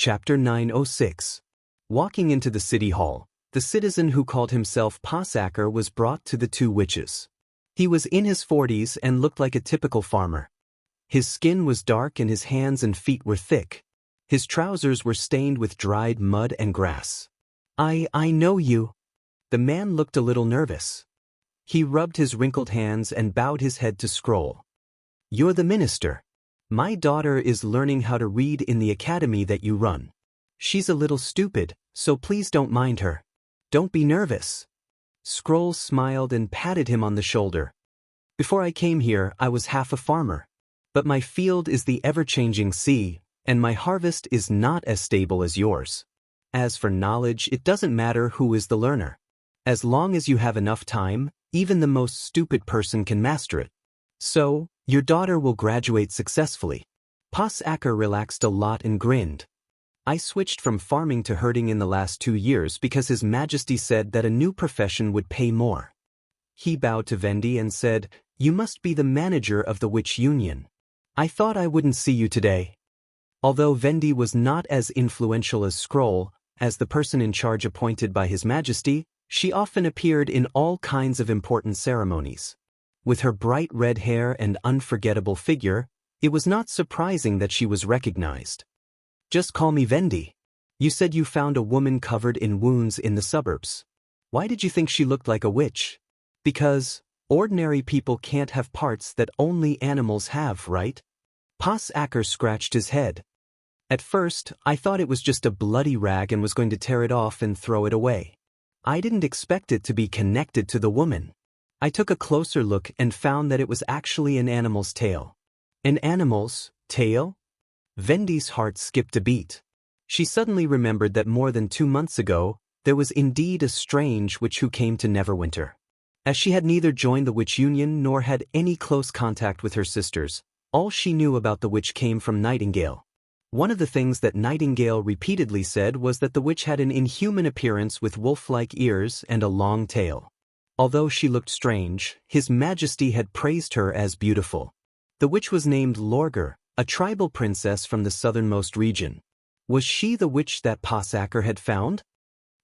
Chapter 906. Walking into the city hall, the citizen who called himself Passacker was brought to the two witches. He was in his 40s and looked like a typical farmer. His skin was dark and his hands and feet were thick. His trousers were stained with dried mud and grass. I know you." The man looked a little nervous. He rubbed his wrinkled hands and bowed his head to Scroll. "You're the minister. My daughter is learning how to read in the academy that you run. She's a little stupid, so please don't mind her. Don't be nervous." Scroll smiled and patted him on the shoulder. "Before I came here, I was half a farmer. But my field is the ever-changing sea, and my harvest is not as stable as yours. As for knowledge, it doesn't matter who is the learner. As long as you have enough time, even the most stupid person can master it. So, your daughter will graduate successfully." Passacker relaxed a lot and grinned. "I switched from farming to herding in the last 2 years because His Majesty said that a new profession would pay more." He bowed to Vendi and said, "You must be the manager of the Witch Union. I thought I wouldn't see you today." Although Vendi was not as influential as Scroll, as the person in charge appointed by His Majesty, she often appeared in all kinds of important ceremonies. With her bright red hair and unforgettable figure, it was not surprising that she was recognized. "Just call me Vendi. You said you found a woman covered in wounds in the suburbs. Why did you think she looked like a witch? Because ordinary people can't have parts that only animals have, right?" Passacker scratched his head. "At first, I thought it was just a bloody rag and was going to tear it off and throw it away. I didn't expect it to be connected to the woman. I took a closer look and found that it was actually an animal's tail." "An animal's tail?" Vendi's heart skipped a beat. She suddenly remembered that more than 2 months ago, there was indeed a strange witch who came to Neverwinter. As she had neither joined the Witch Union nor had any close contact with her sisters, all she knew about the witch came from Nightingale. One of the things that Nightingale repeatedly said was that the witch had an inhuman appearance with wolf-like ears and a long tail. Although she looked strange, His Majesty had praised her as beautiful. The witch was named Lorger, a tribal princess from the southernmost region. Was she the witch that Passacker had found?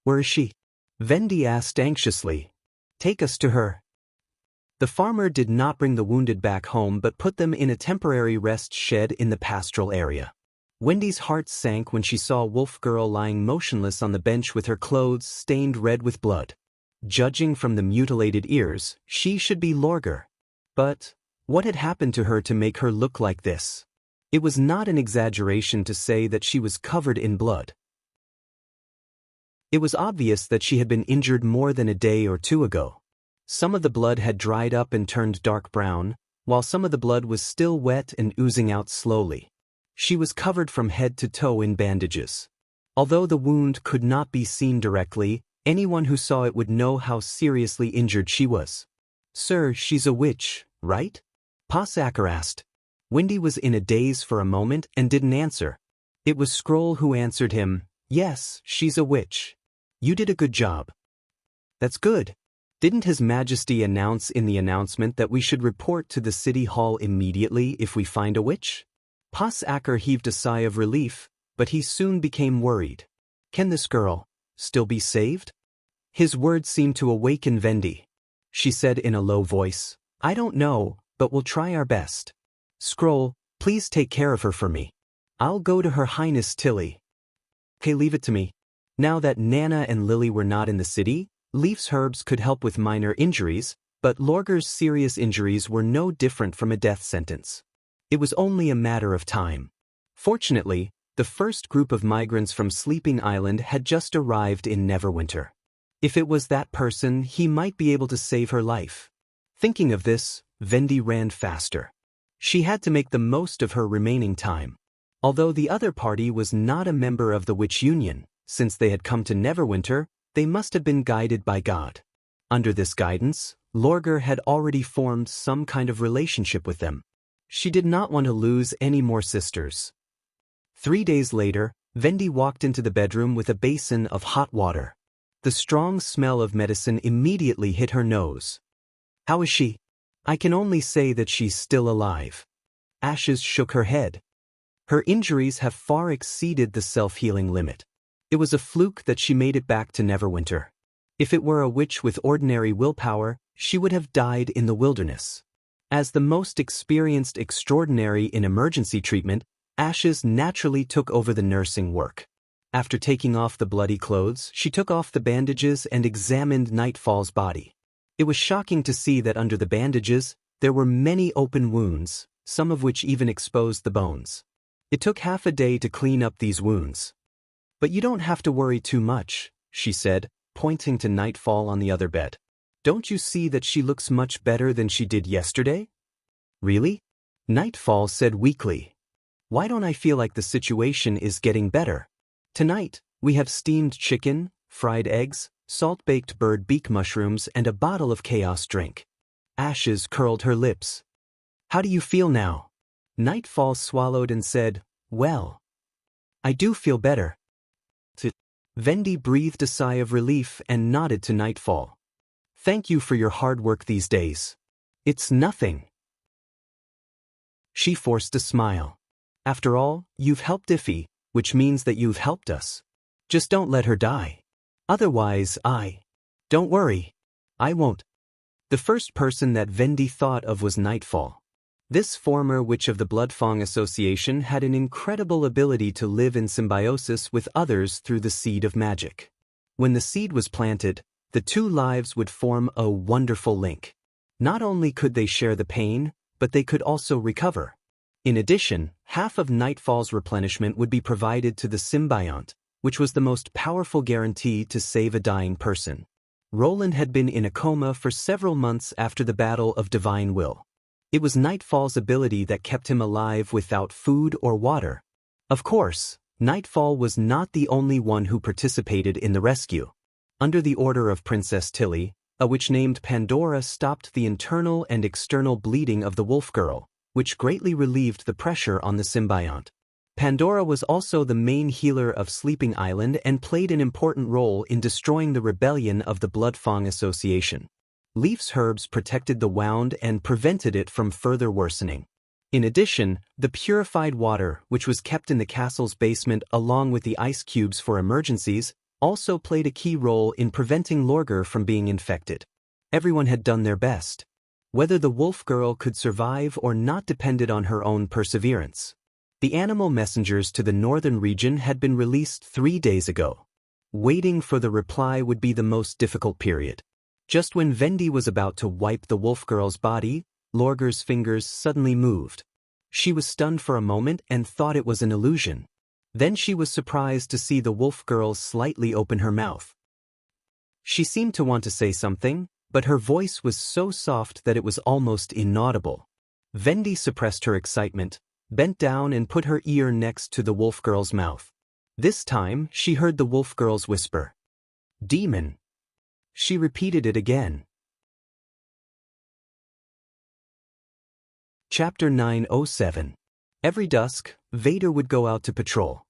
"Where is she?" Vendi asked anxiously. "Take us to her." The farmer did not bring the wounded back home but put them in a temporary rest shed in the pastoral area. Wendy's heart sank when she saw Wolf Girl lying motionless on the bench with her clothes stained red with blood. Judging from the mutilated ears, she should be Lorger. But what had happened to her to make her look like this? It was not an exaggeration to say that she was covered in blood. It was obvious that she had been injured more than a day or 2 ago. Some of the blood had dried up and turned dark brown, while some of the blood was still wet and oozing out slowly. She was covered from head to toe in bandages. Although the wound could not be seen directly, anyone who saw it would know how seriously injured she was. "Sir, she's a witch, right?" Passacker asked. Wendy was in a daze for a moment and didn't answer. It was Scroll who answered him. "Yes, she's a witch. You did a good job." "That's good. Didn't His Majesty announce in the announcement that we should report to the city hall immediately if we find a witch?" Passacker heaved a sigh of relief, but he soon became worried. "Can this girl still be saved?" His words seemed to awaken Vendi. She said in a low voice, "I don't know, but we'll try our best. Scroll, please take care of her for me. I'll go to Her Highness Tilly." "Okay, leave it to me." Now that Nana and Lily were not in the city, Leaf's herbs could help with minor injuries, but Lorger's serious injuries were no different from a death sentence. It was only a matter of time. Fortunately, the first group of migrants from Sleeping Island had just arrived in Neverwinter. If it was that person, he might be able to save her life. Thinking of this, Vendi ran faster. She had to make the most of her remaining time. Although the other party was not a member of the Witch Union, since they had come to Neverwinter, they must have been guided by God. Under this guidance, Lorger had already formed some kind of relationship with them. She did not want to lose any more sisters. 3 days later, Vendi walked into the bedroom with a basin of hot water. The strong smell of medicine immediately hit her nose. "How is she?" "I can only say that she's still alive." Ashes shook her head. Her injuries have far exceeded the self-healing limit. It was a fluke that she made it back to Neverwinter. If it were a witch with ordinary willpower, she would have died in the wilderness. As the most experienced extraordinary in emergency treatment, Ashes naturally took over the nursing work. After taking off the bloody clothes, she took off the bandages and examined Nightfall's body. It was shocking to see that under the bandages, there were many open wounds, some of which even exposed the bones. It took half a day to clean up these wounds. "But you don't have to worry too much," she said, pointing to Nightfall on the other bed. "Don't you see that she looks much better than she did yesterday?" "Really?" Nightfall said weakly. "Why don't I feel like the situation is getting better? Tonight, we have steamed chicken, fried eggs, salt-baked bird beak mushrooms, and a bottle of chaos drink." Ashes curled her lips. "How do you feel now?" Nightfall swallowed and said, "Well, I do feel better." Vendi breathed a sigh of relief and nodded to Nightfall. "Thank you for your hard work these days." "It's nothing." She forced a smile. "After all, you've helped Iffy, which means that you've helped us. Just don't let her die. Otherwise Don't worry. I won't." The first person that Vendi thought of was Nightfall. This former witch of the Bloodfang Association had an incredible ability to live in symbiosis with others through the seed of magic. When the seed was planted, the two lives would form a wonderful link. Not only could they share the pain, but they could also recover. In addition, half of Nightfall's replenishment would be provided to the symbiont, which was the most powerful guarantee to save a dying person. Roland had been in a coma for several months after the Battle of Divine Will. It was Nightfall's ability that kept him alive without food or water. Of course, Nightfall was not the only one who participated in the rescue. Under the order of Princess Tilly, a witch named Pandora stopped the internal and external bleeding of the wolf girl, which greatly relieved the pressure on the symbiont. Pandora was also the main healer of Sleeping Island and played an important role in destroying the rebellion of the Bloodfang Association. Leaf's herbs protected the wound and prevented it from further worsening. In addition, the purified water, which was kept in the castle's basement along with the ice cubes for emergencies, also played a key role in preventing Lorgar from being infected. Everyone had done their best. Whether the wolf girl could survive or not depended on her own perseverance. The animal messengers to the northern region had been released 3 days ago. Waiting for the reply would be the most difficult period. Just when Vendi was about to wipe the wolf girl's body, Lorgar's fingers suddenly moved. She was stunned for a moment and thought it was an illusion. Then she was surprised to see the wolf girl slightly open her mouth. She seemed to want to say something, but her voice was so soft that it was almost inaudible. Vendi suppressed her excitement, bent down and put her ear next to the wolf girl's mouth. This time, she heard the wolf girl's whisper. "Demon." She repeated it again. Chapter 907. Every dusk, Vader would go out to patrol.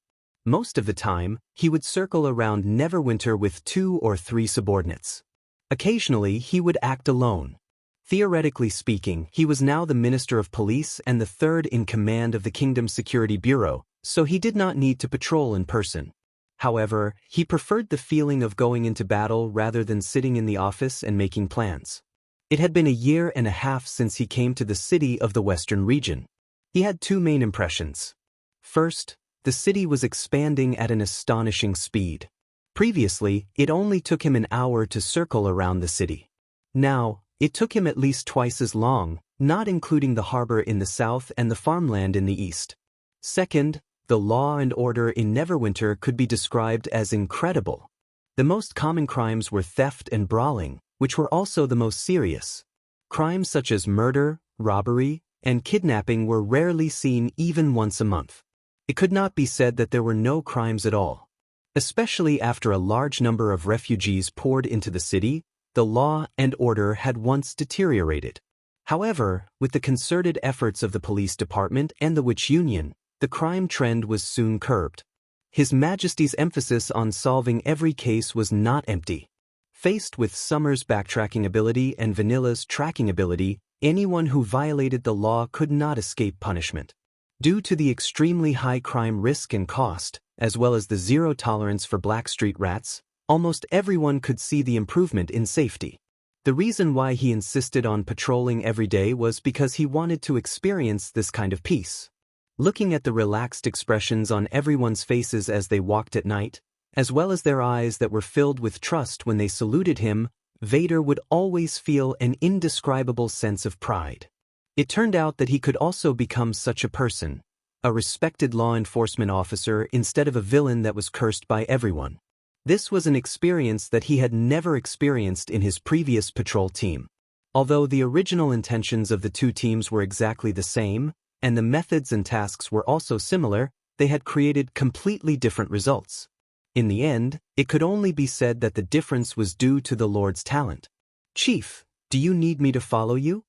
Most of the time, he would circle around Neverwinter with 2 or 3 subordinates. Occasionally, he would act alone. Theoretically speaking, he was now the Minister of Police and the third in command of the Kingdom's Security Bureau, so he did not need to patrol in person. However, he preferred the feeling of going into battle rather than sitting in the office and making plans. It had been a year and a half since he came to the city of the Western region. He had 2 main impressions. First, the city was expanding at an astonishing speed. Previously, it only took him an hour to circle around the city. Now, it took him at least twice as long, not including the harbor in the south and the farmland in the east. Second, the law and order in Neverwinter could be described as incredible. The most common crimes were theft and brawling, which were also the most serious. Crimes such as murder, robbery, and kidnapping were rarely seen even once a month. It could not be said that there were no crimes at all. Especially after a large number of refugees poured into the city, the law and order had once deteriorated. However, with the concerted efforts of the police department and the Witch Union, the crime trend was soon curbed. His Majesty's emphasis on solving every case was not empty. Faced with Summer's backtracking ability and Vanilla's tracking ability, anyone who violated the law could not escape punishment. Due to the extremely high crime risk and cost, as well as the zero tolerance for black street rats, almost everyone could see the improvement in safety. The reason why he insisted on patrolling every day was because he wanted to experience this kind of peace. Looking at the relaxed expressions on everyone's faces as they walked at night, as well as their eyes that were filled with trust when they saluted him, Vader would always feel an indescribable sense of pride. It turned out that he could also become such a person, a respected law enforcement officer instead of a villain that was cursed by everyone. This was an experience that he had never experienced in his previous patrol team. Although the original intentions of the two teams were exactly the same, and the methods and tasks were also similar, they had created completely different results. In the end, it could only be said that the difference was due to the Lord's talent. "Chief, do you need me to follow you?"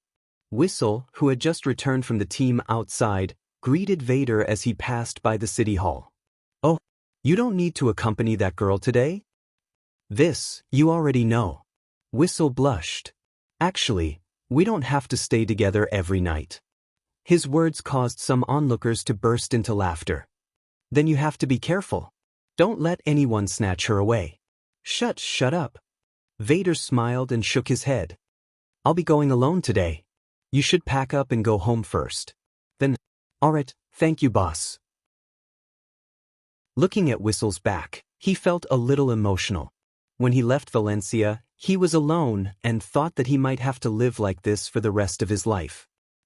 Whistle, who had just returned from the team outside, greeted Vader as he passed by the city hall. "Oh, you don't need to accompany that girl today?" "This, you already know." Whistle blushed. "Actually, we don't have to stay together every night." His words caused some onlookers to burst into laughter. "Then you have to be careful. Don't let anyone snatch her away." Shut up." Vader smiled and shook his head. "I'll be going alone today. You should pack up and go home first." "Then, alright, thank you, boss." Looking at Whistle's back, he felt a little emotional. When he left Valencia, he was alone and thought that he might have to live like this for the rest of his life.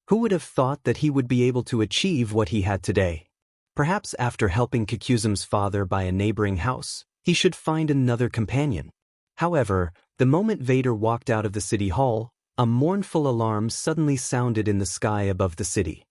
Who would have thought that he would be able to achieve what he had today? Perhaps after helping Kikuzum's father buy a neighboring house, he should find another companion. However, the moment Vader walked out of the city hall, a mournful alarm suddenly sounded in the sky above the city.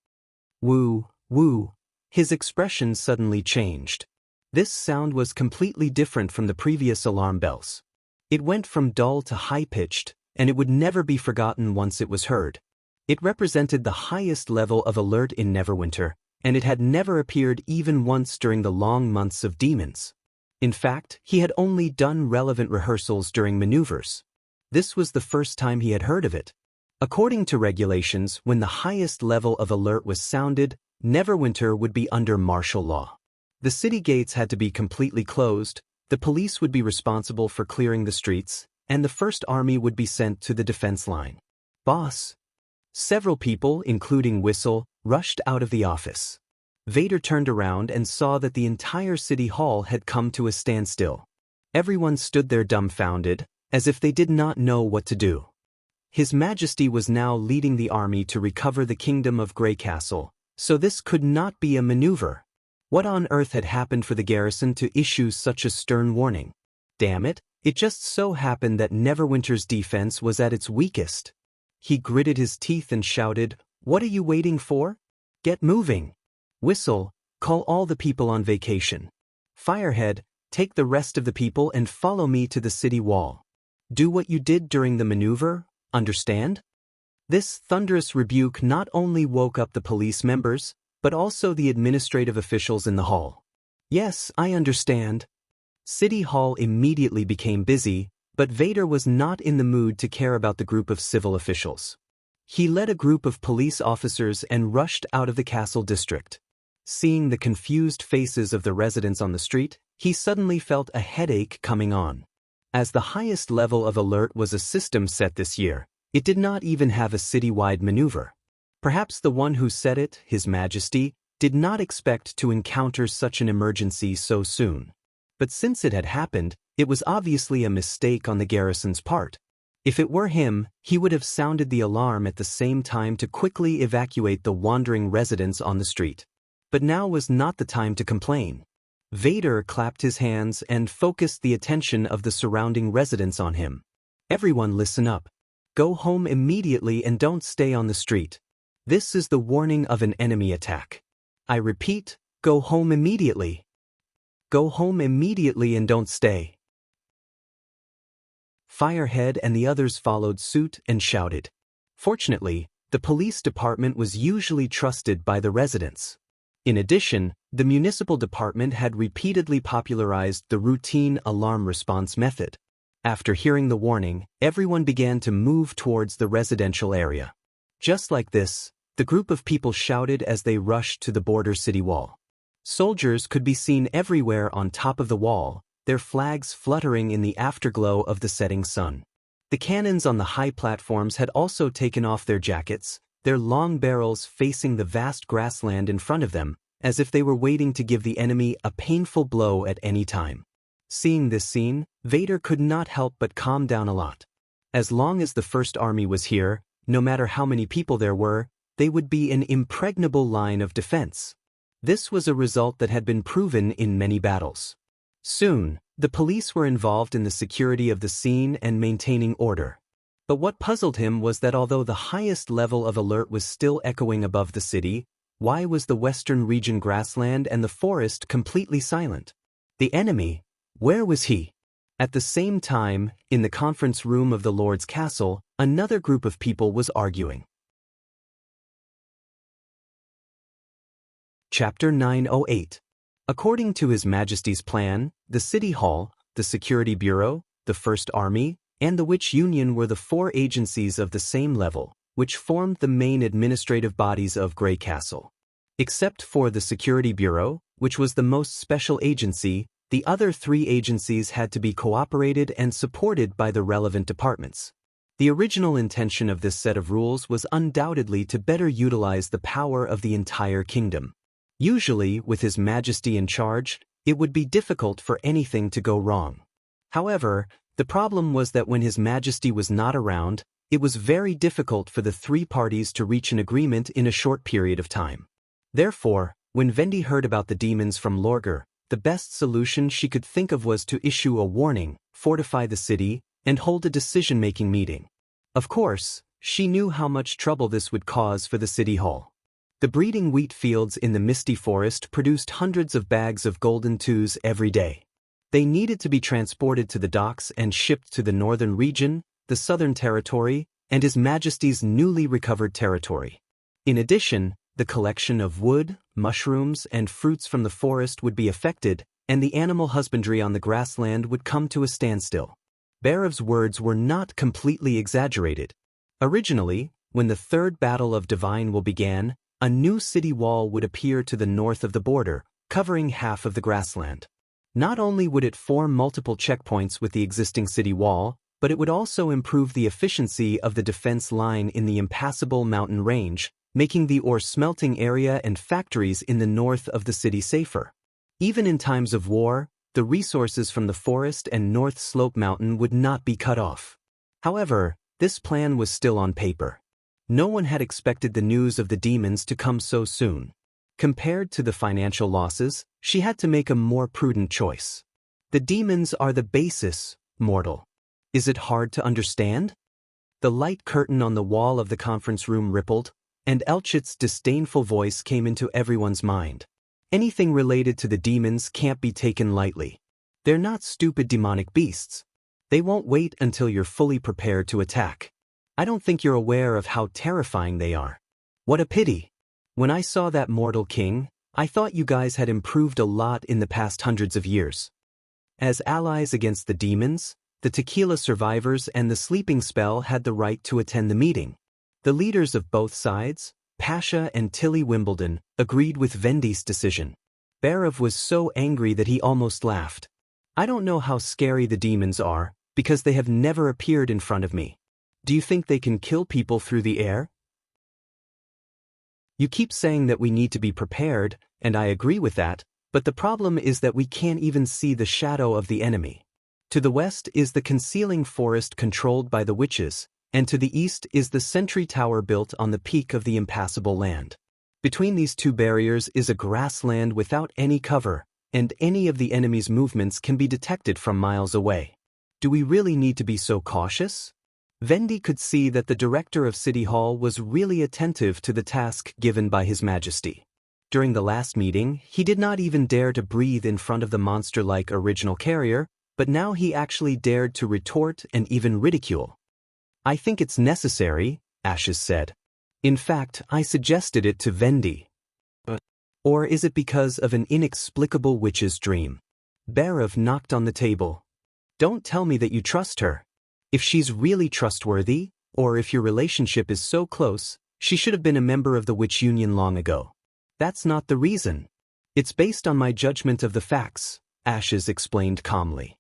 Woo, woo. His expression suddenly changed. This sound was completely different from the previous alarm bells. It went from dull to high-pitched, and it would never be forgotten once it was heard. It represented the highest level of alert in Neverwinter, and it had never appeared even once during the long months of demons. In fact, he had only done relevant rehearsals during maneuvers. This was the first time he had heard of it. According to regulations, when the highest level of alert was sounded, Neverwinter would be under martial law. The city gates had to be completely closed, the police would be responsible for clearing the streets, and the First Army would be sent to the defense line. "Boss." Several people, including Whistle, rushed out of the office. Vader turned around and saw that the entire city hall had come to a standstill. Everyone stood there dumbfounded, as if they did not know what to do. His Majesty was now leading the army to recover the kingdom of Grey Castle, so this could not be a maneuver. What on earth had happened for the garrison to issue such a stern warning? Damn it, it just so happened that Neverwinter's defense was at its weakest. He gritted his teeth and shouted, "What are you waiting for? Get moving. Whistle, call all the people on vacation. Firehead, take the rest of the people and follow me to the city wall. Do what you did during the maneuver, understand?" This thunderous rebuke not only woke up the police members, but also the administrative officials in the hall. "Yes, I understand." City Hall immediately became busy, but Vader was not in the mood to care about the group of civil officials. He led a group of police officers and rushed out of the castle district. Seeing the confused faces of the residents on the street, he suddenly felt a headache coming on. As the highest level of alert was a system set this year, it did not even have a city-wide maneuver. Perhaps the one who set it, His Majesty, did not expect to encounter such an emergency so soon. But since it had happened, it was obviously a mistake on the garrison's part. If it were him, he would have sounded the alarm at the same time to quickly evacuate the wandering residents on the street. But now was not the time to complain. Vader clapped his hands and focused the attention of the surrounding residents on him. "Everyone listen up. Go home immediately and don't stay on the street. This is the warning of an enemy attack. I repeat, go home immediately. Go home immediately and don't stay." Firehead and the others followed suit and shouted. Fortunately, the police department was usually trusted by the residents. In addition, the municipal department had repeatedly popularized the routine alarm response method. After hearing the warning, everyone began to move towards the residential area. Just like this, the group of people shouted as they rushed to the border city wall. Soldiers could be seen everywhere on top of the wall, their flags fluttering in the afterglow of the setting sun. The cannons on the high platforms had also taken off their jackets, their long barrels facing the vast grassland in front of them, as if they were waiting to give the enemy a painful blow at any time. Seeing this scene, Vader could not help but calm down a lot. As long as the First Army was here, no matter how many people there were, they would be an impregnable line of defense. This was a result that had been proven in many battles. Soon, the police were involved in the security of the scene and maintaining order. But what puzzled him was that although the highest level of alert was still echoing above the city, why was the western region grassland and the forest completely silent? The enemy, where was he? At the same time, in the conference room of the Lord's castle, another group of people was arguing. Chapter 908. According to His Majesty's plan, the City Hall, the Security Bureau, the First Army, and the Witch Union were the four agencies of the same level, which formed the main administrative bodies of Grey Castle. Except for the Security Bureau, which was the most special agency, the other three agencies had to be cooperated and supported by the relevant departments. The original intention of this set of rules was undoubtedly to better utilize the power of the entire kingdom. Usually, with His Majesty in charge, it would be difficult for anything to go wrong. However, the problem was that when His Majesty was not around, it was very difficult for the three parties to reach an agreement in a short period of time. Therefore, when Vendi heard about the demons from Lorgar, the best solution she could think of was to issue a warning, fortify the city, and hold a decision-making meeting. Of course, she knew how much trouble this would cause for the City Hall. The breeding wheat fields in the misty forest produced hundreds of bags of golden twos every day. They needed to be transported to the docks and shipped to the northern region, the southern territory, and His Majesty's newly recovered territory. In addition, the collection of wood, mushrooms, and fruits from the forest would be affected, and the animal husbandry on the grassland would come to a standstill. Barov's words were not completely exaggerated. Originally, when the Third Battle of Divine Will began, a new city wall would appear to the north of the border, covering half of the grassland. Not only would it form multiple checkpoints with the existing city wall, but it would also improve the efficiency of the defense line in the impassable mountain range, making the ore smelting area and factories in the north of the city safer. Even in times of war, the resources from the forest and North Slope Mountain would not be cut off. However, this plan was still on paper. No one had expected the news of the demons to come so soon. Compared to the financial losses, she had to make a more prudent choice. The demons are the basis, mortal. Is it hard to understand? The light curtain on the wall of the conference room rippled, and Elchit's disdainful voice came into everyone's mind. Anything related to the demons can't be taken lightly. They're not stupid demonic beasts. They won't wait until you're fully prepared to attack. I don't think you're aware of how terrifying they are. What a pity. When I saw that mortal king, I thought you guys had improved a lot in the past hundreds of years. As allies against the demons, the tequila survivors and the sleeping spell had the right to attend the meeting. The leaders of both sides, Pasha and Tilly Wimbledon, agreed with Vendi's decision. Barov was so angry that he almost laughed. I don't know how scary the demons are, because they have never appeared in front of me. Do you think they can kill people through the air? You keep saying that we need to be prepared, and I agree with that, but the problem is that we can't even see the shadow of the enemy. To the west is the concealing forest controlled by the witches, and to the east is the sentry tower built on the peak of the impassable land. Between these two barriers is a grassland without any cover, and any of the enemy's movements can be detected from miles away. Do we really need to be so cautious? Vendi could see that the director of City Hall was really attentive to the task given by His Majesty. During the last meeting, he did not even dare to breathe in front of the monster-like original carrier, but now he actually dared to retort and even ridicule. I think it's necessary, Ashes said. In fact, I suggested it to Vendi. Or is it because of an inexplicable witch's dream? Barov knocked on the table. Don't tell me that you trust her. If she's really trustworthy, or if your relationship is so close, She should have been a member of the Witch Union long ago. That's not the reason. It's based on my judgment of the facts, Ashes explained calmly.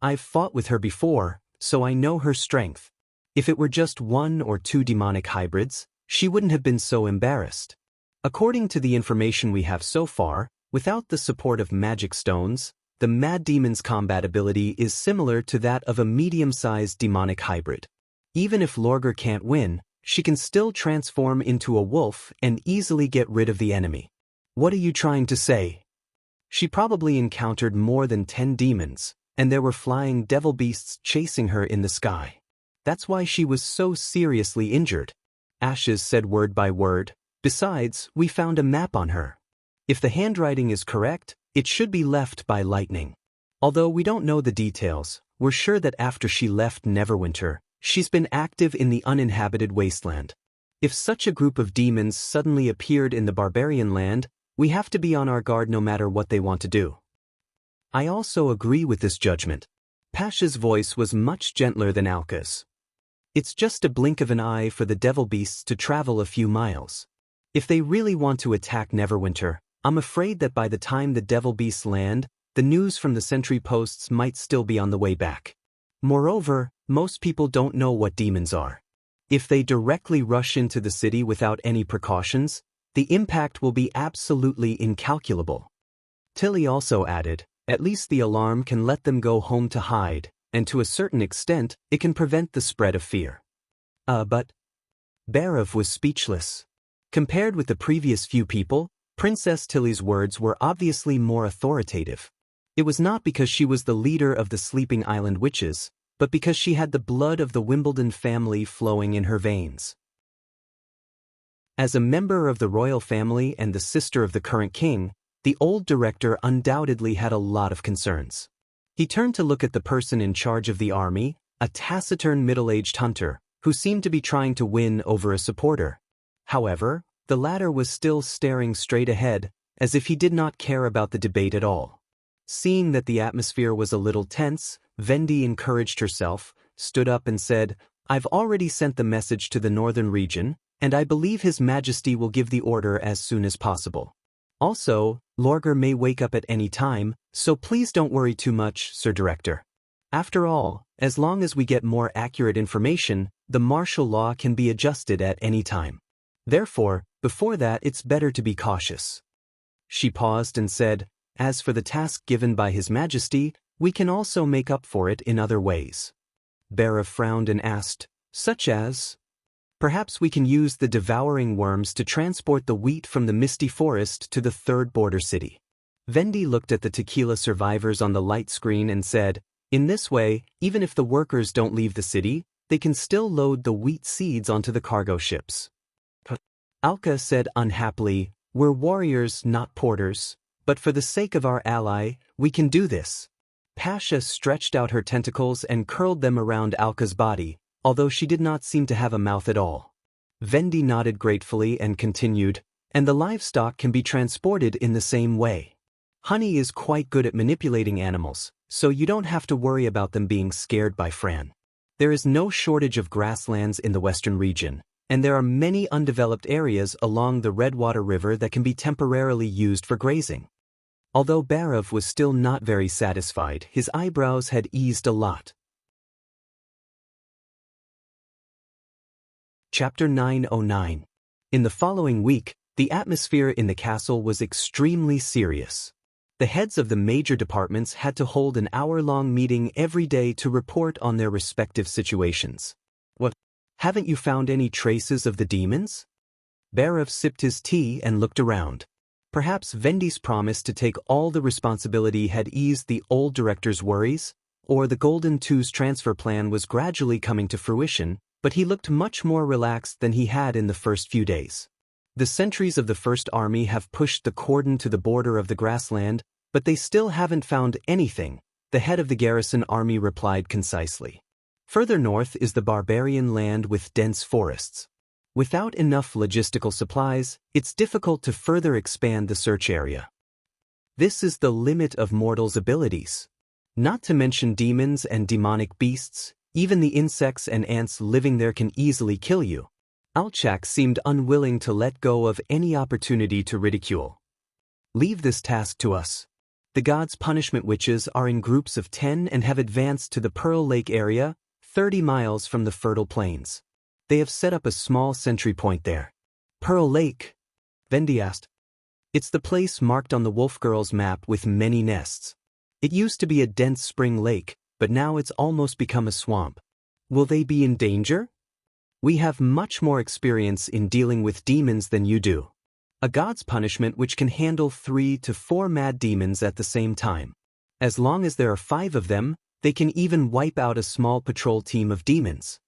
I've fought with her before, so I know her strength. If it were just 1 or 2 demonic hybrids, she wouldn't have been so embarrassed. According to the information we have so far, without the support of magic stones, the Mad Demon's combat ability is similar to that of a medium-sized demonic hybrid. Even if Lorgar can't win, she can still transform into a wolf and easily get rid of the enemy. What are you trying to say? She probably encountered more than 10 demons, and there were flying devil beasts chasing her in the sky. That's why she was so seriously injured. Ashes said word by word. Besides, we found a map on her. If the handwriting is correct, it should be left by lightning. Although we don't know the details, we're sure that after she left Neverwinter, she's been active in the uninhabited wasteland. If such a group of demons suddenly appeared in the barbarian land, we have to be on our guard no matter what they want to do. I also agree with this judgment. Pasha's voice was much gentler than Alka's. It's just a blink of an eye for the devil beasts to travel a few miles. If they really want to attack Neverwinter, I'm afraid that by the time the devil beasts land, the news from the sentry posts might still be on the way back. Moreover, most people don't know what demons are. If they directly rush into the city without any precautions, the impact will be absolutely incalculable. Tilly also added, at least the alarm can let them go home to hide, and to a certain extent, it can prevent the spread of fear. But Barav was speechless. Compared with the previous few people, Princess Tilly's words were obviously more authoritative. It was not because she was the leader of the Sleeping Island Witches, but because she had the blood of the Wimbledon family flowing in her veins. As a member of the royal family and the sister of the current king, the old director undoubtedly had a lot of concerns. He turned to look at the person in charge of the army, a taciturn middle-aged hunter, who seemed to be trying to win over a supporter. However, the latter was still staring straight ahead, as if he did not care about the debate at all. Seeing that the atmosphere was a little tense, Vendi encouraged herself, stood up and said, I've already sent the message to the northern region, and I believe His Majesty will give the order as soon as possible. Also, Lorgar may wake up at any time, so please don't worry too much, Sir Director. After all, as long as we get more accurate information, the martial law can be adjusted at any time. Therefore, before that it's better to be cautious. She paused and said, as for the task given by His Majesty, we can also make up for it in other ways. Barav frowned and asked, such as? Perhaps we can use the devouring worms to transport the wheat from the misty forest to the third border city. Vendi looked at the tequila survivors on the light screen and said, in this way, even if the workers don't leave the city, they can still load the wheat seeds onto the cargo ships. Alka said unhappily, we're warriors, not porters, but for the sake of our ally, we can do this. Pasha stretched out her tentacles and curled them around Alka's body, although she did not seem to have a mouth at all. Vendi nodded gratefully and continued, and the livestock can be transported in the same way. Honey is quite good at manipulating animals, so you don't have to worry about them being scared by Fran. There is no shortage of grasslands in the western region, and there are many undeveloped areas along the Redwater River that can be temporarily used for grazing. Although Barav was still not very satisfied, his eyebrows had eased a lot. Chapter 909. In the following week, the atmosphere in the castle was extremely serious. The heads of the major departments had to hold an hour-long meeting every day to report on their respective situations. What? Haven't you found any traces of the demons? Barav sipped his tea and looked around. Perhaps Vendi's promise to take all the responsibility had eased the old director's worries, or the Golden Two's transfer plan was gradually coming to fruition, but he looked much more relaxed than he had in the first few days. The sentries of the First Army have pushed the cordon to the border of the grassland, but they still haven't found anything, the head of the garrison army replied concisely. Further north is the barbarian land with dense forests. Without enough logistical supplies, it's difficult to further expand the search area. This is the limit of mortals' abilities. Not to mention demons and demonic beasts, even the insects and ants living there can easily kill you. Alchak seemed unwilling to let go of any opportunity to ridicule. Leave this task to us. The gods' punishment witches are in groups of 10 and have advanced to the Pearl Lake area, 30 miles from the fertile plains. They have set up a small sentry point there. Pearl Lake? Vendi asked. It's the place marked on the Wolf Girl's map with many nests. It used to be a dense spring lake, but now it's almost become a swamp. Will they be in danger? We have much more experience in dealing with demons than you do. A god's punishment which can handle 3 to 4 mad demons at the same time. As long as there are 5 of them, they can even wipe out a small patrol team of demons.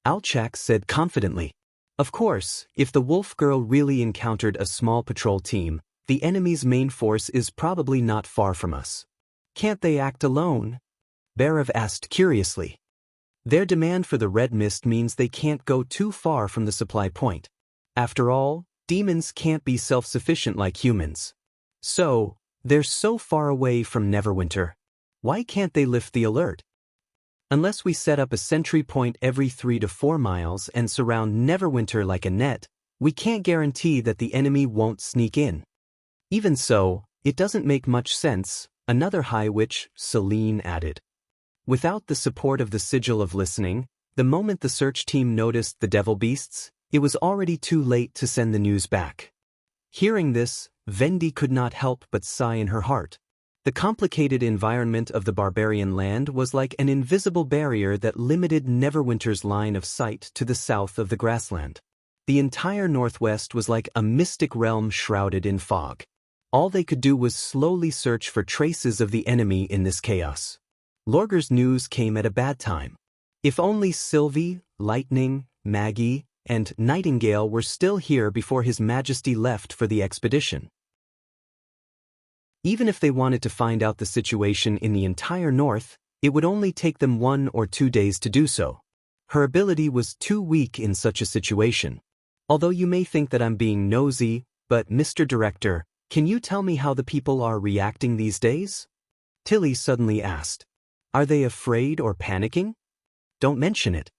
Alchak said confidently. Of course, if the Wolf Girl really encountered a small patrol team, the enemy's main force is probably not far from us. Can't they act alone? Barav asked curiously. Their demand for the red mist means they can't go too far from the supply point. After all, demons can't be self-sufficient like humans. So, they're so far away from Neverwinter. Why can't they lift the alert? Unless we set up a sentry point every 3 to 4 miles and surround Neverwinter like a net, we can't guarantee that the enemy won't sneak in. Even so, it doesn't make much sense, another High Witch, Celine, added. Without the support of the Sigil of Listening, the moment the search team noticed the devil beasts, it was already too late to send the news back. Hearing this, Vendi could not help but sigh in her heart. The complicated environment of the barbarian land was like an invisible barrier that limited Neverwinter's line of sight to the south of the grassland. The entire northwest was like a mystic realm shrouded in fog. All they could do was slowly search for traces of the enemy in this chaos. Lorger's news came at a bad time. If only Sylvie, Lightning, Maggie, and Nightingale were still here before His Majesty left for the expedition. Even if they wanted to find out the situation in the entire north, it would only take them 1 or 2 days to do so. Her ability was too weak in such a situation. Although you may think that I'm being nosy, but Mr. Director, can you tell me how the people are reacting these days? Tilly suddenly asked. Are they afraid or panicking? Don't mention it.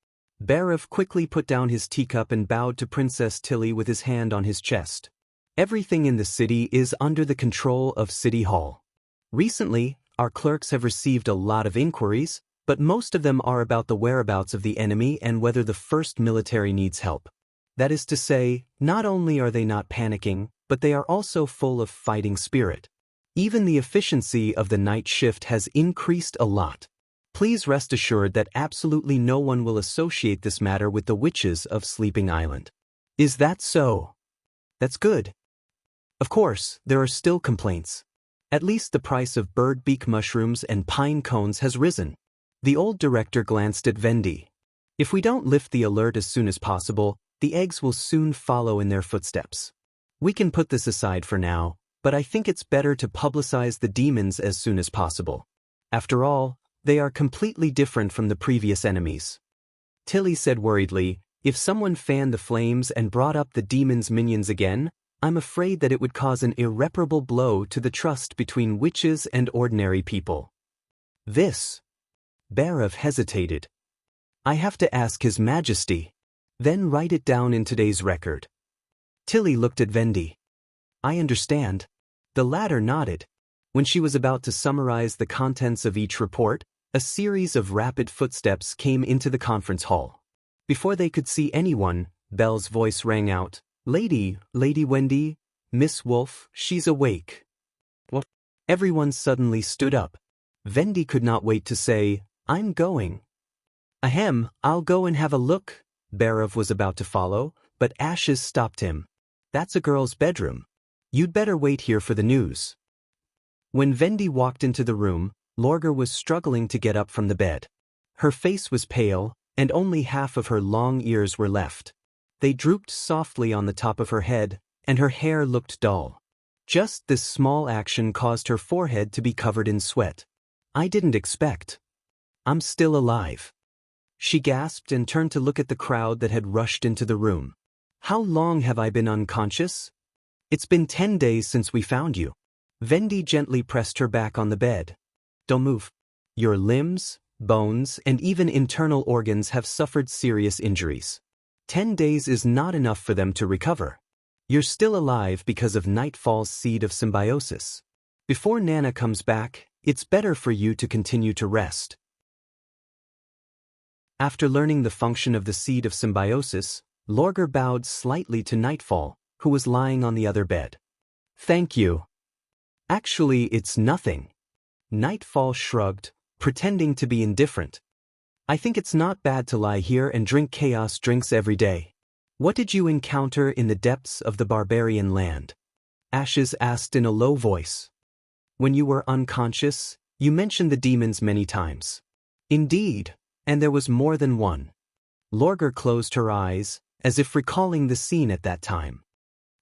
Barav quickly put down his teacup and bowed to Princess Tilly with his hand on his chest. Everything in the city is under the control of City Hall. Recently, our clerks have received a lot of inquiries, but most of them are about the whereabouts of the enemy and whether the first military needs help. That is to say, not only are they not panicking, but they are also full of fighting spirit. Even the efficiency of the night shift has increased a lot. Please rest assured that absolutely no one will associate this matter with the witches of Sleeping Island. Is that so? That's good. Of course, there are still complaints. At least the price of bird beak mushrooms and pine cones has risen. The old director glanced at Vendi. If we don't lift the alert as soon as possible, the eggs will soon follow in their footsteps. We can put this aside for now, but I think it's better to publicize the demons as soon as possible. After all, they are completely different from the previous enemies. Tilly said worriedly, if someone fanned the flames and brought up the demons' minions again, I'm afraid that it would cause an irreparable blow to the trust between witches and ordinary people. This. Barav hesitated. I have to ask His Majesty. Then write it down in today's record. Tilly looked at Vendi. I understand. The latter nodded. When she was about to summarize the contents of each report, a series of rapid footsteps came into the conference hall. Before they could see anyone, Belle's voice rang out. Lady Wendy, Miss Wolf, she's awake. What? Everyone suddenly stood up. Vendi could not wait to say, I'm going. Ahem, I'll go and have a look. Barav was about to follow, but Ashes stopped him. That's a girl's bedroom. You'd better wait here for the news. When Vendi walked into the room, Lorger was struggling to get up from the bed. Her face was pale, and only half of her long ears were left. They drooped softly on the top of her head, and her hair looked dull. Just this small action caused her forehead to be covered in sweat. I didn't expect. I'm still alive. She gasped and turned to look at the crowd that had rushed into the room. How long have I been unconscious? It's been 10 days since we found you. Vendi gently pressed her back on the bed. Don't move. Your limbs, bones, and even internal organs have suffered serious injuries. 10 days is not enough for them to recover. You're still alive because of Nightfall's seed of symbiosis. Before Nana comes back, it's better for you to continue to rest. After learning the function of the seed of symbiosis, Lorgar bowed slightly to Nightfall, who was lying on the other bed. Thank you. Actually, it's nothing. Nightfall shrugged, pretending to be indifferent. I think it's not bad to lie here and drink chaos drinks every day. What did you encounter in the depths of the barbarian land? Ashes asked in a low voice. When you were unconscious, you mentioned the demons many times. Indeed, and there was more than one. Lorgar closed her eyes, as if recalling the scene at that time.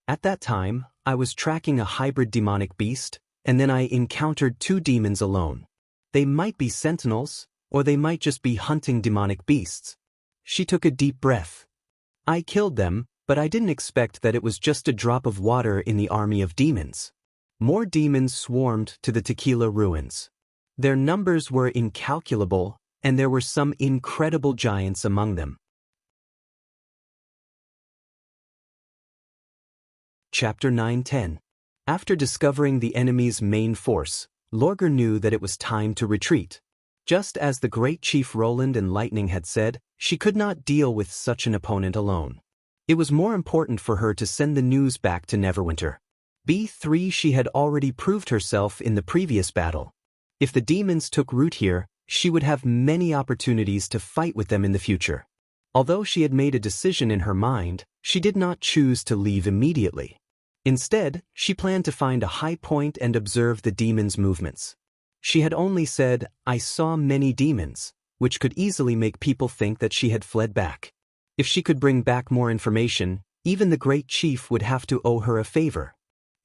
At that time, I was tracking a hybrid demonic beast, and then I encountered 2 demons alone. They might be sentinels, or they might just be hunting demonic beasts. She took a deep breath. I killed them, but I didn't expect that it was just a drop of water in the army of demons. More demons swarmed to the Tequila ruins. Their numbers were incalculable, and there were some incredible giants among them. Chapter 9-10. After discovering the enemy's main force, Lorgar knew that it was time to retreat. Just as the great chief Roland and Lightning had said, she could not deal with such an opponent alone. It was more important for her to send the news back to Neverwinter. B3 she had already proved herself in the previous battle. If the demons took root here, she would have many opportunities to fight with them in the future. Although she had made a decision in her mind, she did not choose to leave immediately. Instead, she planned to find a high point and observe the demons' movements. She had only said, "I saw many demons," which could easily make people think that she had fled back. If she could bring back more information, even the great chief would have to owe her a favor.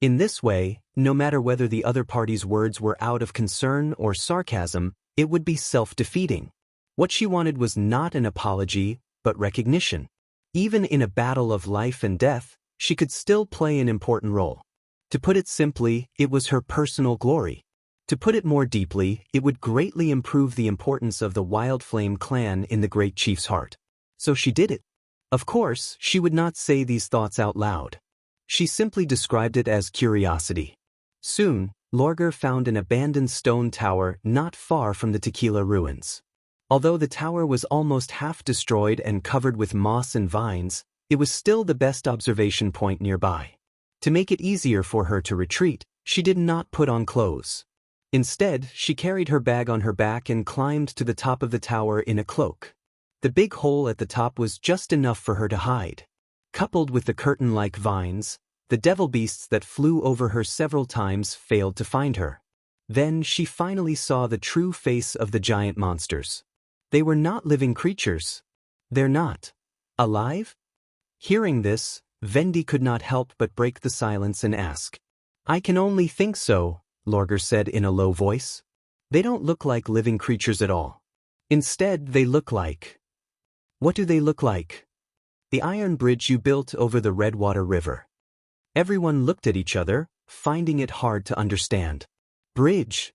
In this way, no matter whether the other party's words were out of concern or sarcasm, it would be self-defeating. What she wanted was not an apology, but recognition. Even in a battle of life and death, she could still play an important role. To put it simply, it was her personal glory. To put it more deeply, it would greatly improve the importance of the Wildflame clan in the great chief's heart. So she did it. Of course, she would not say these thoughts out loud. She simply described it as curiosity. Soon, Lorgar found an abandoned stone tower not far from the Tequila ruins. Although the tower was almost half destroyed and covered with moss and vines, it was still the best observation point nearby. To make it easier for her to retreat, she did not put on clothes. Instead, she carried her bag on her back and climbed to the top of the tower in a cloak. The big hole at the top was just enough for her to hide. Coupled with the curtain-like vines, the devil beasts that flew over her several times failed to find her. Then she finally saw the true face of the giant monsters. They were not living creatures. They're not alive? Hearing this, Vendi could not help but break the silence and ask. I can only think so, Lorgar said in a low voice. They don't look like living creatures at all. Instead, they look like... What do they look like? The iron bridge you built over the Redwater River. Everyone looked at each other, finding it hard to understand. Bridge.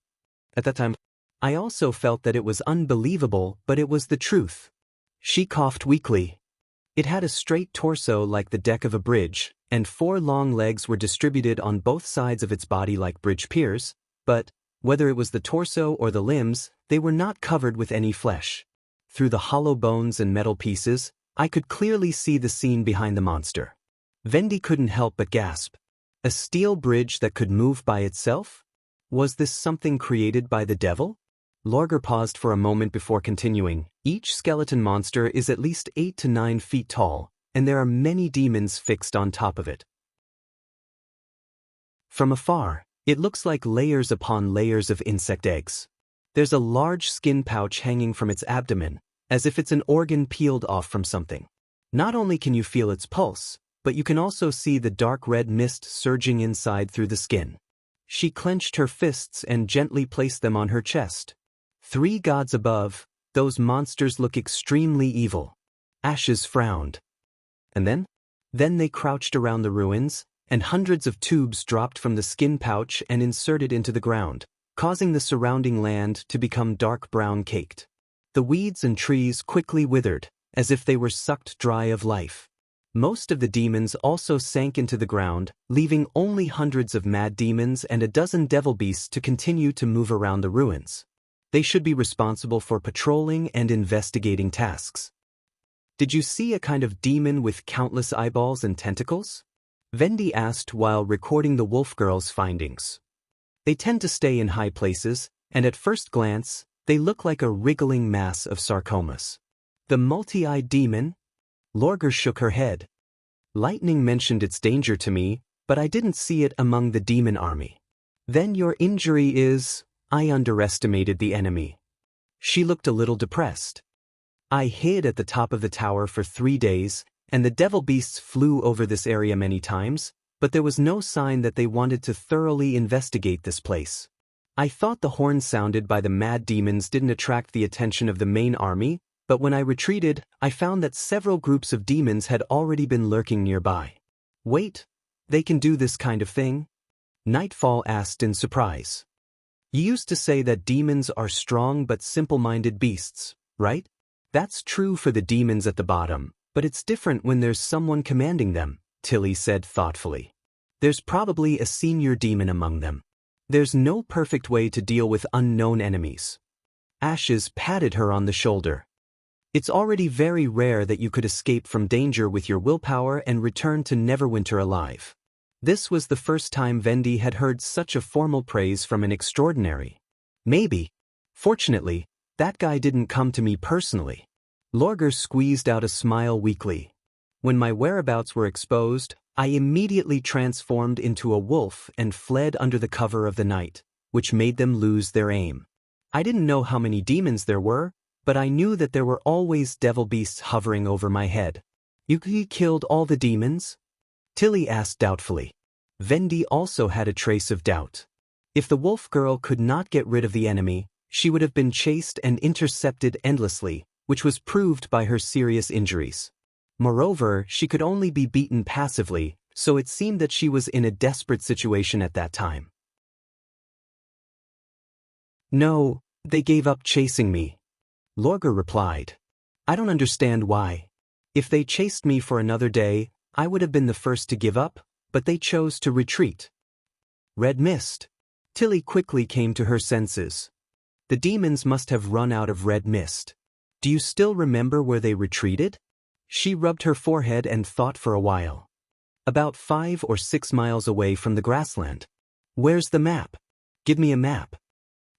At that time, I also felt that it was unbelievable, but it was the truth. She coughed weakly. It had a straight torso like the deck of a bridge, and 4 long legs were distributed on both sides of its body like bridge piers, but, whether it was the torso or the limbs, they were not covered with any flesh. Through the hollow bones and metal pieces, I could clearly see the scene behind the monster. Vendi couldn't help but gasp. A steel bridge that could move by itself? Was this something created by the devil? Lorgar paused for a moment before continuing. Each skeleton monster is at least 8 to 9 feet tall, and there are many demons fixed on top of it. From afar, it looks like layers upon layers of insect eggs. There's a large skin pouch hanging from its abdomen, as if it's an organ peeled off from something. Not only can you feel its pulse, but you can also see the dark red mist surging inside through the skin. She clenched her fists and gently placed them on her chest. 3 gods above, those monsters look extremely evil. Ashes frowned. And then? Then they crouched around the ruins, and hundreds of tubes dropped from the skin pouch and inserted into the ground, causing the surrounding land to become dark brown caked. The weeds and trees quickly withered, as if they were sucked dry of life. Most of the demons also sank into the ground, leaving only hundreds of mad demons and a dozen devil beasts to continue to move around the ruins. They should be responsible for patrolling and investigating tasks. Did you see a kind of demon with countless eyeballs and tentacles? Vendi asked while recording the wolf girl's findings. They tend to stay in high places, and at first glance, they look like a wriggling mass of sarcomas. The multi-eyed demon? Lorger shook her head. Lightning mentioned its danger to me, but I didn't see it among the demon army. Then your injury is... I underestimated the enemy. She looked a little depressed. I hid at the top of the tower for 3 days, and the devil beasts flew over this area many times, but there was no sign that they wanted to thoroughly investigate this place. I thought the horn sounded by the mad demons didn't attract the attention of the main army, but when I retreated, I found that several groups of demons had already been lurking nearby. Wait, they can do this kind of thing? Nightfall asked in surprise. You used to say that demons are strong but simple-minded beasts, right? That's true for the demons at the bottom, but it's different when there's someone commanding them, Tilly said thoughtfully. There's probably a senior demon among them. There's no perfect way to deal with unknown enemies. Ashes patted her on the shoulder. It's already very rare that you could escape from danger with your willpower and return to Neverwinter alive. This was the first time Vendi had heard such a formal praise from an extraordinary. Maybe. Fortunately, that guy didn't come to me personally. Lorger squeezed out a smile weakly. When my whereabouts were exposed, I immediately transformed into a wolf and fled under the cover of the night, which made them lose their aim. I didn't know how many demons there were, but I knew that there were always devil beasts hovering over my head. You killed all the demons? Tilly asked doubtfully. Vendi also had a trace of doubt. If the wolf girl could not get rid of the enemy, she would have been chased and intercepted endlessly, which was proved by her serious injuries. Moreover, she could only be beaten passively, so it seemed that she was in a desperate situation at that time. No, they gave up chasing me. Lorger replied. I don't understand why. If they chased me for another day, I would have been the first to give up, but they chose to retreat. Red mist. Tilly quickly came to her senses. The demons must have run out of red mist. Do you still remember where they retreated? She rubbed her forehead and thought for a while. About 5 or 6 miles away from the grassland. Where's the map? Give me a map.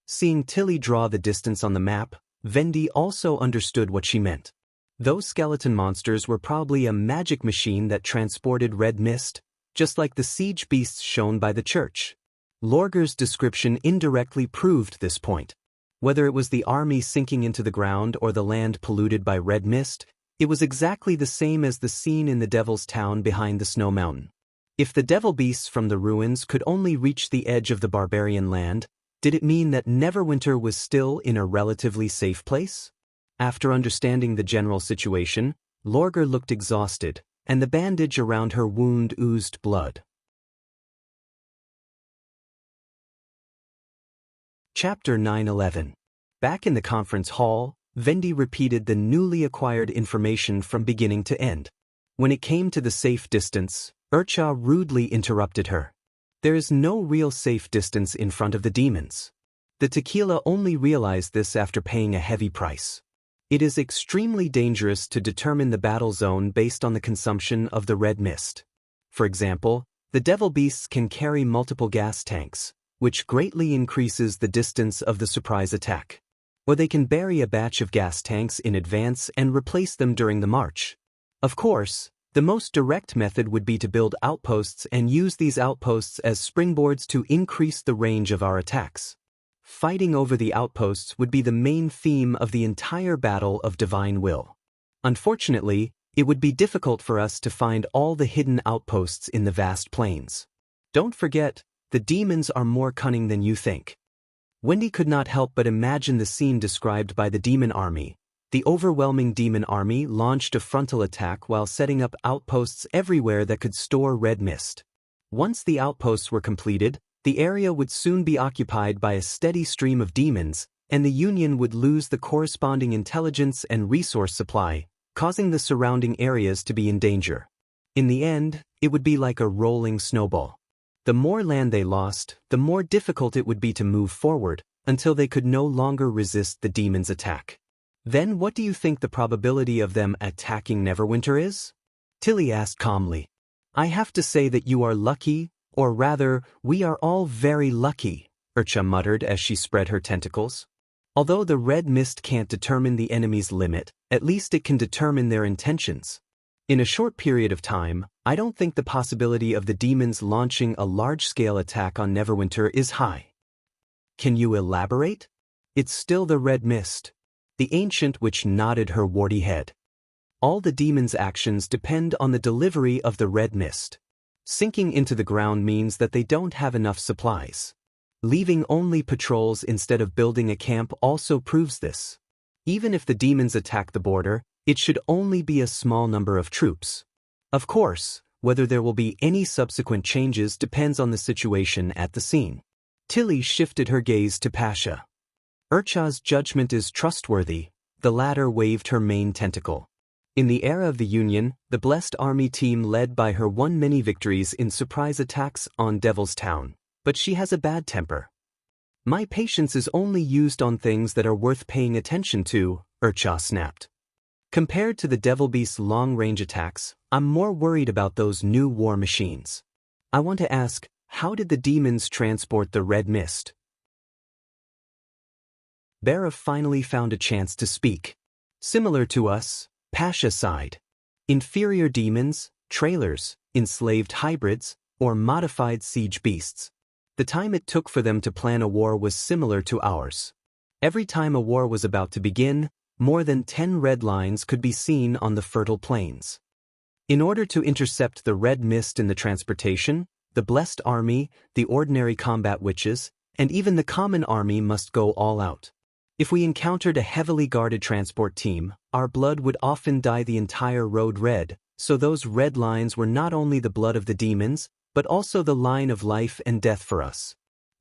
Seeing Tilly draw the distance on the map, Vendi also understood what she meant. Those skeleton monsters were probably a magic machine that transported red mist, just like the siege beasts shown by the church. Lorger's description indirectly proved this point. Whether it was the army sinking into the ground or the land polluted by red mist, it was exactly the same as the scene in the Devil's Town behind the snow mountain. If the devil beasts from the ruins could only reach the edge of the barbarian land, did it mean that Neverwinter was still in a relatively safe place? After understanding the general situation, Lorger looked exhausted, and the bandage around her wound oozed blood. Chapter 9:11. Back in the conference hall, Vendi repeated the newly acquired information from beginning to end. When it came to the safe distance, Urcha rudely interrupted her. There is no real safe distance in front of the demons. The tequila only realized this after paying a heavy price. It is extremely dangerous to determine the battle zone based on the consumption of the red mist. For example, the devil beasts can carry multiple gas tanks, which greatly increases the distance of the surprise attack. Or they can bury a batch of gas tanks in advance and replace them during the march. Of course, the most direct method would be to build outposts and use these outposts as springboards to increase the range of our attacks. Fighting over the outposts would be the main theme of the entire battle of Divine Will. Unfortunately, it would be difficult for us to find all the hidden outposts in the vast plains. Don't forget, the demons are more cunning than you think. Wendy could not help but imagine the scene described by the demon army. The overwhelming demon army launched a frontal attack while setting up outposts everywhere that could store red mist. Once the outposts were completed, the area would soon be occupied by a steady stream of demons, and the Union would lose the corresponding intelligence and resource supply, causing the surrounding areas to be in danger. In the end, it would be like a rolling snowball. The more land they lost, the more difficult it would be to move forward, until they could no longer resist the demons' attack. Then what do you think the probability of them attacking Neverwinter is? Tilly asked calmly. I have to say that you are lucky, or rather, we are all very lucky, Urcha muttered as she spread her tentacles. Although the red mist can't determine the enemy's limit, at least it can determine their intentions. In a short period of time, I don't think the possibility of the demons launching a large-scale attack on Neverwinter is high. Can you elaborate? It's still the red mist. The ancient witch nodded her warty head. All the demons' actions depend on the delivery of the red mist. Sinking into the ground means that they don't have enough supplies. Leaving only patrols instead of building a camp also proves this. Even if the demons attack the border, it should only be a small number of troops. Of course, whether there will be any subsequent changes depends on the situation at the scene. Tilly shifted her gaze to Pasha. Urcha's judgment is trustworthy, the latter waved her main tentacle. In the era of the Union, the Blessed Army team led by her won many victories in surprise attacks on Devil's Town, but she has a bad temper. My patience is only used on things that are worth paying attention to, Urcha snapped. Compared to the Devil Beast's long-range attacks, I'm more worried about those new war machines. I want to ask, how did the demons transport the red mist? Bara finally found a chance to speak. Similar to us, Pasha sighed. Inferior demons, trailers, enslaved hybrids, or modified siege beasts. The time it took for them to plan a war was similar to ours. Every time a war was about to begin, more than 10 red lines could be seen on the fertile plains. In order to intercept the red mist in the transportation, the Blessed Army, the ordinary combat witches, and even the common army must go all out. If we encountered a heavily guarded transport team, our blood would often dye the entire road red, so those red lines were not only the blood of the demons, but also the line of life and death for us.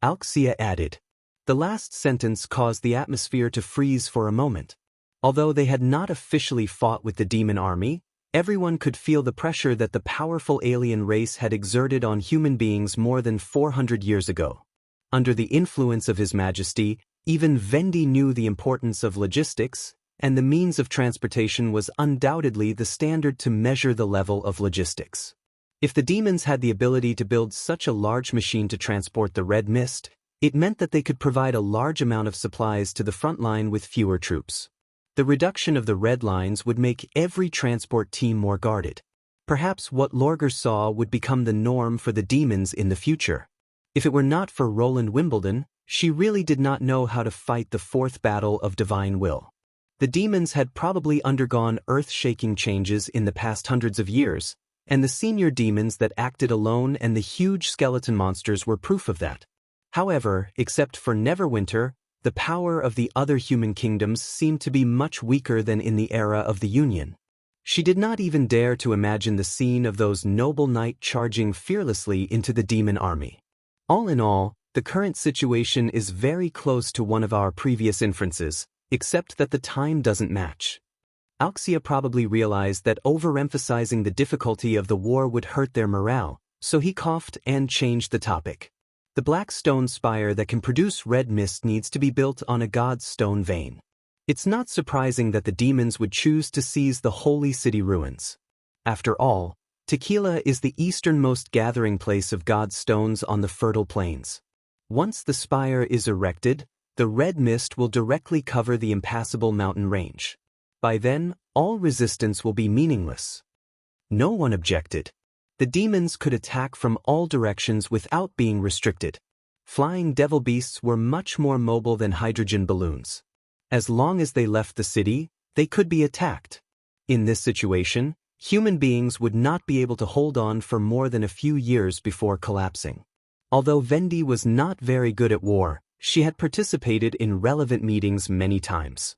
Alxia added. The last sentence caused the atmosphere to freeze for a moment. Although they had not officially fought with the demon army, everyone could feel the pressure that the powerful alien race had exerted on human beings more than 400 years ago. Under the influence of His Majesty, even Vendi knew the importance of logistics, and the means of transportation was undoubtedly the standard to measure the level of logistics. If the demons had the ability to build such a large machine to transport the red mist, it meant that they could provide a large amount of supplies to the front line with fewer troops. The reduction of the red lines would make every transport team more guarded. Perhaps what Lorgar saw would become the norm for the demons in the future. If it were not for Roland Wimbledon, she really did not know how to fight the fourth battle of divine will. The demons had probably undergone earth-shaking changes in the past hundreds of years, and the senior demons that acted alone and the huge skeleton monsters were proof of that. However, except for Neverwinter, the power of the other human kingdoms seemed to be much weaker than in the era of the Union. She did not even dare to imagine the scene of those noble knights charging fearlessly into the demon army. All in all, the current situation is very close to one of our previous inferences, except that the time doesn't match. Alxia probably realized that overemphasizing the difficulty of the war would hurt their morale, so he coughed and changed the topic. The black stone spire that can produce red mist needs to be built on a god's stone vein. It's not surprising that the demons would choose to seize the holy city ruins. After all, Tequila is the easternmost gathering place of God's stones on the fertile plains. Once the spire is erected, the red mist will directly cover the impassable mountain range. By then, all resistance will be meaningless. No one objected. The demons could attack from all directions without being restricted. Flying devil beasts were much more mobile than hydrogen balloons. As long as they left the city, they could be attacked. In this situation, human beings would not be able to hold on for more than a few years before collapsing. Although Vendi was not very good at war, she had participated in relevant meetings many times.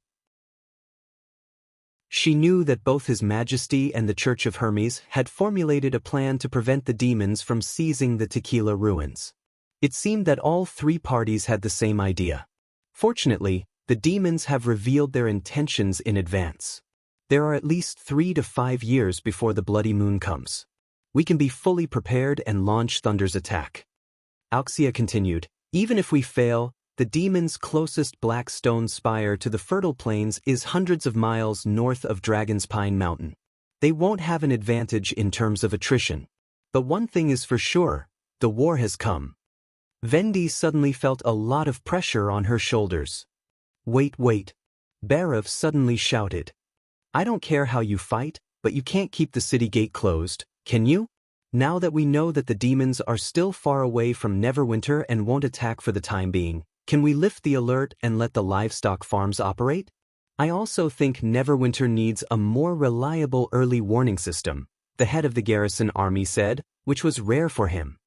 She knew that both His Majesty and the Church of Hermes had formulated a plan to prevent the demons from seizing the Tequila ruins. It seemed that all three parties had the same idea. Fortunately, the demons have revealed their intentions in advance. There are at least 3 to 5 years before the bloody moon comes. We can be fully prepared and launch Thunder's attack. Auxia continued, even if we fail, the demon's closest black stone spire to the fertile plains is hundreds of miles north of Dragon's Pine Mountain. They won't have an advantage in terms of attrition. But one thing is for sure, the war has come. Vendi suddenly felt a lot of pressure on her shoulders. Wait. Barav suddenly shouted. I don't care how you fight, but you can't keep the city gate closed, can you? Now that we know that the demons are still far away from Neverwinter and won't attack for the time being, can we lift the alert and let the livestock farms operate? I also think Neverwinter needs a more reliable early warning system, the head of the garrison army said, which was rare for him.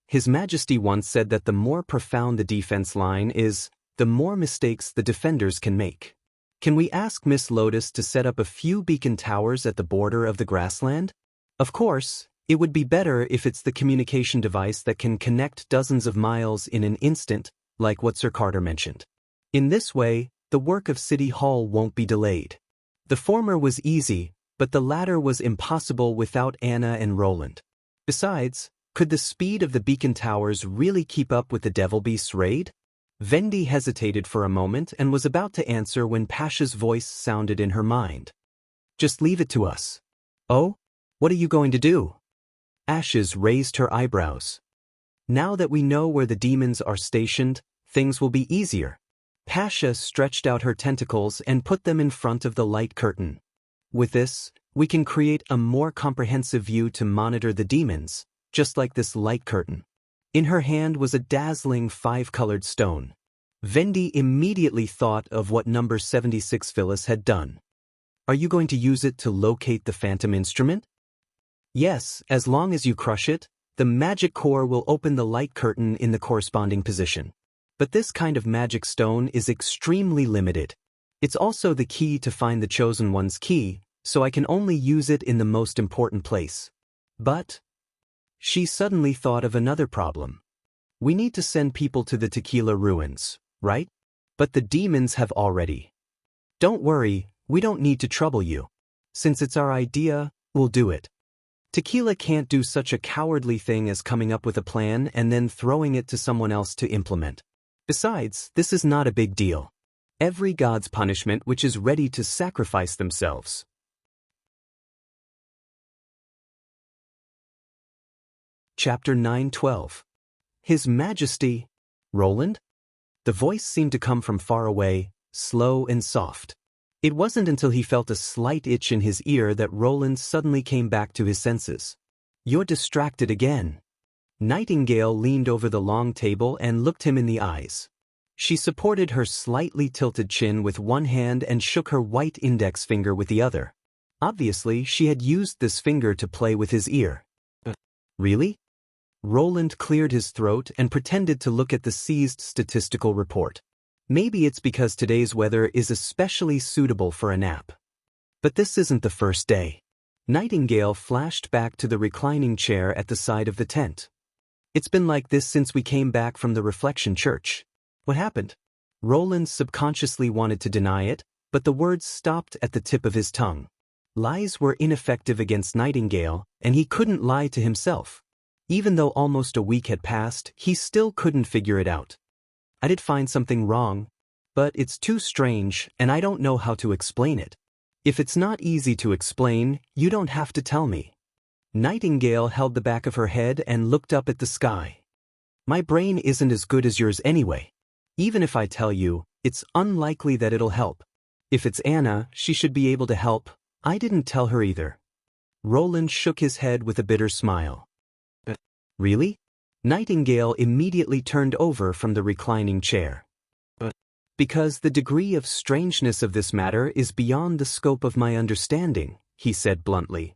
His Majesty once said that the more profound the defense line is, the more mistakes the defenders can make. Can we ask Miss Lotus to set up a few beacon towers at the border of the grassland? Of course, it would be better if it's the communication device that can connect dozens of miles in an instant, like what Sir Carter mentioned. In this way, the work of City Hall won't be delayed. The former was easy, but the latter was impossible without Anna and Roland. Besides, could the speed of the beacon towers really keep up with the Devil Beast's raid? Vendi hesitated for a moment and was about to answer when Pasha's voice sounded in her mind. Just leave it to us. Oh? What are you going to do? Ashes raised her eyebrows. Now that we know where the demons are stationed, things will be easier. Pasha stretched out her tentacles and put them in front of the light curtain. With this, we can create a more comprehensive view to monitor the demons, just like this light curtain. In her hand was a dazzling 5-colored stone. Vendi immediately thought of what number 76 Phyllis had done. Are you going to use it to locate the phantom instrument? Yes, as long as you crush it, the magic core will open the light curtain in the corresponding position. But this kind of magic stone is extremely limited. It's also the key to find the Chosen One's key, so I can only use it in the most important place. But she suddenly thought of another problem. We need to send people to the Tequila ruins, right? But the demons have already. Don't worry, we don't need to trouble you. Since it's our idea, we'll do it. Tequila can't do such a cowardly thing as coming up with a plan and then throwing it to someone else to implement. Besides, this is not a big deal. Every god's punishment which is ready to sacrifice themselves. Chapter 9:12. His Majesty. Roland? The voice seemed to come from far away, slow and soft. It wasn't until he felt a slight itch in his ear that Roland suddenly came back to his senses. You're distracted again. Nightingale leaned over the long table and looked him in the eyes. She supported her slightly tilted chin with one hand and shook her white index finger with the other. Obviously, she had used this finger to play with his ear. Really? Roland cleared his throat and pretended to look at the seized statistical report. Maybe it's because today's weather is especially suitable for a nap. But this isn't the first day. Nightingale flashed back to the reclining chair at the side of the tent. It's been like this since we came back from the Reflection Church. What happened? Roland subconsciously wanted to deny it, but the words stopped at the tip of his tongue. Lies were ineffective against Nightingale, and he couldn't lie to himself. Even though almost a week had passed, he still couldn't figure it out. I did find something wrong, but it's too strange, and I don't know how to explain it. If it's not easy to explain, you don't have to tell me. Nightingale held the back of her head and looked up at the sky. My brain isn't as good as yours anyway. Even if I tell you, it's unlikely that it'll help. If it's Anna, she should be able to help. I didn't tell her either. Roland shook his head with a bitter smile. Really? Nightingale immediately turned over from the reclining chair. Because the degree of strangeness of this matter is beyond the scope of my understanding, he said bluntly.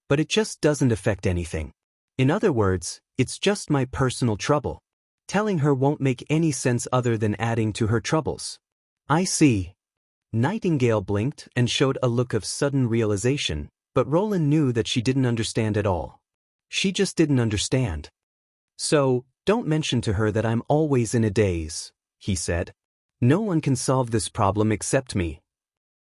But it just doesn't affect anything. In other words, it's just my personal trouble. Telling her won't make any sense other than adding to her troubles. I see. Nightingale blinked and showed a look of sudden realization, but Roland knew that she didn't understand at all. She just didn't understand. So, don't mention to her that I'm always in a daze, he said. No one can solve this problem except me.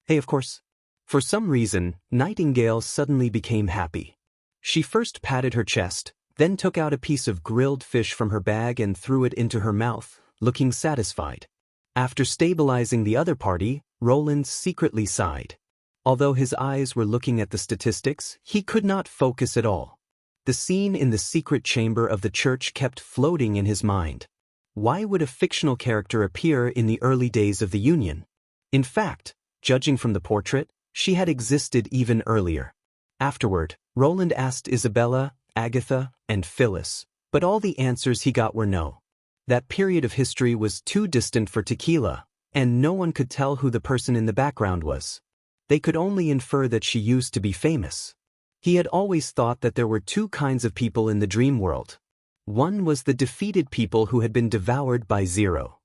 Hey, of course. For some reason, Nightingale suddenly became happy. She first patted her chest, then took out a piece of grilled fish from her bag and threw it into her mouth, looking satisfied. After stabilizing the other party, Roland secretly sighed. Although his eyes were looking at the statistics, he could not focus at all. The scene in the secret chamber of the church kept floating in his mind. Why would a fictional character appear in the early days of the Union? In fact, judging from the portrait, she had existed even earlier. Afterward, Roland asked Isabella, Agatha, and Phyllis, but all the answers he got were no. That period of history was too distant for Tequila, and no one could tell who the person in the background was. They could only infer that she used to be famous. He had always thought that there were two kinds of people in the dream world. One was the defeated people who had been devoured by Zero.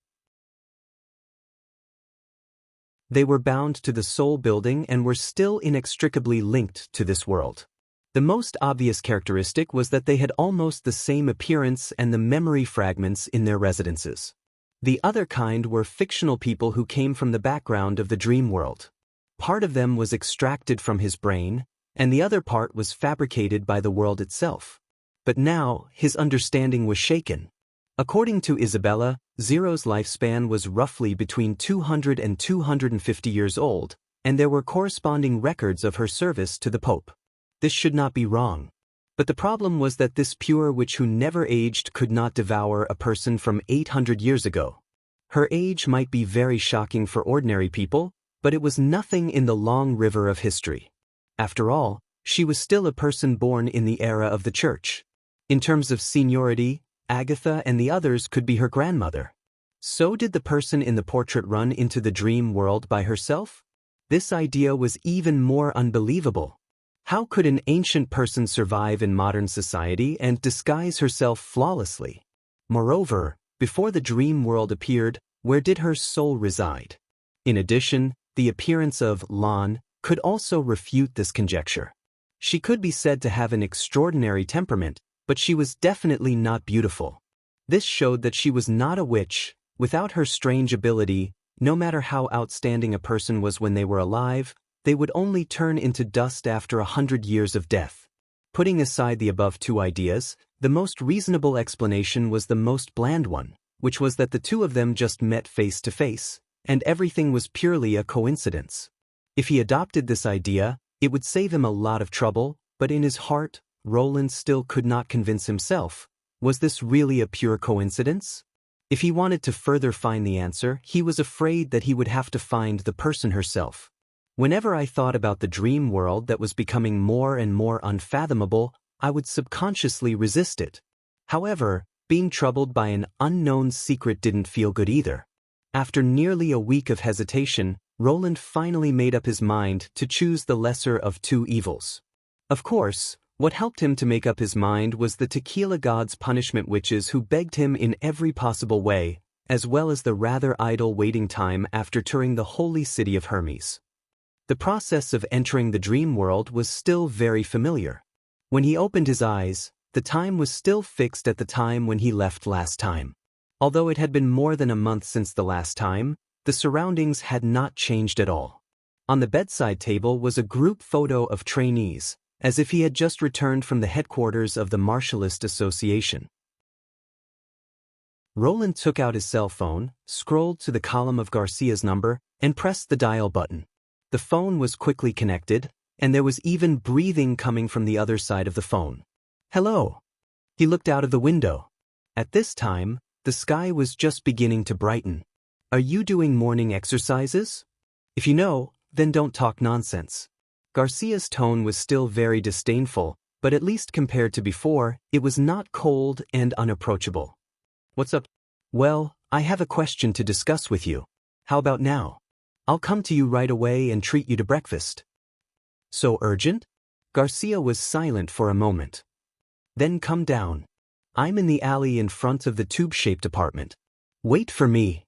They were bound to the soul building and were still inextricably linked to this world. The most obvious characteristic was that they had almost the same appearance and the memory fragments in their residences. The other kind were fictional people who came from the background of the dream world. Part of them was extracted from his brain, and the other part was fabricated by the world itself. But now, his understanding was shaken. According to Isabella, Zero's lifespan was roughly between 200 and 250 years old, and there were corresponding records of her service to the Pope. This should not be wrong. But the problem was that this pure witch who never aged could not devour a person from 800 years ago. Her age might be very shocking for ordinary people, but it was nothing in the long river of history. After all, she was still a person born in the era of the church. In terms of seniority, Agatha and the others could be her grandmother. So did the person in the portrait run into the dream world by herself? This idea was even more unbelievable. How could an ancient person survive in modern society and disguise herself flawlessly? Moreover, before the dream world appeared, where did her soul reside? In addition, the appearance of Lon could also refute this conjecture. She could be said to have an extraordinary temperament, but she was definitely not beautiful. This showed that she was not a witch. Without her strange ability, no matter how outstanding a person was when they were alive, they would only turn into dust after 100 years of death. Putting aside the above two ideas, the most reasonable explanation was the most bland one, which was that the two of them just met face to face, and everything was purely a coincidence. If he adopted this idea, it would save him a lot of trouble, but in his heart, Roland still could not convince himself. Was this really a pure coincidence? If he wanted to further find the answer, he was afraid that he would have to find the person herself. Whenever I thought about the dream world that was becoming more and more unfathomable, I would subconsciously resist it. However, being troubled by an unknown secret didn't feel good either. After nearly a week of hesitation, Roland finally made up his mind to choose the lesser of two evils. Of course, what helped him to make up his mind was the Tequila God's punishment witches who begged him in every possible way, as well as the rather idle waiting time after touring the holy city of Hermes. The process of entering the dream world was still very familiar. When he opened his eyes, the time was still fixed at the time when he left last time. Although it had been more than a month since the last time, the surroundings had not changed at all. On the bedside table was a group photo of trainees, as if he had just returned from the headquarters of the Martialist Association. Roland took out his cell phone, scrolled to the column of Garcia's number, and pressed the dial button. The phone was quickly connected, and there was even breathing coming from the other side of the phone. "Hello." He looked out of the window. At this time, the sky was just beginning to brighten. "Are you doing morning exercises? If you know, then don't talk nonsense." Garcia's tone was still very disdainful, but at least compared to before, it was not cold and unapproachable. "What's up?" "Well, I have a question to discuss with you. How about now? I'll come to you right away and treat you to breakfast." "So urgent?" Garcia was silent for a moment. "Then come down. I'm in the alley in front of the tube-shaped apartment. Wait for me."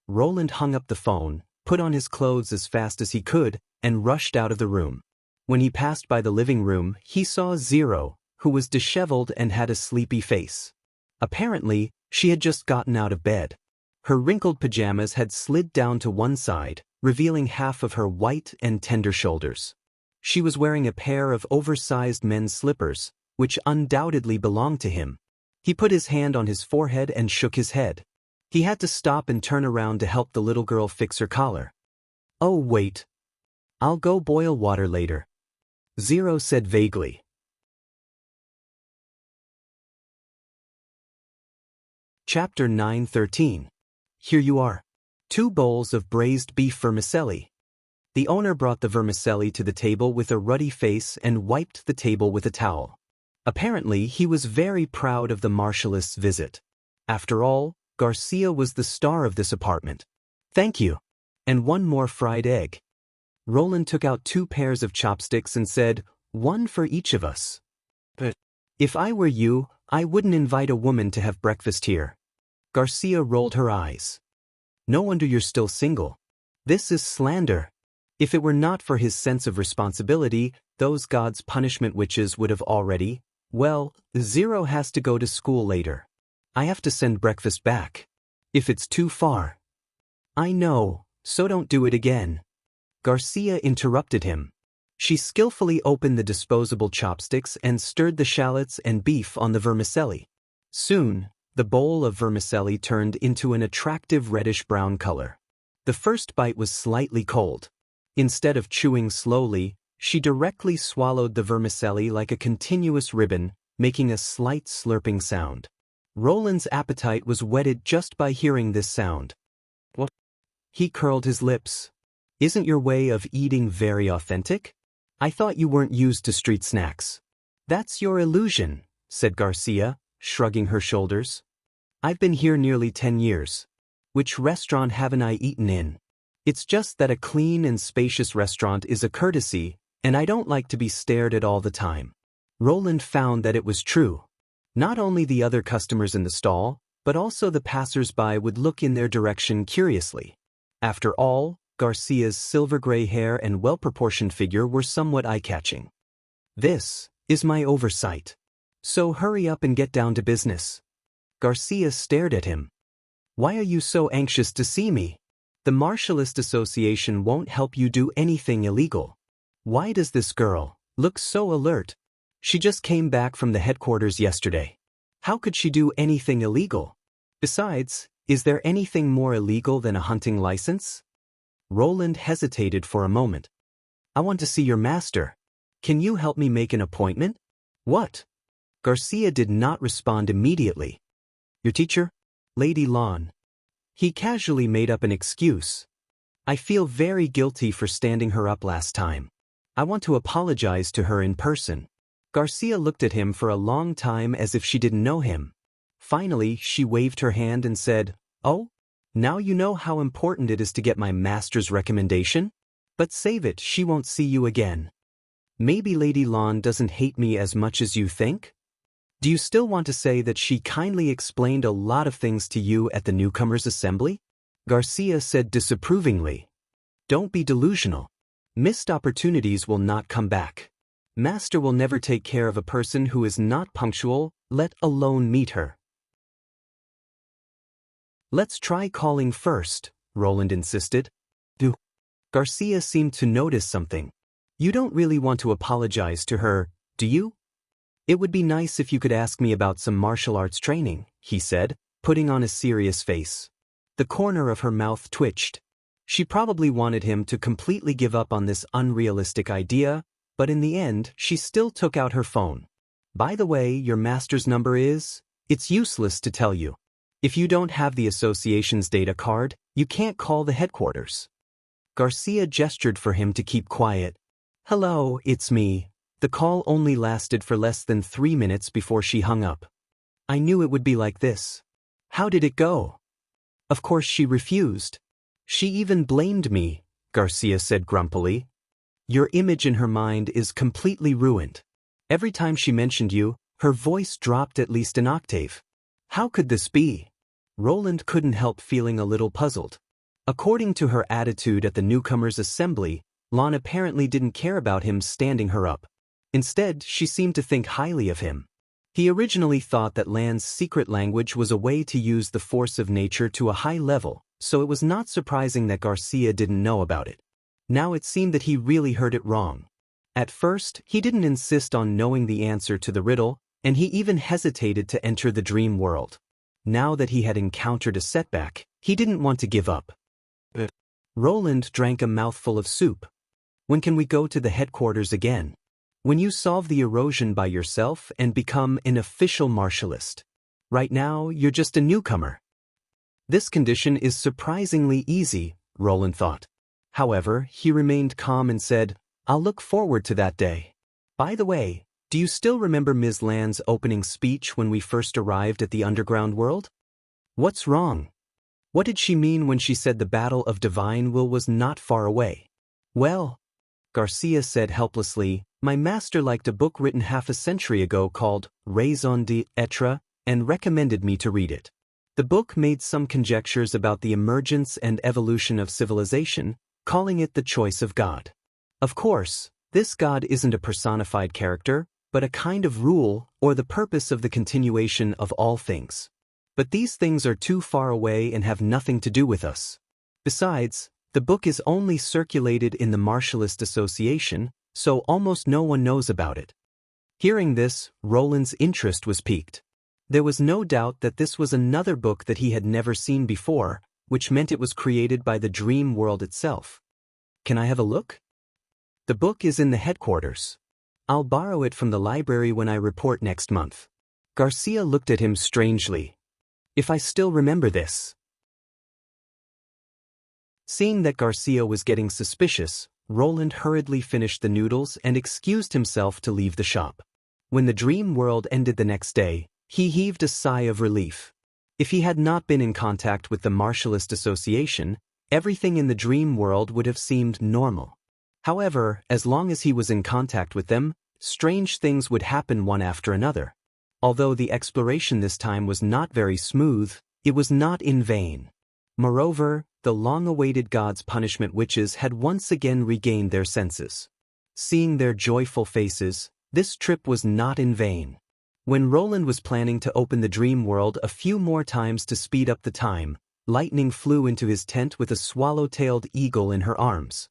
Roland hung up the phone, put on his clothes as fast as he could, and rushed out of the room. When he passed by the living room, he saw Zero, who was disheveled and had a sleepy face. Apparently, she had just gotten out of bed. Her wrinkled pajamas had slid down to one side, revealing half of her white and tender shoulders. She was wearing a pair of oversized men's slippers, which undoubtedly belonged to him. He put his hand on his forehead and shook his head. He had to stop and turn around to help the little girl fix her collar. "Oh, wait. I'll go boil water later," Zero said vaguely. Chapter 9:13. Here you are. 2 bowls of braised beef vermicelli. The owner brought the vermicelli to the table with a ruddy face and wiped the table with a towel. Apparently, he was very proud of the marshallist's visit. After all, Garcia was the star of this apartment. "Thank you. And 1 more fried egg." Roland took out 2 pairs of chopsticks and said, "1 for each of us." "But if I were you, I wouldn't invite a woman to have breakfast here." Garcia rolled her eyes. "No wonder you're still single. This is slander." If it were not for his sense of responsibility, those God's punishment witches would have already. "Well, Zero has to go to school later. I have to send breakfast back. If it's too far." "I know, so don't do it again." Garcia interrupted him. She skillfully opened the disposable chopsticks and stirred the shallots and beef on the vermicelli. Soon, the bowl of vermicelli turned into an attractive reddish-brown color. The first bite was slightly cold. Instead of chewing slowly, she directly swallowed the vermicelli like a continuous ribbon, making a slight slurping sound. Roland's appetite was whetted just by hearing this sound. "What?" He curled his lips. "Isn't your way of eating very authentic? I thought you weren't used to street snacks." "That's your illusion," said Garcia, shrugging her shoulders. "I've been here nearly 10 years. Which restaurant haven't I eaten in? It's just that a clean and spacious restaurant is a courtesy, and I don't like to be stared at all the time." Roland found that it was true. Not only the other customers in the stall, but also the passers-by would look in their direction curiously. After all, Garcia's silver-gray hair and well-proportioned figure were somewhat eye-catching. "This is my oversight. So hurry up and get down to business." Garcia stared at him. "Why are you so anxious to see me? The Martialist Association won't help you do anything illegal. Why does this girl look so alert? She just came back from the headquarters yesterday. How could she do anything illegal? Besides, is there anything more illegal than a hunting license?" Roland hesitated for a moment. "I want to see your master. Can you help me make an appointment?" "What?" Garcia did not respond immediately. "Your teacher? Lady Lawn." He casually made up an excuse. "I feel very guilty for standing her up last time. I want to apologize to her in person." Garcia looked at him for a long time as if she didn't know him. Finally, she waved her hand and said, "Oh? Now you know how important it is to get my master's recommendation? But save it, she won't see you again. Maybe Lady Lawn doesn't hate me as much as you think? Do you still want to say that she kindly explained a lot of things to you at the newcomers' assembly?" Garcia said disapprovingly. "Don't be delusional. Missed opportunities will not come back. Master will never take care of a person who is not punctual, let alone meet her." "Let's try calling first," Roland insisted. "Do?" Garcia seemed to notice something. "You don't really want to apologize to her, do you?" "It would be nice if you could ask me about some martial arts training," he said, putting on a serious face. The corner of her mouth twitched. She probably wanted him to completely give up on this unrealistic idea, but in the end, she still took out her phone. "By the way, your master's number is? It's useless to tell you. If you don't have the association's data card, you can't call the headquarters." Garcia gestured for him to keep quiet. "Hello, it's me." The call only lasted for less than 3 minutes before she hung up. "I knew it would be like this. How did it go?" Of course she refused. "She even blamed me," Garcia said grumpily. "Your image in her mind is completely ruined. Every time she mentioned you, her voice dropped at least an octave. How could this be?" Roland couldn't help feeling a little puzzled. According to her attitude at the newcomers' assembly, Lon apparently didn't care about him standing her up. Instead, she seemed to think highly of him. He originally thought that Lan's secret language was a way to use the force of nature to a high level, so it was not surprising that Garcia didn't know about it. Now it seemed that he really heard it wrong. At first, he didn't insist on knowing the answer to the riddle, and he even hesitated to enter the dream world. Now that he had encountered a setback, he didn't want to give up. Roland drank a mouthful of soup. When can we go to the headquarters again? When you solve the erosion by yourself and become an official martialist. Right now, you're just a newcomer. This condition is surprisingly easy, Roland thought. However, he remained calm and said, I'll look forward to that day. By the way, do you still remember Ms. Land's opening speech when we first arrived at the underground world? What's wrong? What did she mean when she said the battle of divine will was not far away? Well, Garcia said helplessly, my master liked a book written half a century ago called Raison d'être and recommended me to read it. The book made some conjectures about the emergence and evolution of civilization, calling it the choice of God. Of course, this God isn't a personified character, but a kind of rule or the purpose of the continuation of all things. But these things are too far away and have nothing to do with us. Besides, the book is only circulated in the Martialist Association, so almost no one knows about it. Hearing this, Roland's interest was piqued. There was no doubt that this was another book that he had never seen before, which meant it was created by the dream world itself. Can I have a look? The book is in the headquarters. I'll borrow it from the library when I report next month. Garcia looked at him strangely. If I still remember this. Seeing that Garcia was getting suspicious, Roland hurriedly finished the noodles and excused himself to leave the shop. When the dream world ended the next day, he heaved a sigh of relief. If he had not been in contact with the Martialist Association, everything in the dream world would have seemed normal. However, as long as he was in contact with them, strange things would happen one after another. Although the exploration this time was not very smooth, it was not in vain. Moreover, the long-awaited God's punishment witches had once again regained their senses. Seeing their joyful faces, this trip was not in vain. When Roland was planning to open the dream world a few more times to speed up the time, Lightning flew into his tent with a swallow-tailed eagle in her arms.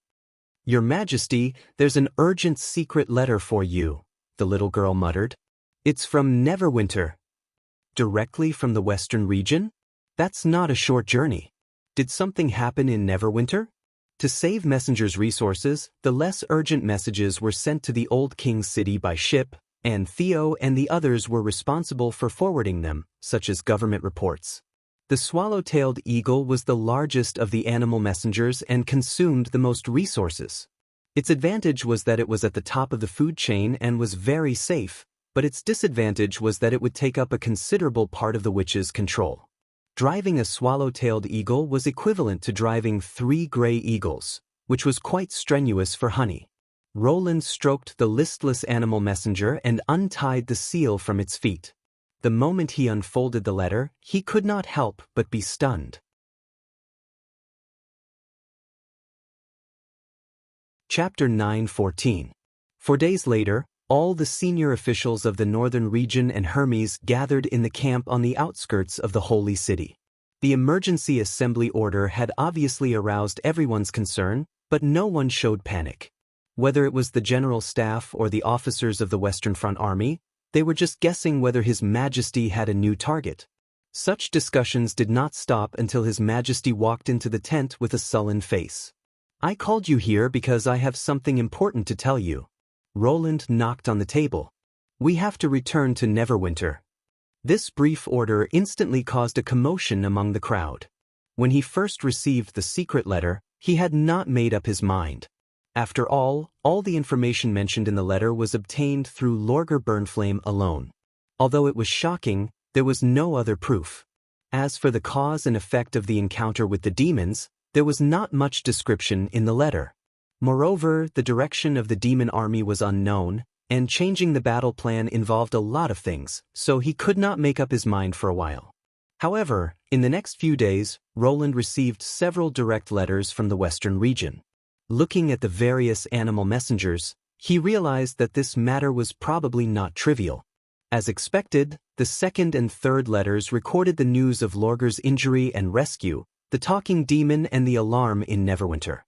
Your Majesty, there's an urgent secret letter for you, the little girl muttered. It's from Neverwinter. Directly from the western region? That's not a short journey. Did something happen in Neverwinter? To save messengers' resources, the less urgent messages were sent to the Old King's city by ship, and Theo and the others were responsible for forwarding them, such as government reports. The swallow-tailed eagle was the largest of the animal messengers and consumed the most resources. Its advantage was that it was at the top of the food chain and was very safe, but its disadvantage was that it would take up a considerable part of the witch's control. Driving a swallow-tailed eagle was equivalent to driving 3 gray eagles, which was quite strenuous for Honey. Roland stroked the listless animal messenger and untied the seal from its feet. The moment he unfolded the letter, he could not help but be stunned. Chapter 9:14. For days later, all the senior officials of the northern region and Hermes gathered in the camp on the outskirts of the Holy City. The emergency assembly order had obviously aroused everyone's concern, but no one showed panic. Whether it was the general staff or the officers of the Western Front Army, they were just guessing whether His Majesty had a new target. Such discussions did not stop until His Majesty walked into the tent with a sullen face. I called you here because I have something important to tell you. Roland knocked on the table. We have to return to Neverwinter. This brief order instantly caused a commotion among the crowd. When he first received the secret letter, he had not made up his mind. After all the information mentioned in the letter was obtained through Lorgar Burnflame alone. Although it was shocking, there was no other proof. As for the cause and effect of the encounter with the demons, there was not much description in the letter. Moreover, the direction of the demon army was unknown, and changing the battle plan involved a lot of things, so he could not make up his mind for a while. However, in the next few days, Roland received several direct letters from the western region. Looking at the various animal messengers, he realized that this matter was probably not trivial. As expected, the second and third letters recorded the news of Lorgar's injury and rescue, The Talking Demon and the Alarm in Neverwinter.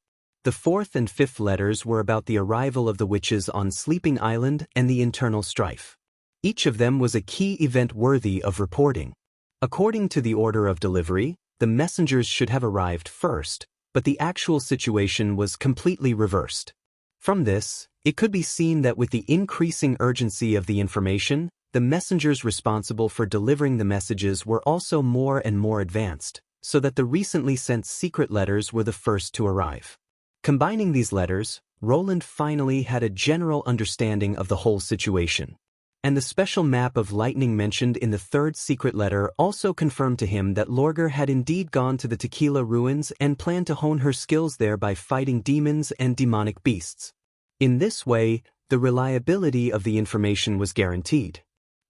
The fourth and fifth letters were about the arrival of the witches on Sleeping Island and the internal strife. Each of them was a key event worthy of reporting. According to the order of delivery, the messengers should have arrived first, but the actual situation was completely reversed. From this, it could be seen that with the increasing urgency of the information, the messengers responsible for delivering the messages were also more and more advanced, so that the recently sent secret letters were the first to arrive. Combining these letters, Roland finally had a general understanding of the whole situation. And the special map of lightning mentioned in the third secret letter also confirmed to him that Lorgar had indeed gone to the Tequila ruins and planned to hone her skills there by fighting demons and demonic beasts. In this way, the reliability of the information was guaranteed.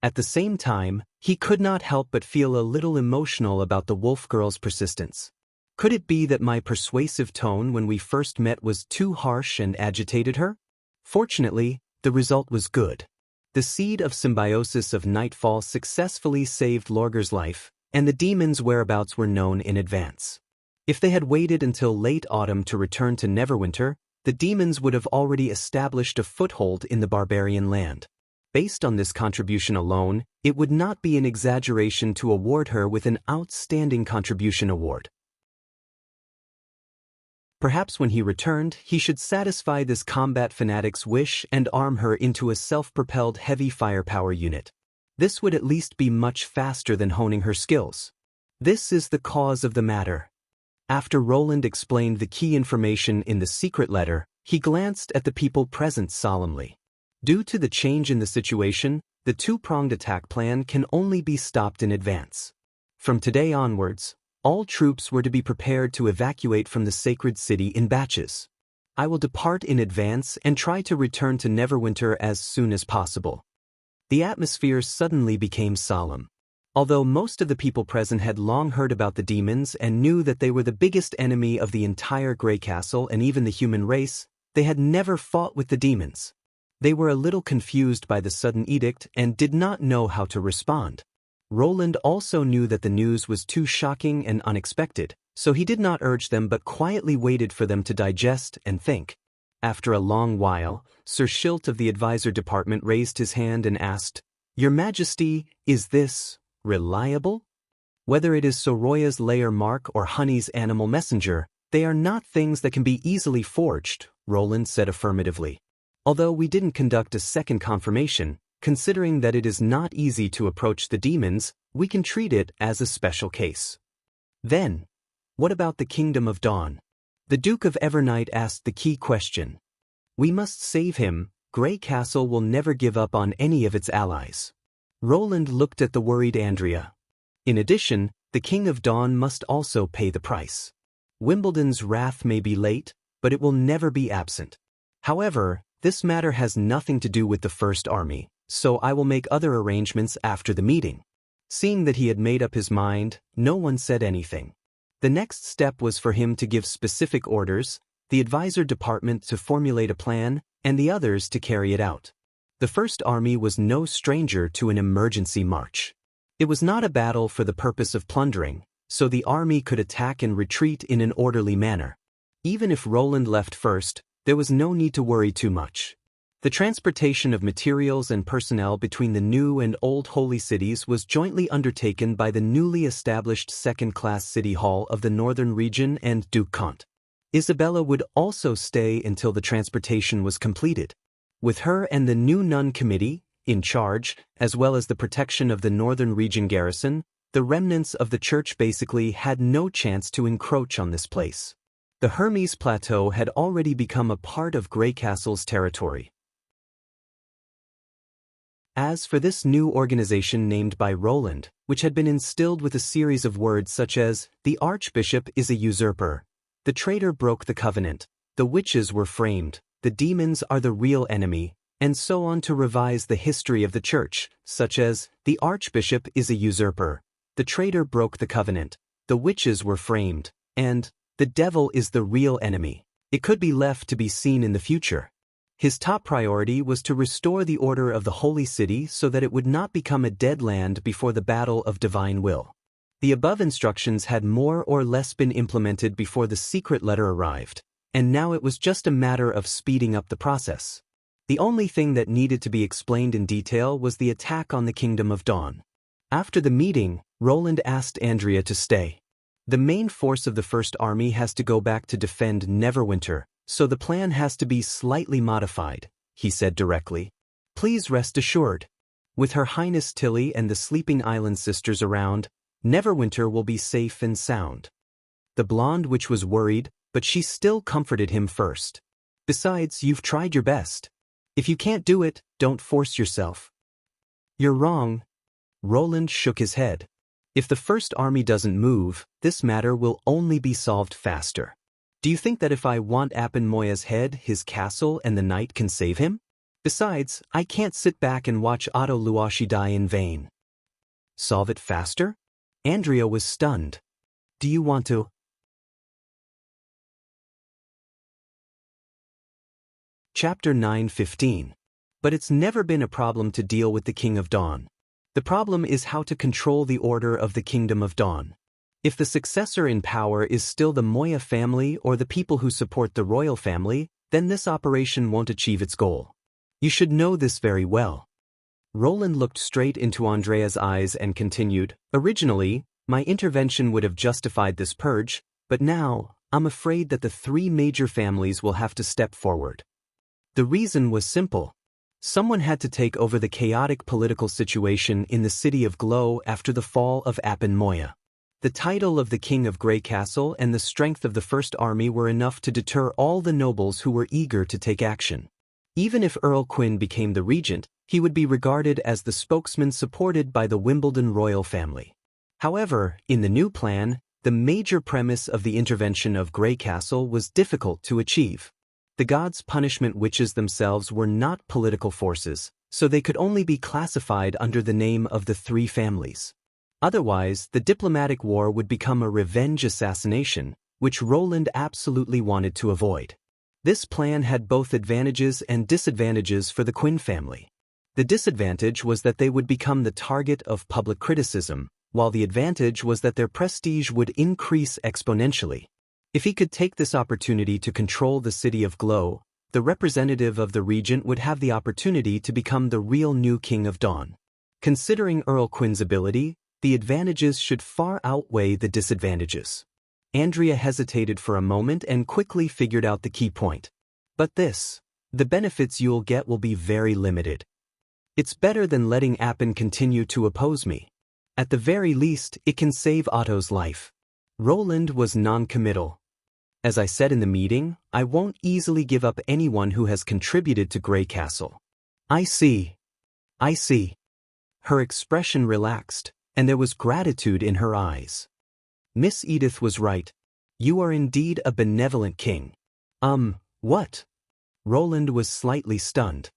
At the same time, he could not help but feel a little emotional about the wolf girl's persistence. Could it be that my persuasive tone when we first met was too harsh and agitated her? Fortunately, the result was good. The seed of symbiosis of Nightfall successfully saved Lorgar's life, and the demon's whereabouts were known in advance. If they had waited until late autumn to return to Neverwinter, the demons would have already established a foothold in the barbarian land. Based on this contribution alone, it would not be an exaggeration to award her with an Outstanding Contribution Award. Perhaps when he returned, he should satisfy this combat fanatic's wish and arm her into a self-propelled heavy firepower unit. This would at least be much faster than honing her skills. This is the cause of the matter. After Roland explained the key information in the secret letter, he glanced at the people present solemnly. Due to the change in the situation, the two-pronged attack plan can only be stopped in advance. From today onwards, all troops were to be prepared to evacuate from the sacred city in batches. I will depart in advance and try to return to Neverwinter as soon as possible. The atmosphere suddenly became solemn. Although most of the people present had long heard about the demons and knew that they were the biggest enemy of the entire Grey Castle and even the human race, they had never fought with the demons. They were a little confused by the sudden edict and did not know how to respond. Roland also knew that the news was too shocking and unexpected, so he did not urge them but quietly waited for them to digest and think. After a long while, Sir Schilt of the advisor department raised his hand and asked, "Your Majesty, is this reliable?" Whether it is Soroya's layer mark or Honey's animal messenger, they are not things that can be easily forged, Roland said affirmatively. Although we didn't conduct a second confirmation, considering that it is not easy to approach the demons, we can treat it as a special case. Then, what about the Kingdom of Dawn? The Duke of Evernight asked the key question. We must save him. Grey Castle will never give up on any of its allies. Roland looked at the worried Andrea. In addition, the King of Dawn must also pay the price. Wimbledon's wrath may be late, but it will never be absent. However, this matter has nothing to do with the First Army, so I will make other arrangements after the meeting. Seeing that he had made up his mind, no one said anything. The next step was for him to give specific orders, the advisor department to formulate a plan, and the others to carry it out. The First Army was no stranger to an emergency march. It was not a battle for the purpose of plundering, so the army could attack and retreat in an orderly manner. Even if Roland left first, there was no need to worry too much. The transportation of materials and personnel between the new and old holy cities was jointly undertaken by the newly established second-class city hall of the northern region and Duke Comte. Isabella would also stay until the transportation was completed. With her and the new nun committee in charge, as well as the protection of the northern region garrison, the remnants of the church basically had no chance to encroach on this place. The Hermes Plateau had already become a part of Grey Castle's territory. As for this new organization named by Roland, which had been instilled with a series of words such as, the Archbishop is a usurper, the traitor broke the covenant, the witches were framed, the demons are the real enemy, and so on to revise the history of the church, such as, the Archbishop is a usurper, the traitor broke the covenant, the witches were framed, and, the devil is the real enemy. It could be left to be seen in the future. His top priority was to restore the order of the Holy City so that it would not become a dead land before the battle of divine will. The above instructions had more or less been implemented before the secret letter arrived, and now it was just a matter of speeding up the process. The only thing that needed to be explained in detail was the attack on the Kingdom of Dawn. After the meeting, Roland asked Andrea to stay. The main force of the First Army has to go back to defend Neverwinter, so the plan has to be slightly modified, he said directly. Please rest assured. With Her Highness Tilly and the Sleeping Island sisters around, Neverwinter will be safe and sound. The blonde witch was worried, but she still comforted him first. Besides, you've tried your best. If you can't do it, don't force yourself. You're wrong. Roland shook his head. If the First Army doesn't move, this matter will only be solved faster. Do you think that if I want Apen Moya's head, his castle and the knight can save him? Besides, I can't sit back and watch Otto Luashi die in vain. Solve it faster? Andrea was stunned. Do you want to? Chapter 9:15. But it's never been a problem to deal with the King of Dawn. The problem is how to control the order of the Kingdom of Dawn. If the successor in power is still the Moya family or the people who support the royal family, then this operation won't achieve its goal. You should know this very well. Roland looked straight into Andrea's eyes and continued, Originally, my intervention would have justified this purge, but now, I'm afraid that the three major families will have to step forward. The reason was simple. Someone had to take over the chaotic political situation in the city of Glow after the fall of Apen Moya. The title of the King of Grey Castle and the strength of the First Army were enough to deter all the nobles who were eager to take action. Even if Earl Quinn became the regent, he would be regarded as the spokesman supported by the Wimbledon royal family. However, in the new plan, the major premise of the intervention of Grey Castle was difficult to achieve. The gods' punishment witches themselves were not political forces, so they could only be classified under the name of the three families. Otherwise, the diplomatic war would become a revenge assassination, which Roland absolutely wanted to avoid. This plan had both advantages and disadvantages for the Quinn family. The disadvantage was that they would become the target of public criticism, while the advantage was that their prestige would increase exponentially. If he could take this opportunity to control the city of Glow, the representative of the regent would have the opportunity to become the real new King of Dawn. Considering Earl Quinn's ability, the advantages should far outweigh the disadvantages. Andrea hesitated for a moment and quickly figured out the key point. But the benefits you'll get will be very limited. It's better than letting Apen continue to oppose me. At the very least, it can save Otto's life. Roland was non-committal. As I said in the meeting, I won't easily give up anyone who has contributed to Grey Castle. I see. Her expression relaxed, and there was gratitude in her eyes. Miss Edith was right. You are indeed a benevolent king. What? Roland was slightly stunned.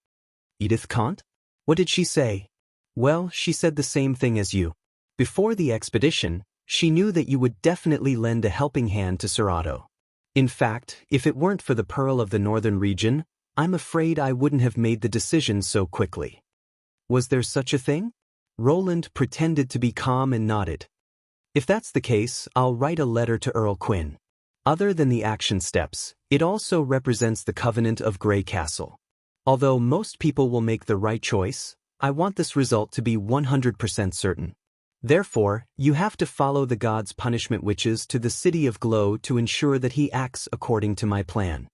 Edith Kant? What did she say? Well, she said the same thing as you. Before the expedition, she knew that you would definitely lend a helping hand to Sir Otto. In fact, if it weren't for the Pearl of the Northern Region, I'm afraid I wouldn't have made the decision so quickly. Was there such a thing? Roland pretended to be calm and nodded. If that's the case, I'll write a letter to Earl Quinn. Other than the action steps, it also represents the covenant of Grey Castle. Although most people will make the right choice, I want this result to be 100% certain. Therefore, you have to follow the gods' punishment witches to the city of Glow to ensure that he acts according to my plan.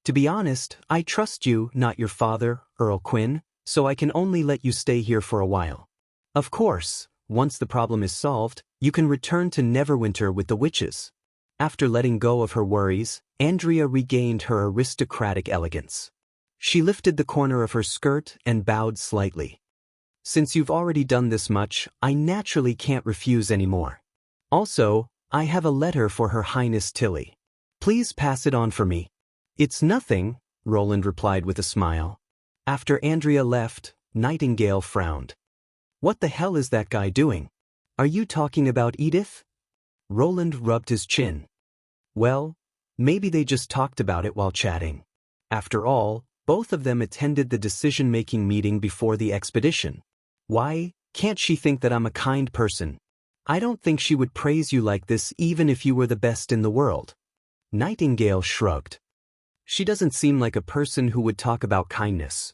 To be honest, I trust you, not your father, Earl Quinn, so I can only let you stay here for a while. Of course, once the problem is solved, you can return to Neverwinter with the witches. After letting go of her worries, Andrea regained her aristocratic elegance. She lifted the corner of her skirt and bowed slightly. Since you've already done this much, I naturally can't refuse anymore. Also, I have a letter for Her Highness Tilly. Please pass it on for me. It's nothing, Roland replied with a smile. After Andrea left, Nightingale frowned. What the hell is that guy doing? Are you talking about Edith? Roland rubbed his chin. Well, maybe they just talked about it while chatting. After all, both of them attended the decision-making meeting before the expedition. Why, Can't she think that I'm a kind person? I don't think she would praise you like this even if you were the best in the world." Nightingale shrugged. She doesn't seem like a person who would talk about kindness.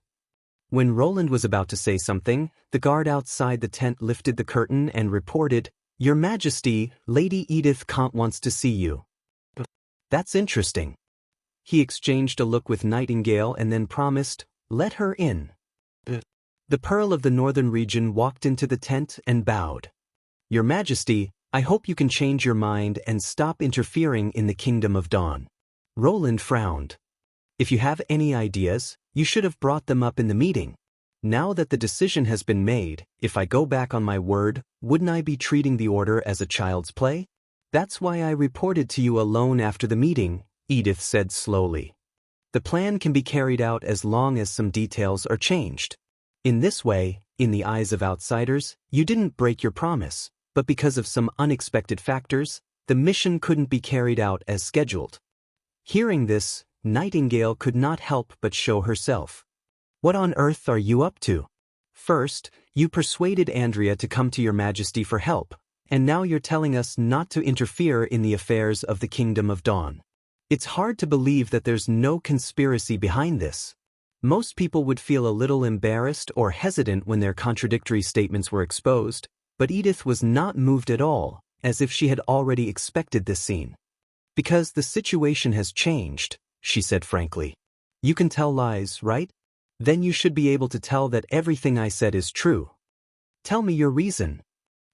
When Roland was about to say something, the guard outside the tent lifted the curtain and reported, "Your Majesty, Lady Edith Kant wants to see you." "That's interesting." He exchanged a look with Nightingale and then promised, "Let her in." The Pearl of the Northern Region walked into the tent and bowed. "Your Majesty, I hope you can change your mind and stop interfering in the Kingdom of Dawn." Roland frowned. "If you have any ideas, you should have brought them up in the meeting. Now that the decision has been made, if I go back on my word, wouldn't I be treating the order as a child's play? That's why I reported to you alone after the meeting," Edith said slowly. "The plan can be carried out as long as some details are changed. In this way, in the eyes of outsiders, you didn't break your promise, but because of some unexpected factors, the mission couldn't be carried out as scheduled." Hearing this, Nightingale could not help but show herself. "What on earth are you up to? First, you persuaded Andrea to come to your Majesty for help, and now you're telling us not to interfere in the affairs of the Kingdom of Dawn. It's hard to believe that there's no conspiracy behind this." Most people would feel a little embarrassed or hesitant when their contradictory statements were exposed, but Edith was not moved at all, as if she had already expected this scene. "Because the situation has changed," she said frankly. "You can tell lies, right? Then you should be able to tell that everything I said is true. Tell me your reason."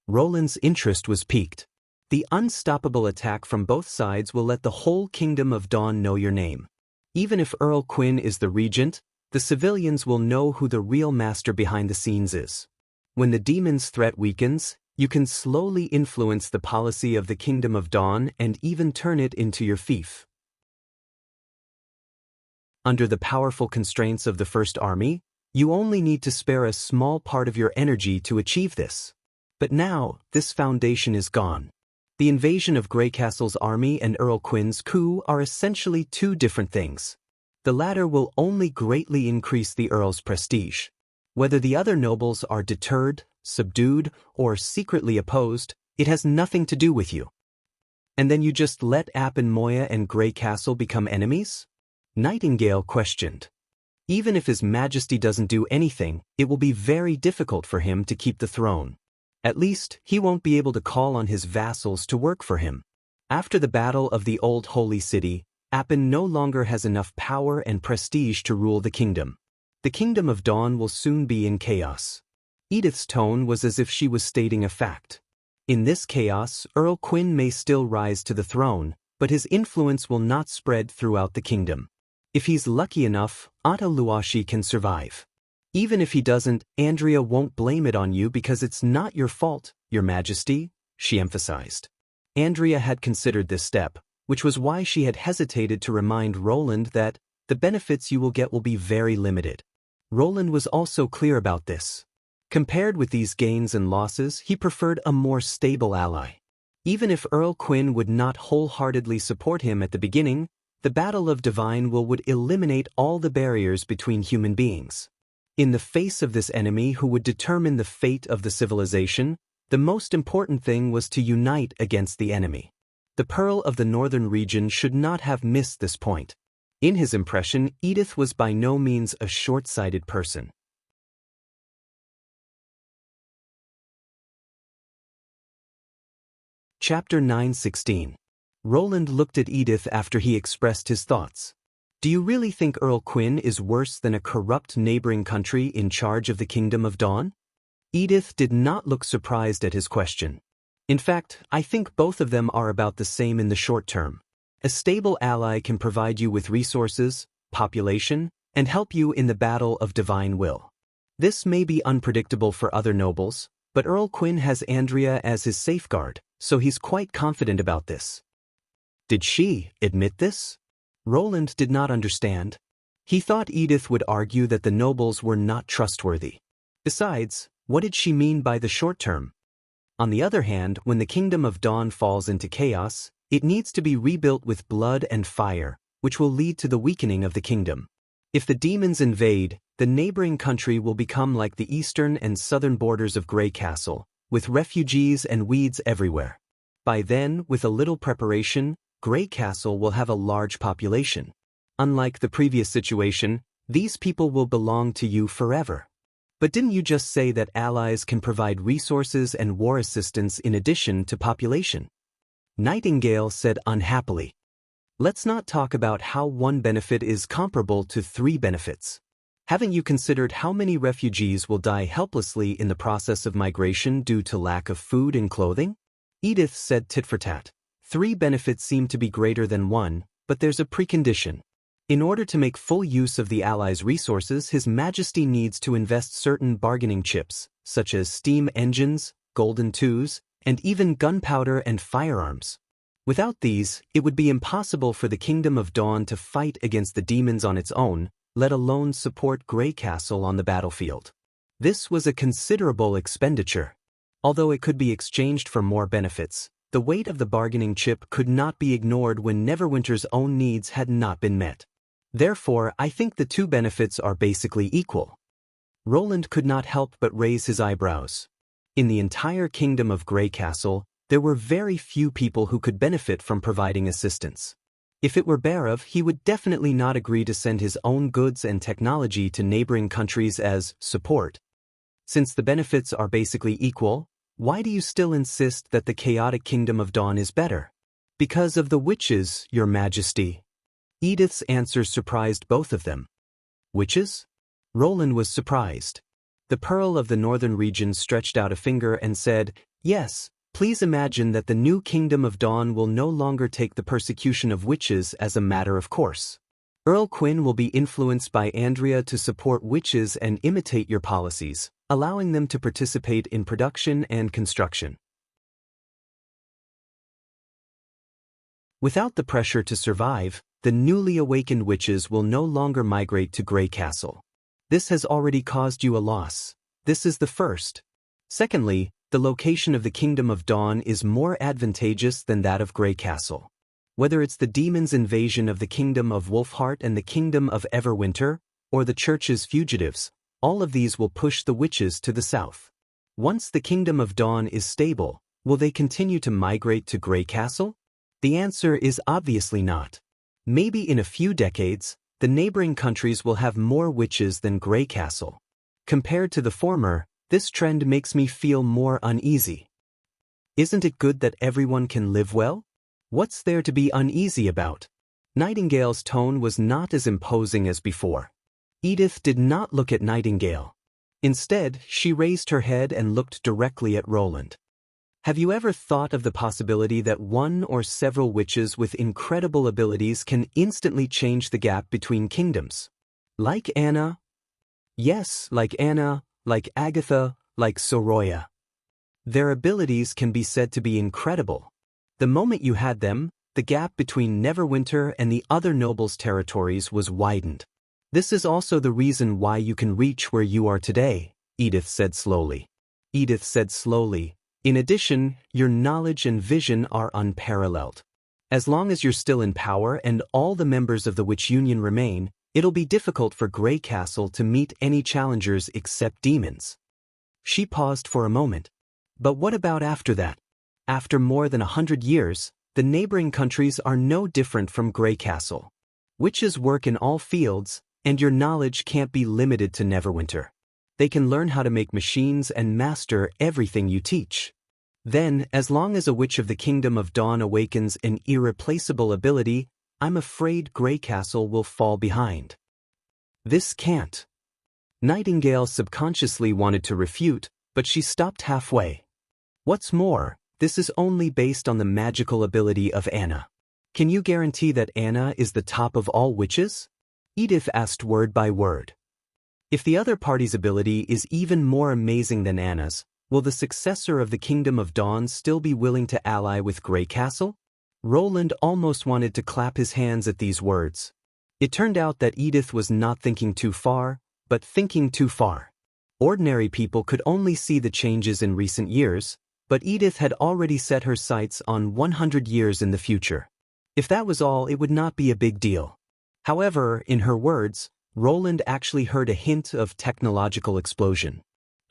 Roland's interest was piqued. "The unstoppable attack from both sides will let the whole Kingdom of Dawn know your name. Even if Earl Quinn is the regent, the civilians will know who the real master behind the scenes is. When the demon's threat weakens, you can slowly influence the policy of the Kingdom of Dawn and even turn it into your fief. Under the powerful constraints of the First Army, you only need to spare a small part of your energy to achieve this. But now, this foundation is gone. The invasion of Greycastle's army and Earl Quinn's coup are essentially two different things. The latter will only greatly increase the Earl's prestige. Whether the other nobles are deterred, subdued, or secretly opposed, it has nothing to do with you. And then you just let Appin Moya and Greycastle become enemies? Nightingale questioned. Even if His Majesty doesn't do anything, it will be very difficult for him to keep the throne. At least, he won't be able to call on his vassals to work for him. After the Battle of the Old Holy City, Appin no longer has enough power and prestige to rule the kingdom. The Kingdom of Dawn will soon be in chaos. Edith's tone was as if she was stating a fact. In this chaos, Earl Quinn may still rise to the throne, but his influence will not spread throughout the kingdom. If he's lucky enough, Ata Luashi can survive. Even if he doesn't, Andrea won't blame it on you because it's not your fault, Your Majesty, she emphasized. Andrea had considered this step, which was why she had hesitated to remind Roland that the benefits you will get will be very limited. Roland was also clear about this. Compared with these gains and losses, he preferred a more stable ally. Even if Earl Quinn would not wholeheartedly support him at the beginning, the Battle of Divine Will would eliminate all the barriers between human beings. In the face of this enemy who would determine the fate of the civilization, the most important thing was to unite against the enemy. The Pearl of the Northern Region should not have missed this point. In his impression, Edith was by no means a short-sighted person. Chapter 9:16. Roland looked at Edith after he expressed his thoughts. "Do you really think Earl Quinn is worse than a corrupt neighboring country in charge of the Kingdom of Dawn?" Edith did not look surprised at his question. "In fact, I think both of them are about the same in the short term. A stable ally can provide you with resources, population, and help you in the Battle of Divine Will. This may be unpredictable for other nobles, but Earl Quinn has Andrea as his safeguard, so he's quite confident about this." Did she admit this? Roland did not understand. He thought Edith would argue that the nobles were not trustworthy. Besides, what did she mean by the short term? On the other hand, when the Kingdom of Dawn falls into chaos, it needs to be rebuilt with blood and fire, which will lead to the weakening of the kingdom. If the demons invade, the neighboring country will become like the eastern and southern borders of Grey Castle, with refugees and weeds everywhere. By then, with a little preparation, Grey Castle will have a large population. Unlike the previous situation, these people will belong to you forever. But didn't you just say that allies can provide resources and war assistance in addition to population? Nightingale said unhappily. Let's not talk about how one benefit is comparable to 3 benefits. Haven't you considered how many refugees will die helplessly in the process of migration due to lack of food and clothing? Edith said tit for tat. 3 benefits seem to be greater than 1, but there's a precondition. In order to make full use of the Allies' resources, His Majesty needs to invest certain bargaining chips, such as steam engines, golden tools, and even gunpowder and firearms. Without these, it would be impossible for the Kingdom of Dawn to fight against the demons on its own, let alone support Grey Castle on the battlefield. This was a considerable expenditure. Although it could be exchanged for more benefits, the weight of the bargaining chip could not be ignored when Neverwinter's own needs had not been met. Therefore, I think the 2 benefits are basically equal. Roland could not help but raise his eyebrows. In the entire kingdom of Grey Castle, there were very few people who could benefit from providing assistance. If it were Barov, he would definitely not agree to send his own goods and technology to neighboring countries as support. Since the benefits are basically equal, why do you still insist that the chaotic Kingdom of Dawn is better? Because of the witches, Your Majesty. Edith's answer surprised both of them. Witches? Roland was surprised. The Pearl of the Northern region stretched out a finger and said, yes, please imagine that the new Kingdom of Dawn will no longer take the persecution of witches as a matter of course. Earl Quinn will be influenced by Andrea to support witches and imitate your policies, allowing them to participate in production and construction. Without the pressure to survive, the newly awakened witches will no longer migrate to Grey Castle. This has already caused you a loss. This is the first. Secondly, the location of the Kingdom of Dawn is more advantageous than that of Grey Castle. Whether it's the demons' invasion of the Kingdom of Wolfheart and the Kingdom of Everwinter, or the Church's fugitives, all of these will push the witches to the south. Once the Kingdom of Dawn is stable, will they continue to migrate to Grey Castle? The answer is obviously not. Maybe in a few decades, the neighboring countries will have more witches than Grey Castle. Compared to the former, this trend makes me feel more uneasy. Isn't it good that everyone can live well? What's there to be uneasy about? Nightingale's tone was not as imposing as before. Edith did not look at Nightingale. Instead, she raised her head and looked directly at Roland. Have you ever thought of the possibility that one or several witches with incredible abilities can instantly change the gap between kingdoms? Like Anna? Yes, like Anna, like Agatha, like Soroya. Their abilities can be said to be incredible. The moment you had them, the gap between Neverwinter and the other nobles' territories was widened. This is also the reason why you can reach where you are today, Edith said slowly. Edith said slowly, in addition, your knowledge and vision are unparalleled. As long as you're still in power and all the members of the Witch Union remain, it'll be difficult for Grey Castle to meet any challengers except demons. She paused for a moment. But what about after that? After more than 100 years, the neighboring countries are no different from Grey Castle. Witches work in all fields, and your knowledge can't be limited to Neverwinter. They can learn how to make machines and master everything you teach. Then, as long as a witch of the Kingdom of Dawn awakens an irreplaceable ability, I'm afraid Grey Castle will fall behind. This can't. Nightingale subconsciously wanted to refute, but she stopped halfway. What's more, this is only based on the magical ability of Anna. Can you guarantee that Anna is the top of all witches? Edith asked word by word. If the other party's ability is even more amazing than Anna's, will the successor of the Kingdom of Dawn still be willing to ally with Grey Castle? Roland almost wanted to clap his hands at these words. It turned out that Edith was not thinking too far, but thinking too far. Ordinary people could only see the changes in recent years, but Edith had already set her sights on 100 years in the future. If that was all, it would not be a big deal. However, in her words, Roland actually heard a hint of technological explosion.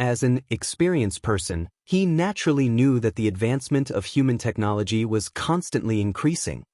As an experienced person, he naturally knew that the advancement of human technology was constantly increasing.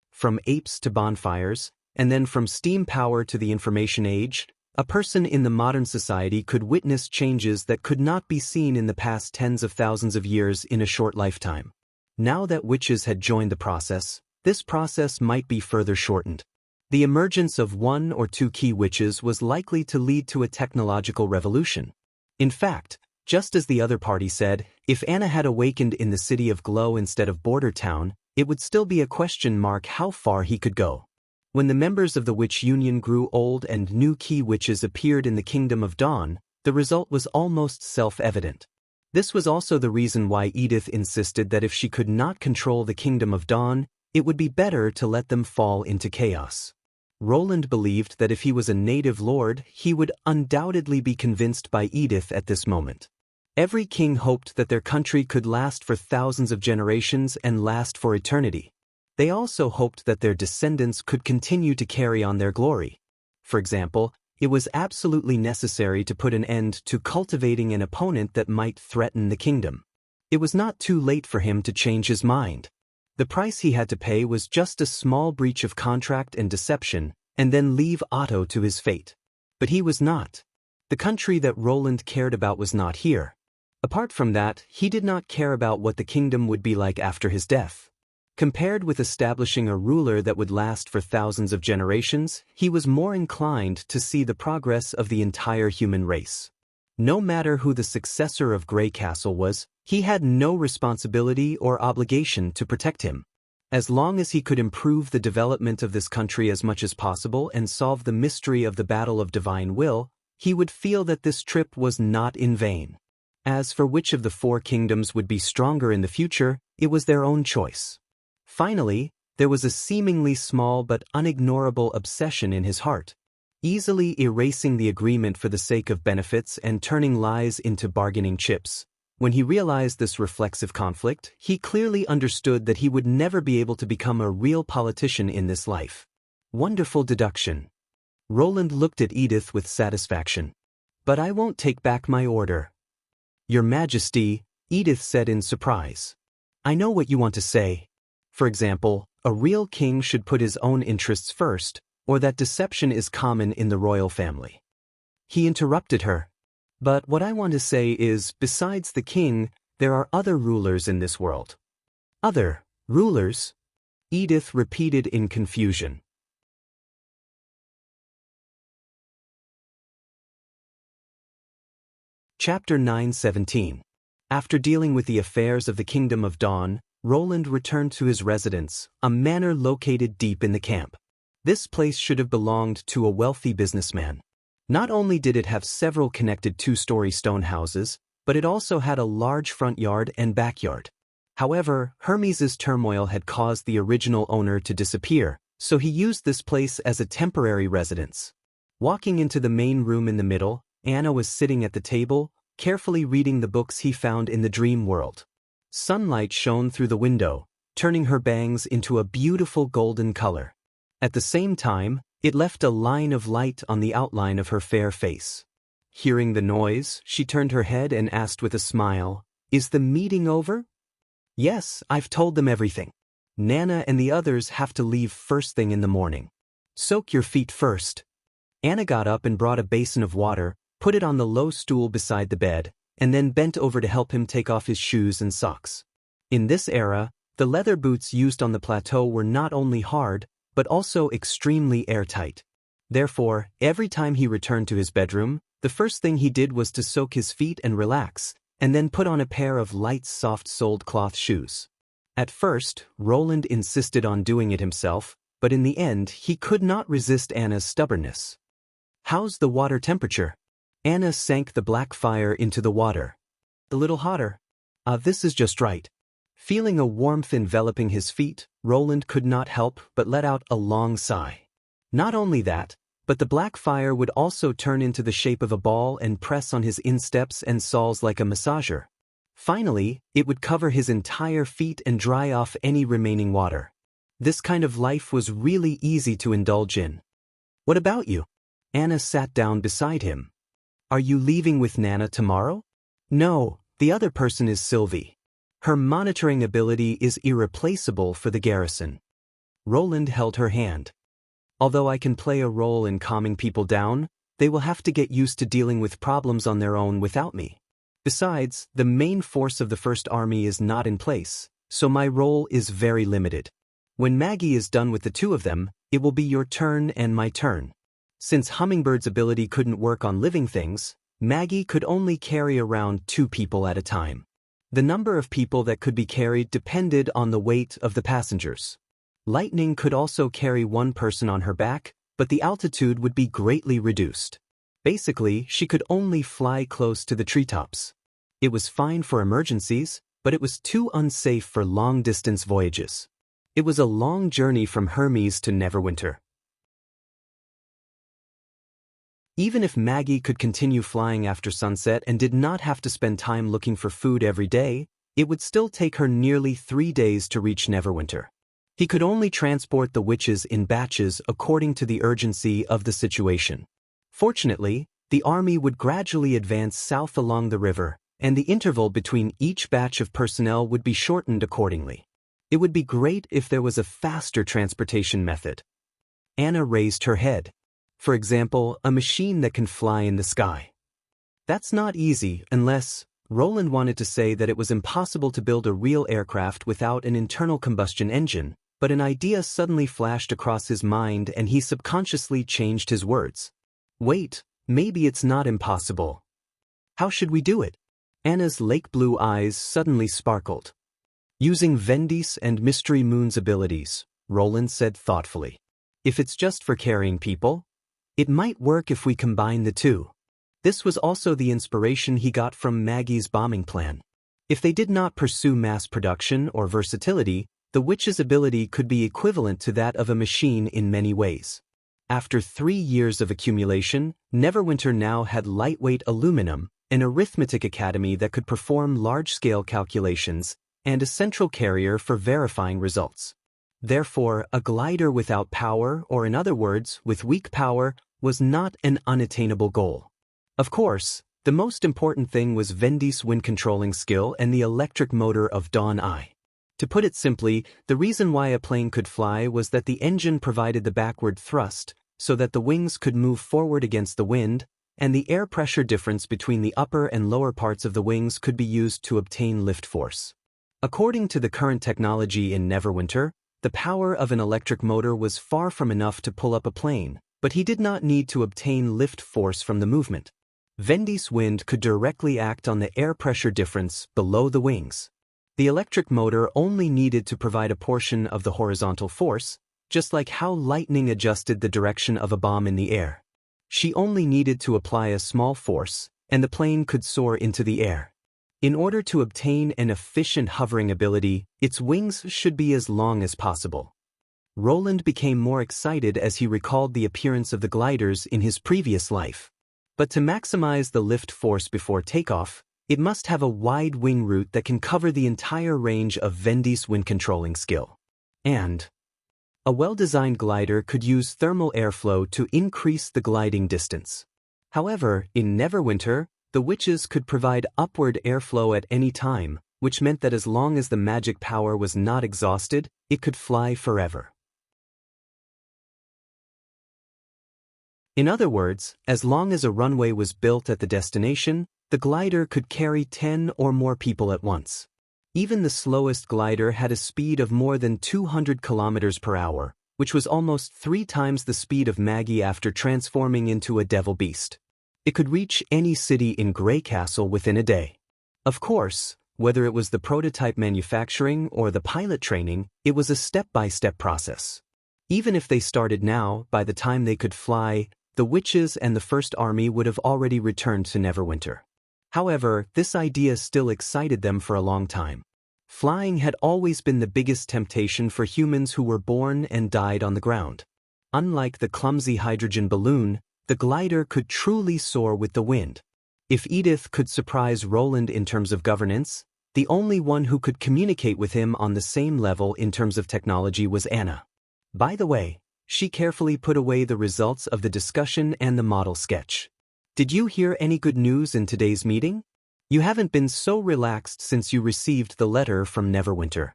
From apes to bonfires, and then from steam power to the information age, a person in the modern society could witness changes that could not be seen in the past tens of thousands of years in a short lifetime. Now that witches had joined the process, this process might be further shortened. The emergence of one or two key witches was likely to lead to a technological revolution. In fact, just as the other party said, if Anna had awakened in the city of Glow instead of Border Town, it would still be a question mark how far he could go. When the members of the Witch Union grew old and new key witches appeared in the Kingdom of Dawn, the result was almost self-evident. This was also the reason why Edith insisted that if she could not control the Kingdom of Dawn, it would be better to let them fall into chaos. Roland believed that if he was a native lord, he would undoubtedly be convinced by Edith at this moment. Every king hoped that their country could last for thousands of generations and last for eternity. They also hoped that their descendants could continue to carry on their glory. For example, it was absolutely necessary to put an end to cultivating an opponent that might threaten the kingdom. It was not too late for him to change his mind. The price he had to pay was just a small breach of contract and deception, and then leave Otto to his fate. But he was not. The country that Roland cared about was not here. Apart from that, he did not care about what the kingdom would be like after his death. Compared with establishing a ruler that would last for thousands of generations, he was more inclined to see the progress of the entire human race. No matter who the successor of Grey Castle was, he had no responsibility or obligation to protect him. As long as he could improve the development of this country as much as possible and solve the mystery of the Battle of Divine Will, he would feel that this trip was not in vain. As for which of the four kingdoms would be stronger in the future, it was their own choice. Finally, there was a seemingly small but unignorable obsession in his heart. Easily erasing the agreement for the sake of benefits and turning lies into bargaining chips. When he realized this reflexive conflict, he clearly understood that he would never be able to become a real politician in this life. Wonderful deduction. Roland looked at Edith with satisfaction. But I won't take back my order. Your Majesty, Edith said in surprise. I know what you want to say. For example, a real king should put his own interests first, or that deception is common in the royal family. He interrupted her. But what I want to say is, besides the king, there are other rulers in this world. Other rulers? Edith repeated in confusion. Chapter 9:17. After dealing with the affairs of the Kingdom of Dawn, Roland returned to his residence, a manor located deep in the camp. This place should have belonged to a wealthy businessman. Not only did it have several connected two-story stone houses, but it also had a large front yard and backyard. However, Hermes's turmoil had caused the original owner to disappear, so he used this place as a temporary residence. Walking into the main room in the middle, Anna was sitting at the table, carefully reading the books he found in the dream world. Sunlight shone through the window, turning her bangs into a beautiful golden color. At the same time, it left a line of light on the outline of her fair face. Hearing the noise, she turned her head and asked with a smile, "Is the meeting over?" "Yes, I've told them everything. Nana and the others have to leave first thing in the morning. Soak your feet first." Anna got up and brought a basin of water, put it on the low stool beside the bed, and then bent over to help him take off his shoes and socks. In this era, the leather boots used on the plateau were not only hard, but also extremely airtight. Therefore, every time he returned to his bedroom, the first thing he did was to soak his feet and relax, and then put on a pair of light soft-soled cloth shoes. At first, Roland insisted on doing it himself, but in the end he could not resist Anna's stubbornness. "How's the water temperature?" Anna sank the black fire into the water. "A little hotter." This is just right." Feeling a warmth enveloping his feet, Roland could not help but let out a long sigh. Not only that, but the black fire would also turn into the shape of a ball and press on his insteps and soles like a massager. Finally, it would cover his entire feet and dry off any remaining water. This kind of life was really easy to indulge in. What about you? Anna sat down beside him. Are you leaving with Nana tomorrow? No, the other person is Sylvie. Her monitoring ability is irreplaceable for the garrison. Roland held her hand. Although I can play a role in calming people down, they will have to get used to dealing with problems on their own without me. Besides, the main force of the First Army is not in place, so my role is very limited. When Maggie is done with the two of them, it will be your turn and my turn. Since Hummingbird's ability couldn't work on living things, Maggie could only carry around 2 people at a time. The number of people that could be carried depended on the weight of the passengers. Lightning could also carry 1 person on her back, but the altitude would be greatly reduced. Basically, she could only fly close to the treetops. It was fine for emergencies, but it was too unsafe for long-distance voyages. It was a long journey from Hermes to Neverwinter. Even if Maggie could continue flying after sunset and did not have to spend time looking for food every day, it would still take her nearly 3 days to reach Neverwinter. He could only transport the witches in batches according to the urgency of the situation. Fortunately, the army would gradually advance south along the river, and the interval between each batch of personnel would be shortened accordingly. It would be great if there was a faster transportation method. Anna raised her head. For example, a machine that can fly in the sky. That's not easy unless Roland wanted to say that it was impossible to build a real aircraft without an internal combustion engine, but an idea suddenly flashed across his mind and he subconsciously changed his words. Wait, maybe it's not impossible. How should we do it? Anna's lake blue eyes suddenly sparkled. Using Vendis and Mystery Moon's abilities, Roland said thoughtfully. If it's just for carrying people, it might work if we combine the two. This was also the inspiration he got from Maggie's bombing plan. If they did not pursue mass production or versatility, the witch's ability could be equivalent to that of a machine in many ways. After 3 years of accumulation, Neverwinter now had lightweight aluminum, an arithmetic academy that could perform large-scale calculations, and a central carrier for verifying results. Therefore, a glider without power, or in other words, with weak power, was not an unattainable goal. Of course, the most important thing was Vendis' wind-controlling skill and the electric motor of Dawn Eye. To put it simply, the reason why a plane could fly was that the engine provided the backward thrust, so that the wings could move forward against the wind, and the air pressure difference between the upper and lower parts of the wings could be used to obtain lift force. According to the current technology in Neverwinter, the power of an electric motor was far from enough to pull up a plane, but he did not need to obtain lift force from the movement. Vendis' wind could directly act on the air pressure difference below the wings. The electric motor only needed to provide a portion of the horizontal force, just like how lightning adjusted the direction of a bomb in the air. She only needed to apply a small force, and the plane could soar into the air. In order to obtain an efficient hovering ability, its wings should be as long as possible. Roland became more excited as he recalled the appearance of the gliders in his previous life. But to maximize the lift force before takeoff, it must have a wide wing route that can cover the entire range of Vendis' wind-controlling skill. And a well-designed glider could use thermal airflow to increase the gliding distance. However, in Neverwinter, the witches could provide upward airflow at any time, which meant that as long as the magic power was not exhausted, it could fly forever. In other words, as long as a runway was built at the destination, the glider could carry 10 or more people at once. Even the slowest glider had a speed of more than 200 kilometers per hour, which was almost 3 times the speed of Maggie after transforming into a devil beast. It could reach any city in Grey Castle within a day. Of course, whether it was the prototype manufacturing or the pilot training, it was a step-by-step process. Even if they started now, by the time they could fly, the witches and the First Army would have already returned to Neverwinter. However, this idea still excited them for a long time. Flying had always been the biggest temptation for humans who were born and died on the ground. Unlike the clumsy hydrogen balloon, the glider could truly soar with the wind. If Edith could surprise Roland in terms of governance, The only one who could communicate with him on the same level in terms of technology was Anna. By the way, she carefully put away the results of the discussion and the model sketch. Did you hear any good news in today's meeting? You haven't been so relaxed since you received the letter from Neverwinter.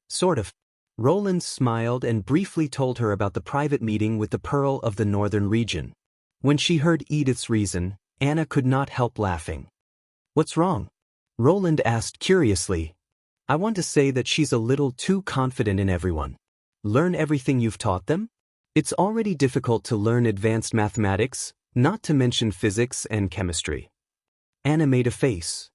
Sort of. Roland smiled and briefly told her about the private meeting with the Pearl of the Northern region. When she heard Edith's reason, Anna could not help laughing. What's wrong? Roland asked curiously. I want to say that she's a little too confident in everyone. Learn everything you've taught them? It's already difficult to learn advanced mathematics, not to mention physics and chemistry. Anna made a face.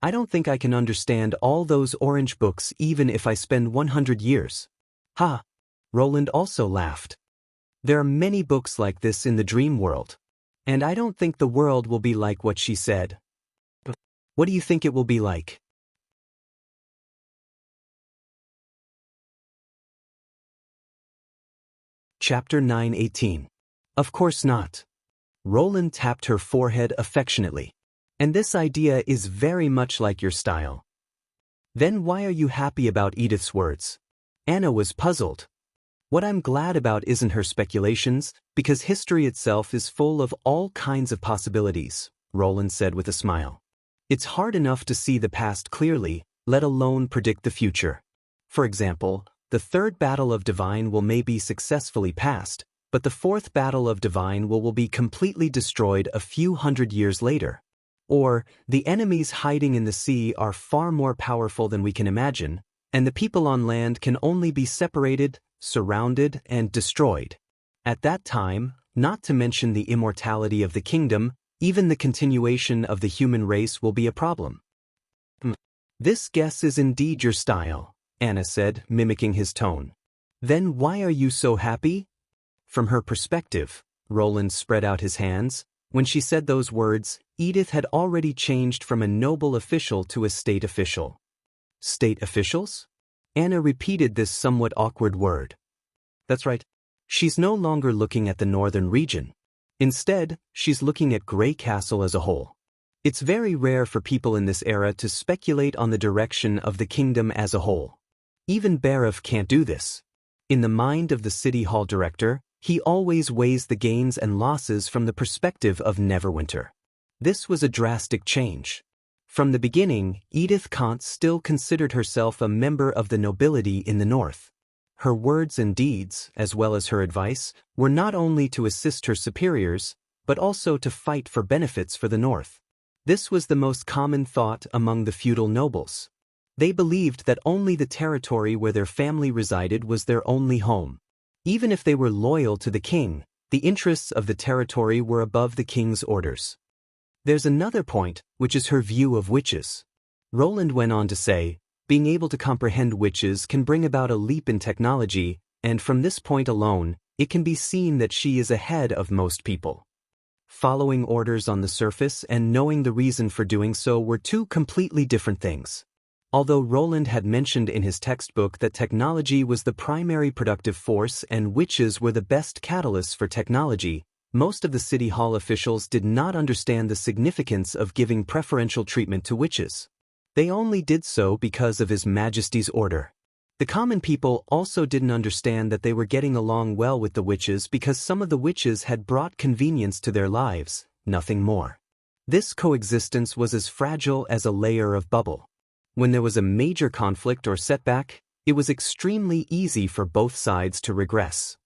I don't think I can understand all those orange books even if I spend 100 years. Ha! Roland also laughed. There are many books like this in the dream world. And I don't think the world will be like what she said. What do you think it will be like? Chapter 9:18. Of course not. Roland tapped her forehead affectionately. And this idea is very much like your style. Then why are you happy about Edith's words? Anna was puzzled. What I'm glad about isn't her speculations, because history itself is full of all kinds of possibilities, Roland said with a smile. It's hard enough to see the past clearly, let alone predict the future. For example, the third battle of Divine will may be successfully passed, but the fourth battle of Divine will be completely destroyed a few hundred years later. Or, the enemies hiding in the sea are far more powerful than we can imagine, and the people on land can only be separated, surrounded, and destroyed. At that time, not to mention the immortality of the kingdom, even the continuation of the human race will be a problem. This guess is indeed your style, Anna said, mimicking his tone. Then why are you so happy? From her perspective, Roland spread out his hands. When she said those words, Edith had already changed from a noble official to a state official. State officials? Anna repeated this somewhat awkward word. That's right. She's no longer looking at the northern region. Instead, she's looking at Grey Castle as a whole. It's very rare for people in this era to speculate on the direction of the kingdom as a whole. Even Barov can't do this. In the mind of the city hall director, he always weighs the gains and losses from the perspective of Neverwinter. This was a drastic change. From the beginning, Edith Kant still considered herself a member of the nobility in the north. Her words and deeds, as well as her advice, were not only to assist her superiors, but also to fight for benefits for the north. This was the most common thought among the feudal nobles. They believed that only the territory where their family resided was their only home. Even if they were loyal to the king, the interests of the territory were above the king's orders. There's another point, which is her view of witches. Roland went on to say, being able to comprehend witches can bring about a leap in technology, and from this point alone, it can be seen that she is ahead of most people. Following orders on the surface and knowing the reason for doing so were two completely different things. Although Roland had mentioned in his textbook that technology was the primary productive force and witches were the best catalysts for technology, most of the city hall officials did not understand the significance of giving preferential treatment to witches. They only did so because of His Majesty's order. The common people also didn't understand that they were getting along well with the witches because some of the witches had brought convenience to their lives, nothing more. This coexistence was as fragile as a layer of bubble. When there was a major conflict or setback, it was extremely easy for both sides to regress.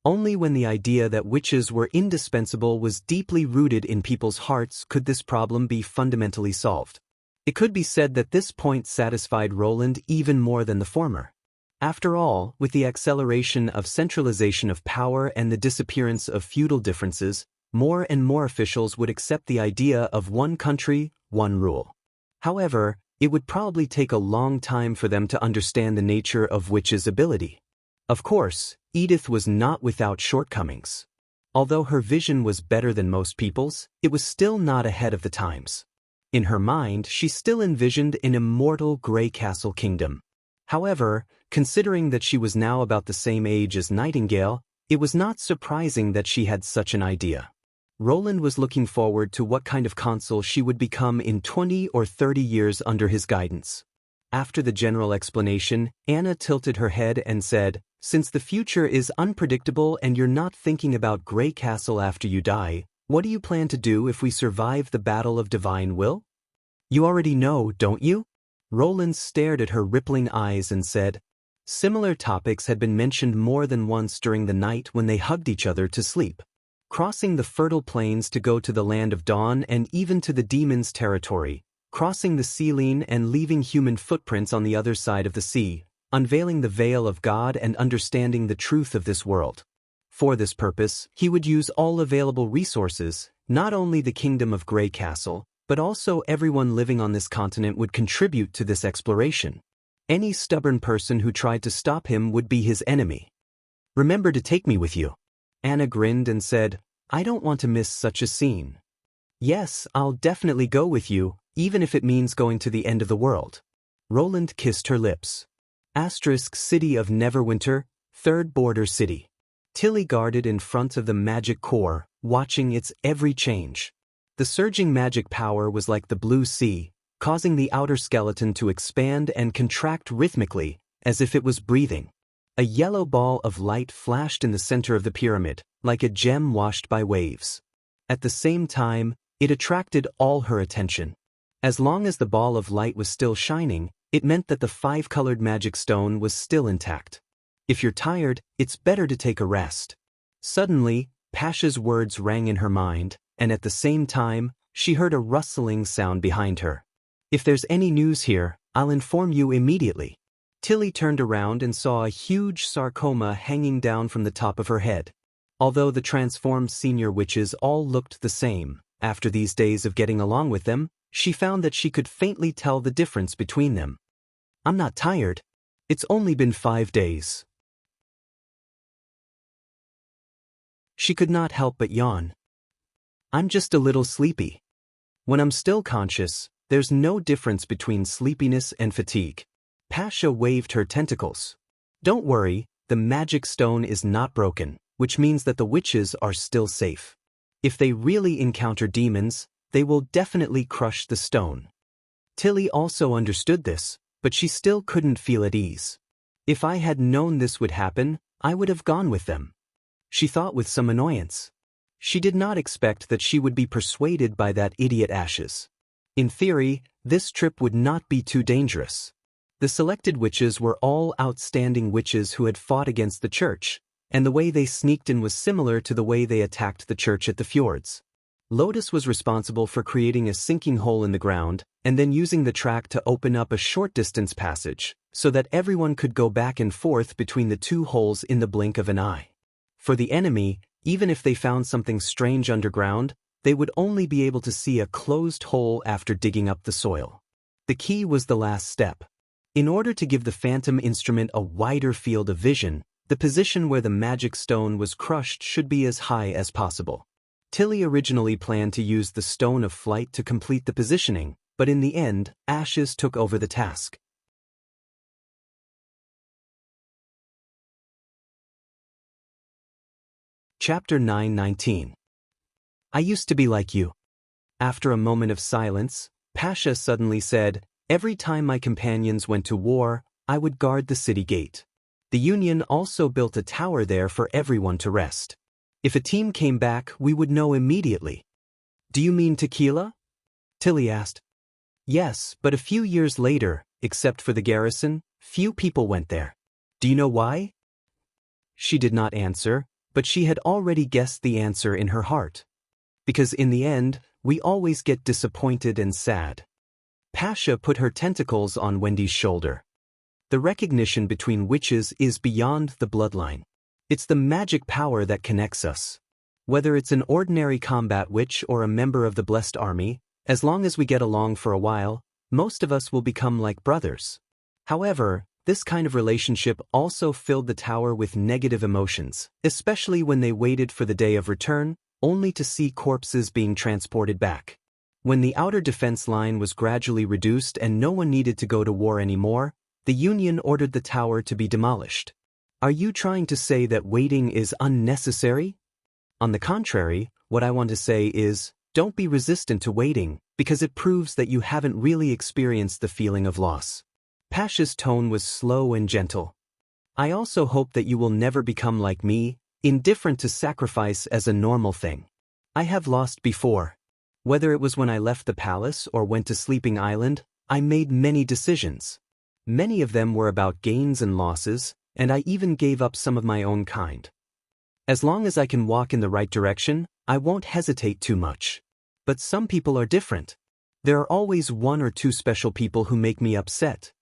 Only when the idea that witches were indispensable was deeply rooted in people's hearts could this problem be fundamentally solved. It could be said that this point satisfied Roland even more than the former. After all, with the acceleration of centralization of power and the disappearance of feudal differences, more and more officials would accept the idea of one country, one rule. However, it would probably take a long time for them to understand the nature of witches' ability. Of course, Edith was not without shortcomings. Although her vision was better than most people's, it was still not ahead of the times. In her mind, she still envisioned an immortal Grey Castle kingdom. However, considering that she was now about the same age as Nightingale, it was not surprising that she had such an idea. Roland was looking forward to what kind of consul she would become in 20 or 30 years under his guidance. After the general explanation, Anna tilted her head and said, "Since the future is unpredictable and you're not thinking about Grey Castle after you die, what do you plan to do if we survive the Battle of Divine Will? You already know, don't you?" Roland stared at her rippling eyes and said, similar topics had been mentioned more than once during the night when they hugged each other to sleep. Crossing the fertile plains to go to the land of dawn and even to the demons' territory, crossing the Sealine and leaving human footprints on the other side of the sea, unveiling the veil of God and understanding the truth of this world. For this purpose, he would use all available resources, not only the kingdom of Grey Castle, but also everyone living on this continent would contribute to this exploration. Any stubborn person who tried to stop him would be his enemy. "Remember to take me with you." Anna grinned and said, "I don't want to miss such a scene." "Yes, I'll definitely go with you, even if it means going to the end of the world." Roland kissed her lips. City of Neverwinter, Third Border City. Tilly guarded in front of the magic core, watching its every change. The surging magic power was like the blue sea, causing the outer skeleton to expand and contract rhythmically, as if it was breathing. A yellow ball of light flashed in the center of the pyramid, like a gem washed by waves. At the same time, it attracted all her attention. As long as the ball of light was still shining, it meant that the 5-colored magic stone was still intact. "If you're tired, it's better to take a rest." Suddenly, Pasha's words rang in her mind, and at the same time, she heard a rustling sound behind her. "If there's any news here, I'll inform you immediately." Tilly turned around and saw a huge sarcoma hanging down from the top of her head. Although the transformed senior witches all looked the same, after these days of getting along with them, she found that she could faintly tell the difference between them. "I'm not tired. It's only been 5 days." She could not help but yawn. "I'm just a little sleepy. When I'm still conscious, there's no difference between sleepiness and fatigue." Pasha waved her tentacles. "Don't worry, the magic stone is not broken, which means that the witches are still safe. If they really encounter demons, they will definitely crush the stone." Tilly also understood this, but she still couldn't feel at ease. "If I had known this would happen, I would have gone with them," she thought with some annoyance. She did not expect that she would be persuaded by that idiot Ashes. In theory, this trip would not be too dangerous. The selected witches were all outstanding witches who had fought against the church, and the way they sneaked in was similar to the way they attacked the church at the fjords. Lotus was responsible for creating a sinking hole in the ground, and then using the track to open up a short-distance passage, so that everyone could go back and forth between the two holes in the blink of an eye. For the enemy, even if they found something strange underground, they would only be able to see a closed hole after digging up the soil. The key was the last step. In order to give the phantom instrument a wider field of vision, the position where the magic stone was crushed should be as high as possible. Tilly originally planned to use the Stone of Flight to complete the positioning, but in the end, Ashes took over the task. Chapter 9:19. I used to be like you. After a moment of silence, Pasha suddenly said, "Every time my companions went to war, I would guard the city gate. The Union also built a tower there for everyone to rest. If a team came back, we would know immediately." "Do you mean Tequila?" Tilly asked. "Yes, but a few years later, except for the garrison, few people went there. Do you know why?" She did not answer, but she had already guessed the answer in her heart. "Because in the end, we always get disappointed and sad." Pasha put her tentacles on Wendy's shoulder. "The recognition between witches is beyond the bloodline. It's the magic power that connects us. Whether it's an ordinary combat witch or a member of the Blessed Army, as long as we get along for a while, most of us will become like brothers." However, this kind of relationship also filled the tower with negative emotions, especially when they waited for the day of return, only to see corpses being transported back. When the outer defense line was gradually reduced and no one needed to go to war anymore, the Union ordered the tower to be demolished. "Are you trying to say that waiting is unnecessary?" On the contrary, What I want to say is, don't be resistant to waiting, because it proves that you haven't really experienced the feeling of loss. Pasha's tone was slow and gentle. I also hope that you will never become like me, indifferent to sacrifice as a normal thing. I have lost before. Whether it was when I left the palace or went to Sleeping Island, I made many decisions. Many of them were about gains and losses, and I even gave up some of my own kind. As long as I can walk in the right direction, I won't hesitate too much. But some people are different. There are always one or two special people who make me upset.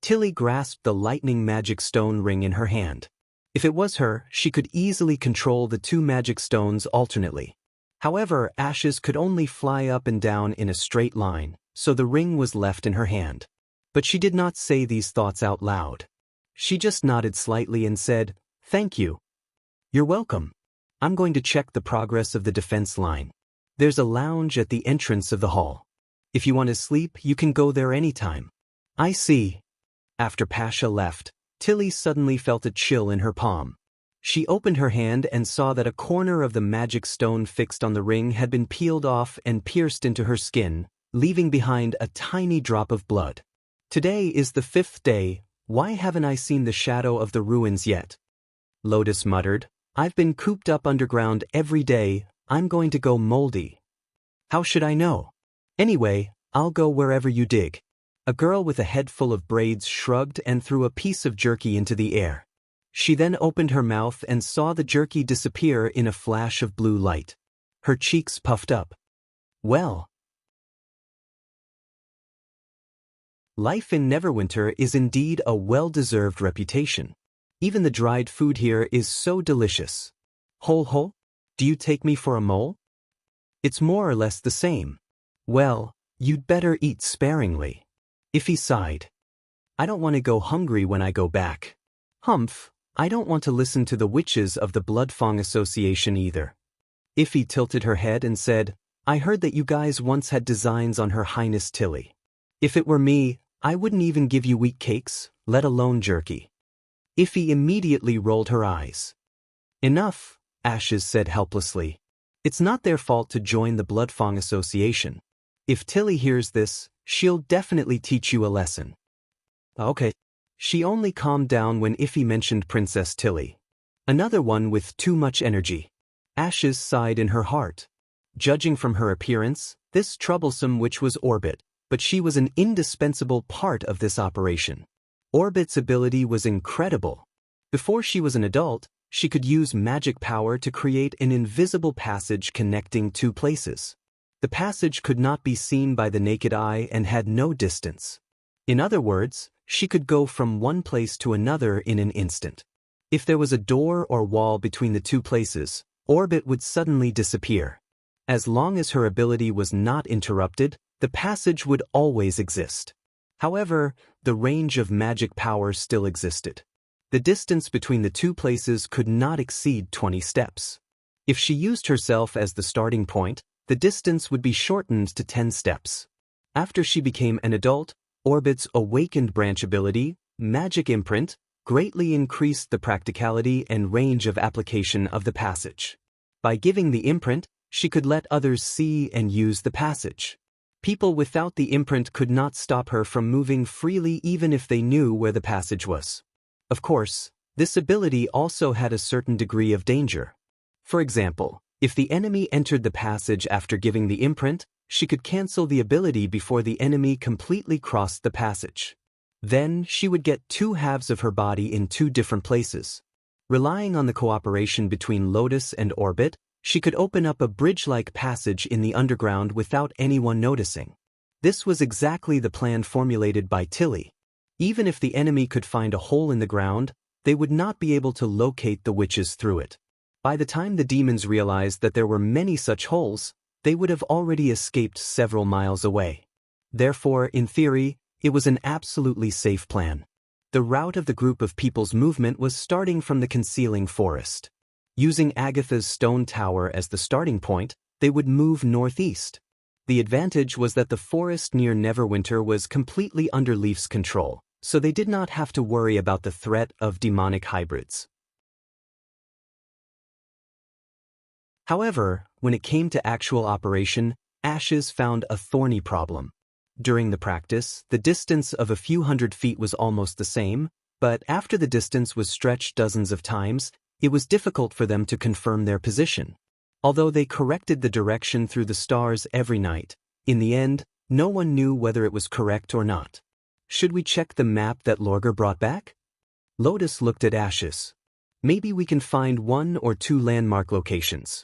Tilly grasped the lightning magic stone ring in her hand. If it was her, she could easily control the two magic stones alternately. However, ashes could only fly up and down in a straight line, so the ring was left in her hand. But she did not say these thoughts out loud. She just nodded slightly and said, "Thank you." "You're welcome. I'm going to check the progress of the defense line. There's a lounge at the entrance of the hall. If you want to sleep, you can go there anytime." "I see." After Pasha left, Tilly suddenly felt a chill in her palm. She opened her hand and saw that a corner of the magic stone fixed on the ring had been peeled off and pierced into her skin, leaving behind a tiny drop of blood. "Today is the 5th day. Why haven't I seen the shadow of the ruins yet?" Lotus muttered, "I've been cooped up underground every day. I'm going to go moldy." "How should I know? Anyway, I'll go wherever you dig." A girl with a head full of braids shrugged and threw a piece of jerky into the air. She then opened her mouth and saw the jerky disappear in a flash of blue light. Her cheeks puffed up. Well. Life in Neverwinter is indeed a well-deserved reputation. Even the dried food here is so delicious. Ho, do you take me for a mole? It's more or less the same. Well, you'd better eat sparingly. Iffy sighed. I don't want to go hungry when I go back. Humph, I don't want to listen to the witches of the Bloodfang Association either. Iffy tilted her head and said, I heard that you guys once had designs on Her Highness Tilly. If it were me, I wouldn't even give you wheat cakes, let alone jerky. Iffy immediately rolled her eyes. Enough, Ashes said helplessly. It's not their fault to join the Bloodfang Association. If Tilly hears this, she'll definitely teach you a lesson. Okay. She only calmed down when Iffy mentioned Princess Tilly. Another one with too much energy. Ashes sighed in her heart. Judging from her appearance, this troublesome witch was Orbit, but she was an indispensable part of this operation. Orbit's ability was incredible. Before she was an adult, she could use magic power to create an invisible passage connecting two places. The passage could not be seen by the naked eye and had no distance. In other words, she could go from one place to another in an instant. If there was a door or wall between the two places, Orbit would suddenly disappear. As long as her ability was not interrupted, the passage would always exist. However, the range of magic power still existed. The distance between the two places could not exceed 20 steps. If she used herself as the starting point, the distance would be shortened to 10 steps. After she became an adult, Orbit's awakened branch ability, Magic Imprint, greatly increased the practicality and range of application of the passage. By giving the imprint, she could let others see and use the passage. People without the imprint could not stop her from moving freely even if they knew where the passage was. Of course, this ability also had a certain degree of danger. For example, if the enemy entered the passage after giving the imprint, she could cancel the ability before the enemy completely crossed the passage. Then, she would get two halves of her body in two different places. Relying on the cooperation between Lotus and Orbit, she could open up a bridge-like passage in the underground without anyone noticing. This was exactly the plan formulated by Tilly. Even if the enemy could find a hole in the ground, they would not be able to locate the witches through it. By the time the demons realized that there were many such holes, they would have already escaped several miles away. Therefore, in theory, it was an absolutely safe plan. The route of the group of people's movement was starting from the concealing forest. Using Agatha's stone tower as the starting point, they would move northeast. The advantage was that the forest near Neverwinter was completely under Leaf's control, so they did not have to worry about the threat of demonic hybrids. However, when it came to actual operation, Ashes found a thorny problem. During the practice, the distance of a few hundred feet was almost the same, but after the distance was stretched dozens of times, it was difficult for them to confirm their position. Although they corrected the direction through the stars every night, in the end, no one knew whether it was correct or not. Should we check the map that Lorger brought back? Lotus looked at Ashes. Maybe we can find 1 or 2 landmark locations.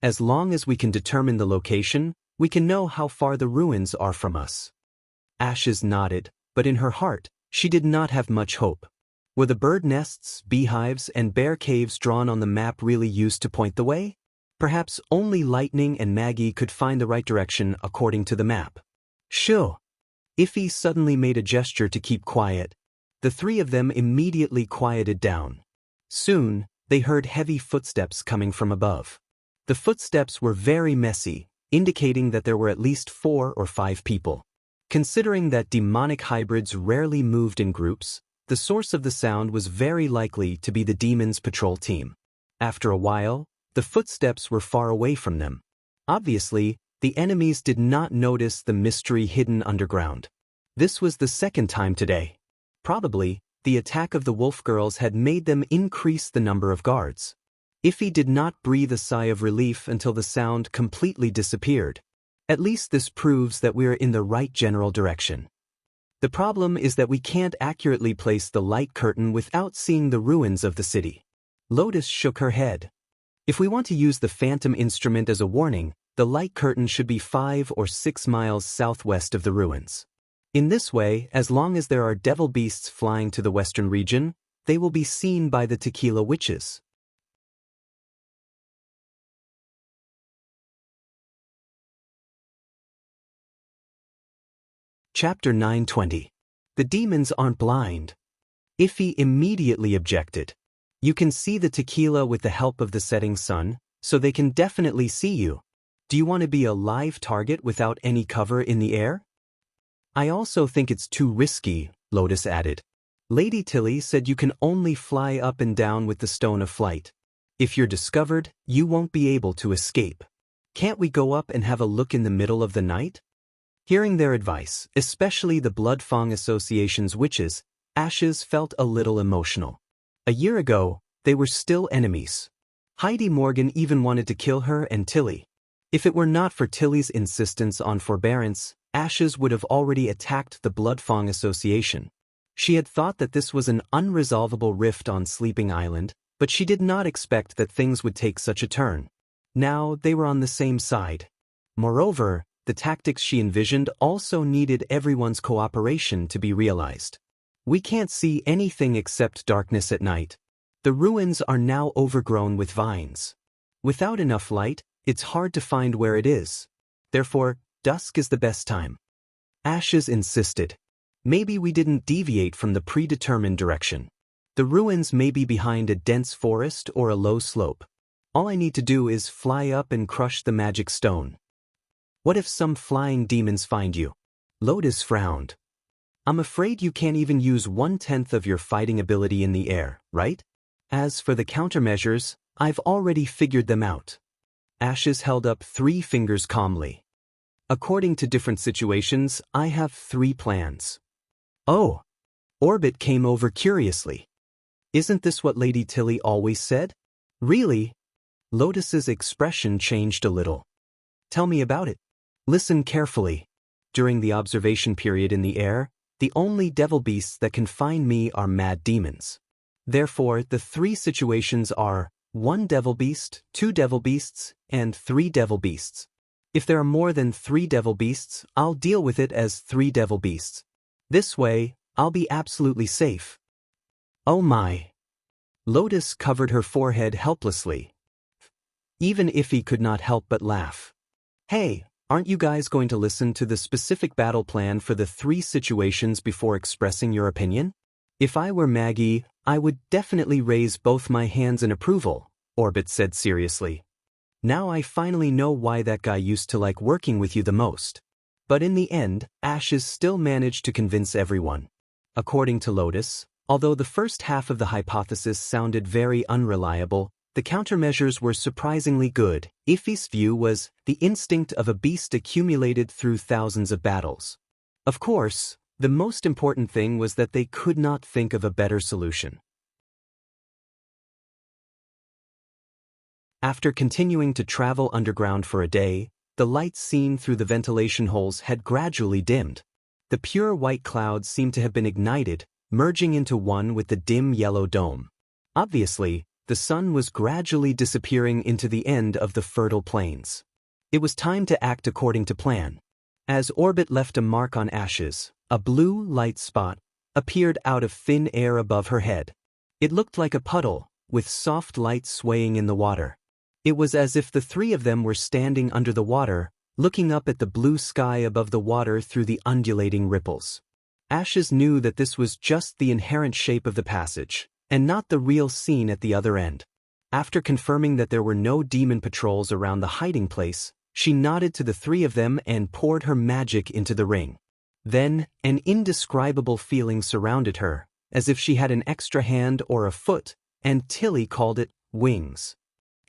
As long as we can determine the location, we can know how far the ruins are from us. Ashes nodded, but in her heart, she did not have much hope. Were the bird nests, beehives, and bear caves drawn on the map really used to point the way? Perhaps only Lightning and Maggie could find the right direction according to the map. Shoo! Iffy suddenly made a gesture to keep quiet. The 3 of them immediately quieted down. Soon, they heard heavy footsteps coming from above. The footsteps were very messy, indicating that there were at least 4 or 5 people. Considering that demonic hybrids rarely moved in groups, the source of the sound was very likely to be the demons' patrol team. After a while, the footsteps were far away from them. Obviously, the enemies did not notice the mystery hidden underground. This was the second time today. Probably, the attack of the wolf girls had made them increase the number of guards. Iffy did not breathe a sigh of relief until the sound completely disappeared. At least this proves that we're in the right general direction. The problem is that we can't accurately place the light curtain without seeing the ruins of the city. Lotus shook her head. If we want to use the phantom instrument as a warning, the light curtain should be 5 or 6 miles southwest of the ruins. In this way, as long as there are devil beasts flying to the western region, they will be seen by the Tequila Witches. Chapter 920. The demons aren't blind. Iffy immediately objected. You can see the tequila with the help of the setting sun, so they can definitely see you. Do you want to be a live target without any cover in the air? I also think it's too risky, Lotus added. Lady Tilly said you can only fly up and down with the stone of flight. If you're discovered, you won't be able to escape. Can't we go up and have a look in the middle of the night? Hearing their advice, especially the Bloodfang Association's witches, Ashes felt a little emotional. A year ago, they were still enemies. Heidi Morgan even wanted to kill her and Tilly. If it were not for Tilly's insistence on forbearance, Ashes would have already attacked the Bloodfang Association. She had thought that this was an unresolvable rift on Sleeping Island, but she did not expect that things would take such a turn. Now they were on the same side. Moreover, the tactics she envisioned also needed everyone's cooperation to be realized. We can't see anything except darkness at night. The ruins are now overgrown with vines. Without enough light, it's hard to find where it is. Therefore, dusk is the best time. Ashes insisted. Maybe we didn't deviate from the predetermined direction. The ruins may be behind a dense forest or a low slope. All I need to do is fly up and crush the magic stone. What if some flying demons find you? Lotus frowned. I'm afraid you can't even use 1/10 of your fighting ability in the air, right? As for the countermeasures, I've already figured them out. Ashes held up 3 fingers calmly. According to different situations, I have 3 plans. Oh! Orbit came over curiously. Isn't this what Lady Tilly always said? Really? Lotus's expression changed a little. Tell me about it. Listen carefully. During the observation period in the air, the only devil beasts that can find me are mad demons. Therefore, the 3 situations are 1 devil beast, 2 devil beasts, and 3 devil beasts. If there are more than 3 devil beasts, I'll deal with it as 3 devil beasts. This way, I'll be absolutely safe. Oh my. Lotus covered her forehead helplessly. Even Iffy could not help but laugh. Hey, aren't you guys going to listen to the specific battle plan for the 3 situations before expressing your opinion? If I were Maggie, I would definitely raise both my hands in approval, Orbit said seriously. Now I finally know why that guy used to like working with you the most. But in the end, Ashes still managed to convince everyone. According to Lotus, although the first half of the hypothesis sounded very unreliable, The countermeasures were surprisingly good. Ify's view was the instinct of a beast accumulated through thousands of battles. Of course, the most important thing was that they could not think of a better solution. After continuing to travel underground for a day, the light seen through the ventilation holes had gradually dimmed. The pure white clouds seemed to have been ignited, merging into one with the dim yellow dome. Obviously, the sun was gradually disappearing into the end of the fertile plains. It was time to act according to plan. As orbit left a mark on Ashes, a blue light spot appeared out of thin air above her head. It looked like a puddle, with soft light swaying in the water. It was as if the three of them were standing under the water, looking up at the blue sky above the water through the undulating ripples. Ashes knew that this was just the inherent shape of the passage, and not the real scene at the other end. After confirming that there were no demon patrols around the hiding place, she nodded to the three of them and poured her magic into the ring. Then, an indescribable feeling surrounded her, as if she had an extra hand or a foot, and Tilly called it wings.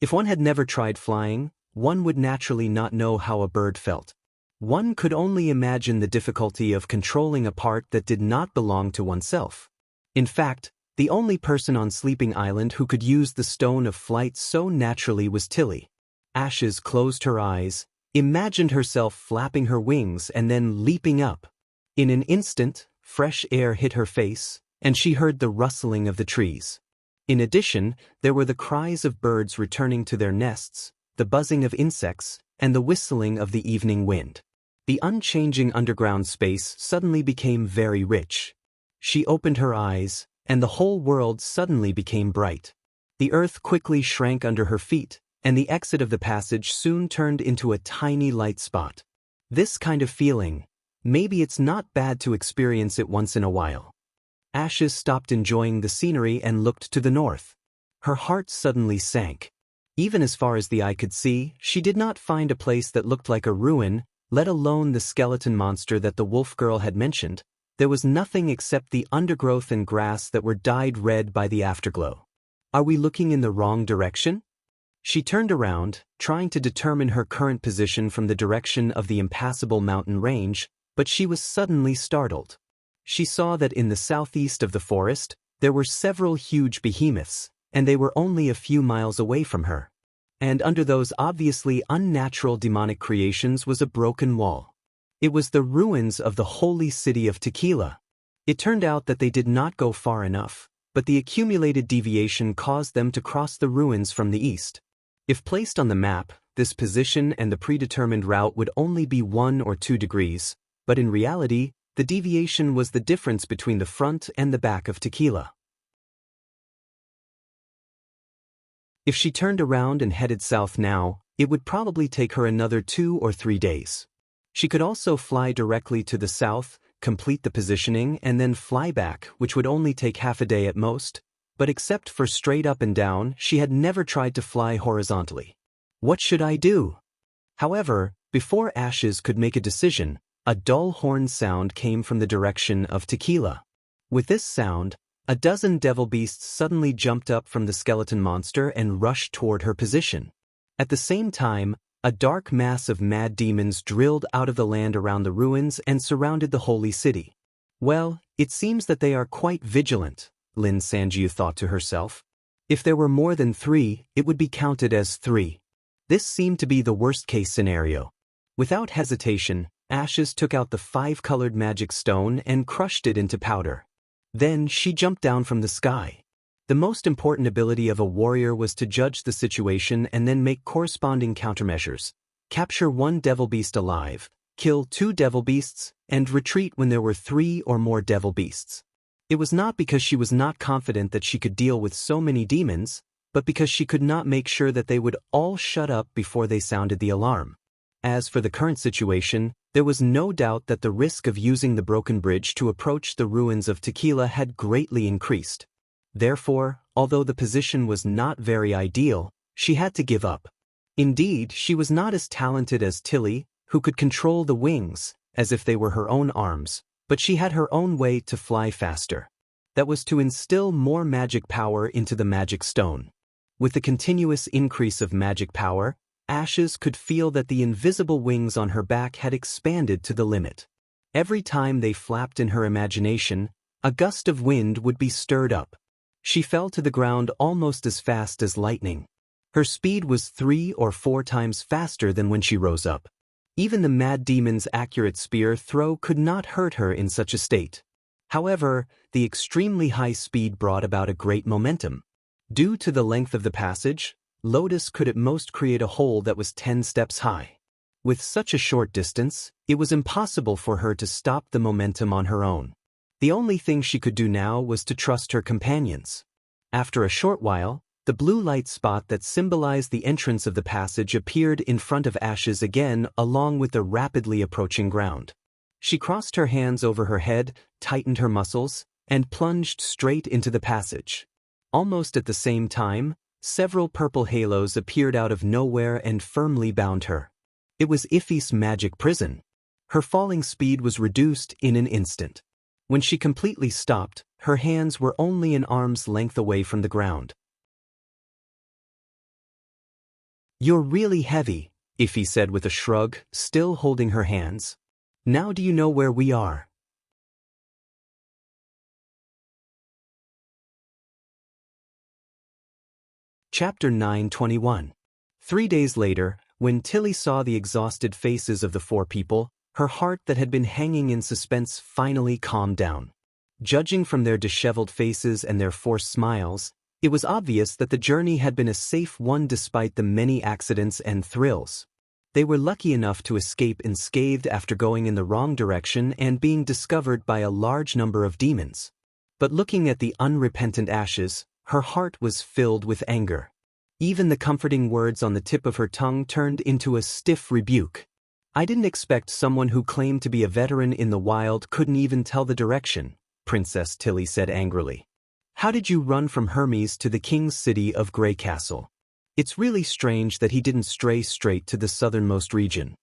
If one had never tried flying, one would naturally not know how a bird felt. One could only imagine the difficulty of controlling a part that did not belong to oneself. In fact, the only person on Sleeping Island who could use the stone of flight so naturally was Tilly. Ashes closed her eyes, imagined herself flapping her wings and then leaping up. In an instant, fresh air hit her face, and she heard the rustling of the trees. In addition, there were the cries of birds returning to their nests, the buzzing of insects, and the whistling of the evening wind. The unchanging underground space suddenly became very rich. She opened her eyes, and the whole world suddenly became bright. The earth quickly shrank under her feet, and the exit of the passage soon turned into a tiny light spot. This kind of feeling, maybe it's not bad to experience it once in a while. Ashes stopped enjoying the scenery and looked to the north. Her heart suddenly sank. Even as far as the eye could see, she did not find a place that looked like a ruin, let alone the skeleton monster that the wolf girl had mentioned. There was nothing except the undergrowth and grass that were dyed red by the afterglow. Are we looking in the wrong direction? She turned around, trying to determine her current position from the direction of the impassable mountain range, but she was suddenly startled. She saw that in the southeast of the forest, there were several huge behemoths, and they were only a few miles away from her. And under those obviously unnatural demonic creations was a broken wall. It was the ruins of the holy city of Tequila. It turned out that they did not go far enough, but the accumulated deviation caused them to cross the ruins from the east. If placed on the map, this position and the predetermined route would only be 1 or 2 degrees, but in reality, the deviation was the difference between the front and the back of Tequila. If she turned around and headed south now, it would probably take her another 2 or 3 days. She could also fly directly to the south, complete the positioning, and then fly back, which would only take half a day at most, but except for straight up and down, she had never tried to fly horizontally. What should I do? However, before Ashes could make a decision, a dull horn sound came from the direction of Tequila. With this sound, a dozen devil beasts suddenly jumped up from the skeleton monster and rushed toward her position. At the same time, a dark mass of mad demons drilled out of the land around the ruins and surrounded the holy city. Well, it seems that they are quite vigilant, Lin Sanjiu thought to herself. If there were more than 3, it would be counted as 3. This seemed to be the worst-case scenario. Without hesitation, Ashes took out the 5-colored magic stone and crushed it into powder. Then she jumped down from the sky. The most important ability of a warrior was to judge the situation and then make corresponding countermeasures. Capture 1 devil beast alive, kill 2 devil beasts, and retreat when there were 3 or more devil beasts. It was not because she was not confident that she could deal with so many demons, but because she could not make sure that they would all shut up before they sounded the alarm. As for the current situation, there was no doubt that the risk of using the broken bridge to approach the ruins of Tequila had greatly increased. Therefore, although the position was not very ideal, she had to give up. Indeed, she was not as talented as Tilly, who could control the wings, as if they were her own arms, but she had her own way to fly faster. That was to instill more magic power into the magic stone. With the continuous increase of magic power, Ashes could feel that the invisible wings on her back had expanded to the limit. Every time they flapped in her imagination, a gust of wind would be stirred up. She fell to the ground almost as fast as lightning. Her speed was 3 or 4 times faster than when she rose up. Even the mad demon's accurate spear throw could not hurt her in such a state. However, the extremely high speed brought about a great momentum. Due to the length of the passage, Lotus could at most create a hole that was 10 steps high. With such a short distance, it was impossible for her to stop the momentum on her own. The only thing she could do now was to trust her companions. After a short while, the blue light spot that symbolized the entrance of the passage appeared in front of Ashes again along with the rapidly approaching ground. She crossed her hands over her head, tightened her muscles, and plunged straight into the passage. Almost at the same time, several purple halos appeared out of nowhere and firmly bound her. It was Ife's magic prison. Her falling speed was reduced in an instant. When she completely stopped, her hands were only an arm's length away from the ground. "You're really heavy," Ife said with a shrug, still holding her hands. "Now do you know where we are?" Chapter 9:21. 3 days later, when Tilly saw the exhausted faces of the 4 people, her heart that had been hanging in suspense finally calmed down. Judging from their disheveled faces and their forced smiles, it was obvious that the journey had been a safe one despite the many accidents and thrills. They were lucky enough to escape unscathed after going in the wrong direction and being discovered by a large number of demons. But looking at the unrepentant Ashes, her heart was filled with anger. Even the comforting words on the tip of her tongue turned into a stiff rebuke. "I didn't expect someone who claimed to be a veteran in the wild couldn't even tell the direction," Princess Tilly said angrily. "How did you run from Hermes to the king's city of Grey Castle? It's really strange that he didn't stray straight to the southernmost region."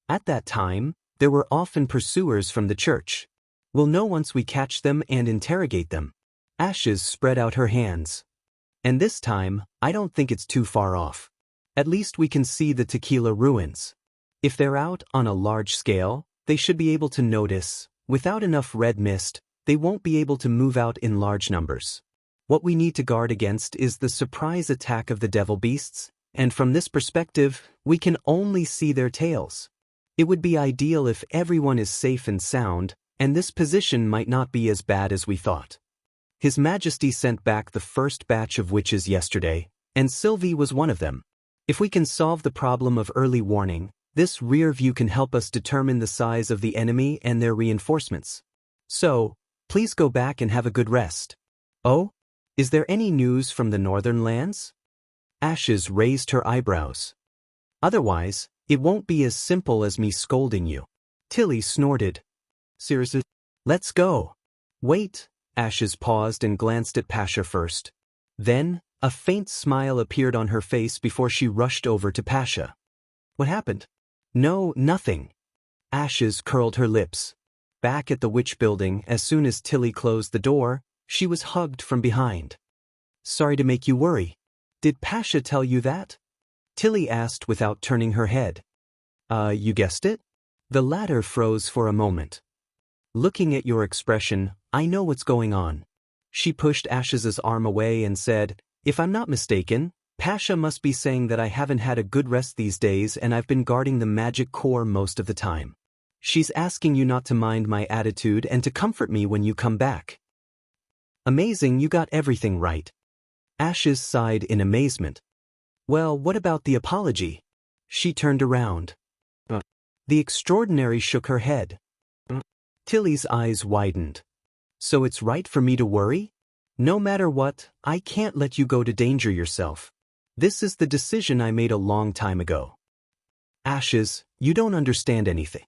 "At that time, there were often pursuers from the church. We'll know once we catch them and interrogate them." Ashes spread out her hands. "And this time, I don't think it's too far off. At least we can see the Tequila ruins. If they're out on a large scale, they should be able to notice. Without enough red mist, they won't be able to move out in large numbers. What we need to guard against is the surprise attack of the devil beasts, and from this perspective, we can only see their tails. It would be ideal if everyone is safe and sound, and this position might not be as bad as we thought. His Majesty sent back the first batch of witches yesterday, and Sylvie was one of them. If we can solve the problem of early warning, this rear view can help us determine the size of the enemy and their reinforcements. So, please go back and have a good rest." "Oh? Is there any news from the northern lands?" Ashes raised her eyebrows. "Otherwise, it won't be as simple as me scolding you." Tilly snorted. "Seriously? Let's go." "Wait." Ashes paused and glanced at Pasha first. Then, a faint smile appeared on her face before she rushed over to Pasha. "What happened?" "No, nothing." Ashes curled her lips. Back at the witch building, as soon as Tilly closed the door, she was hugged from behind. "Sorry to make you worry. Did Pasha tell you that?" Tilly asked without turning her head. You guessed it?" The latter froze for a moment. "Looking at your expression, I know what's going on." She pushed Ashes's arm away and said, "If I'm not mistaken, Pasha must be saying that I haven't had a good rest these days and I've been guarding the magic core most of the time. She's asking you not to mind my attitude and to comfort me when you come back." "Amazing, you got everything right." Ashes sighed in amazement. "Well, what about the apology?" She turned around. The extraordinary shook her head. Tilly's eyes widened. "So it's right for me to worry? No matter what, I can't let you go to danger yourself. This is the decision I made a long time ago." "Ashes, you don't understand anything."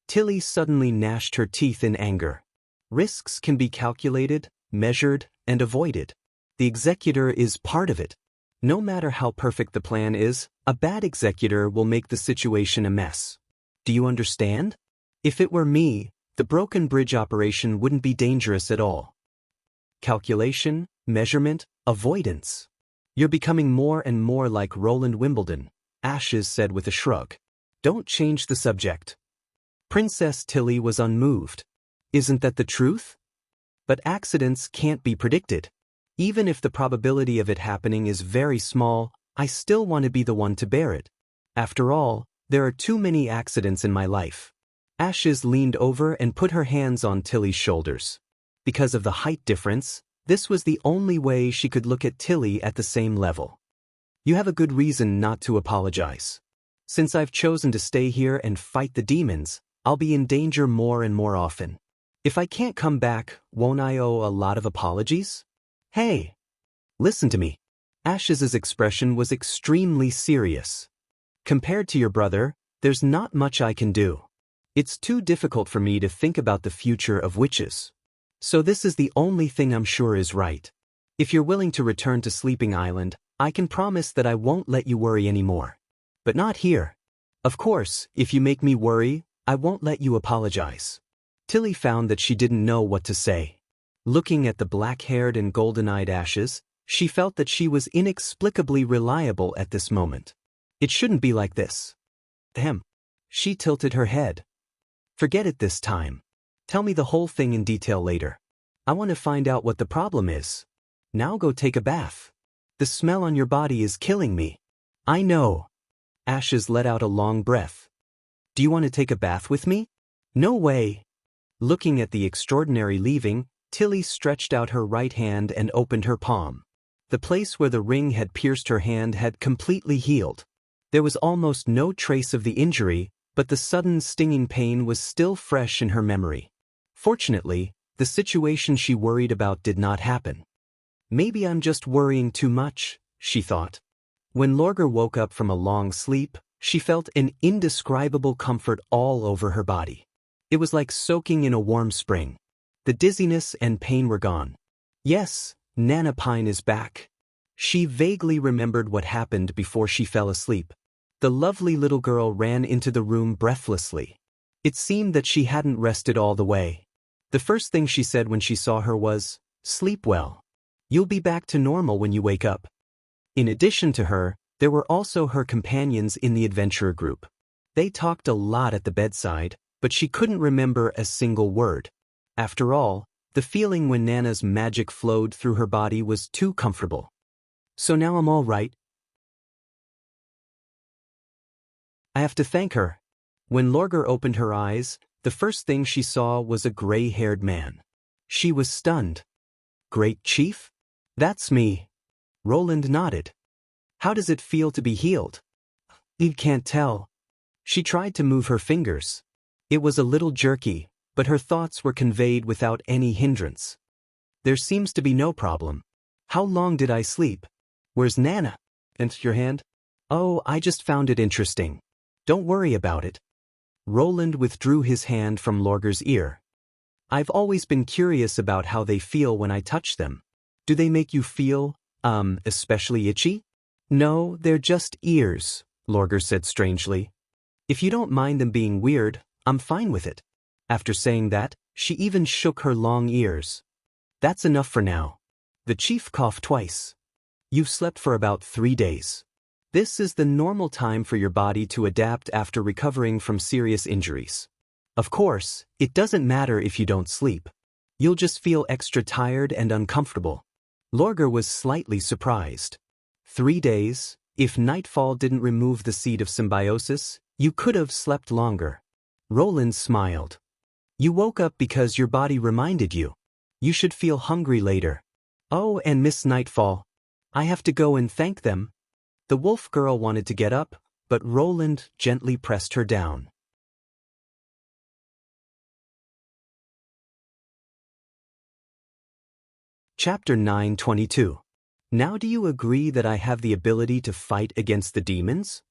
Tilly suddenly gnashed her teeth in anger. Risks can be calculated, measured, and avoided. The executor is part of it. No matter how perfect the plan is, a bad executor will make the situation a mess. Do you understand? If it were me, the broken bridge operation wouldn't be dangerous at all. calculation, measurement, avoidance. You're becoming more and more like Roland Wimbledon, Ashes said with a shrug. Don't change the subject. Princess Tilly was unmoved. Isn't that the truth? But accidents can't be predicted. Even if the probability of it happening is very small, I still want to be the one to bear it. After all, there are too many accidents in my life. Ashes leaned over and put her hands on Tilly's shoulders. Because of the height difference, this was the only way she could look at Tilly at the same level. You have a good reason not to apologize. Since I've chosen to stay here and fight the demons, I'll be in danger more and more often. If I can't come back, won't I owe a lot of apologies? Hey! Listen to me. Ashes's expression was extremely serious. Compared to your brother, there's not much I can do. It's too difficult for me to think about the future of witches. So this is the only thing I'm sure is right. If you're willing to return to Sleeping Island, I can promise that I won't let you worry anymore. But not here. Of course, if you make me worry, I won't let you apologize. Tilly found that she didn't know what to say. Looking at the black-haired and golden-eyed Ashes, she felt that she was inexplicably reliable at this moment. It shouldn't be like this. Damn. She tilted her head. Forget it this time. Tell me the whole thing in detail later. I want to find out what the problem is. Now go take a bath. The smell on your body is killing me. I know. Ashes let out a long breath. Do you want to take a bath with me? No way. Looking at the extraordinary leaving, Tilly stretched out her right hand and opened her palm. The place where the ring had pierced her hand had completely healed. There was almost no trace of the injury, but the sudden stinging pain was still fresh in her memory. Fortunately, the situation she worried about did not happen. Maybe I'm just worrying too much, she thought. When Lorgar woke up from a long sleep, she felt an indescribable comfort all over her body. It was like soaking in a warm spring. The dizziness and pain were gone. Yes, Nana Pine is back. She vaguely remembered what happened before she fell asleep. The lovely little girl ran into the room breathlessly. It seemed that she hadn't rested all the way. The first thing she said when she saw her was, "Sleep well. You'll be back to normal when you wake up." In addition to her, there were also her companions in the adventurer group. They talked a lot at the bedside, but she couldn't remember a single word. After all, the feeling when Nana's magic flowed through her body was too comfortable. So now I'm all right. I have to thank her. When Lorgar opened her eyes, the first thing she saw was a gray-haired man. She was stunned. Great Chief? That's me. Roland nodded. How does it feel to be healed? You can't tell. She tried to move her fingers. It was a little jerky, but her thoughts were conveyed without any hindrance. There seems to be no problem. How long did I sleep? Where's Nana? And your hand? Oh, I just found it interesting. Don't worry about it. Roland withdrew his hand from Lorgar's ear. I've always been curious about how they feel when I touch them. Do they make you feel, especially itchy? No, they're just ears, Lorgar said strangely. If you don't mind them being weird, I'm fine with it. After saying that, she even shook her long ears. That's enough for now. The chief coughed twice. You've slept for about 3 days. This is the normal time for your body to adapt after recovering from serious injuries. Of course, it doesn't matter if you don't sleep. You'll just feel extra tired and uncomfortable. Lorgar was slightly surprised. 3 days? If nightfall didn't remove the seed of symbiosis, you could have slept longer. Roland smiled. You woke up because your body reminded you. You should feel hungry later. Oh, and Miss Nightfall. I have to go and thank them. The wolf girl wanted to get up, but Roland gently pressed her down. Chapter 9:22. Now do you agree that I have the ability to fight against the demons?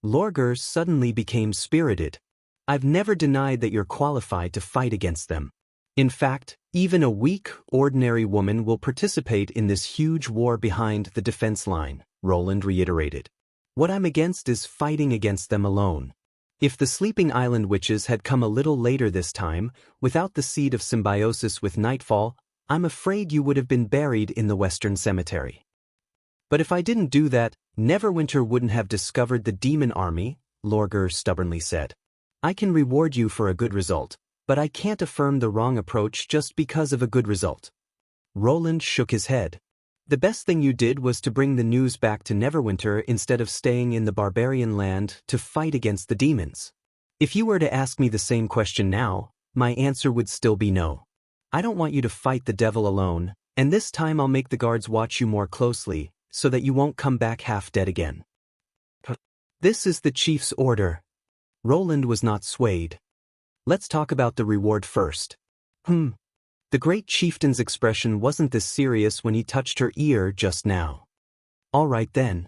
Lorgar suddenly became spirited. I've never denied that you're qualified to fight against them. In fact, even a weak, ordinary woman will participate in this huge war behind the defense line, Roland reiterated. What I'm against is fighting against them alone. If the Sleeping Island witches had come a little later this time, without the seed of symbiosis with Nightfall, I'm afraid you would have been buried in the Western Cemetery. But if I didn't do that, Neverwinter wouldn't have discovered the demon army, Lorgar stubbornly said. I can reward you for a good result, but I can't affirm the wrong approach just because of a good result. Roland shook his head. The best thing you did was to bring the news back to Neverwinter instead of staying in the barbarian land to fight against the demons. If you were to ask me the same question now, my answer would still be no. I don't want you to fight the devil alone, and this time I'll make the guards watch you more closely, so that you won't come back half dead again. This is the chief's order. Roland was not swayed. Let's talk about the reward first. The great chieftain's expression wasn't this serious when he touched her ear just now. All right then.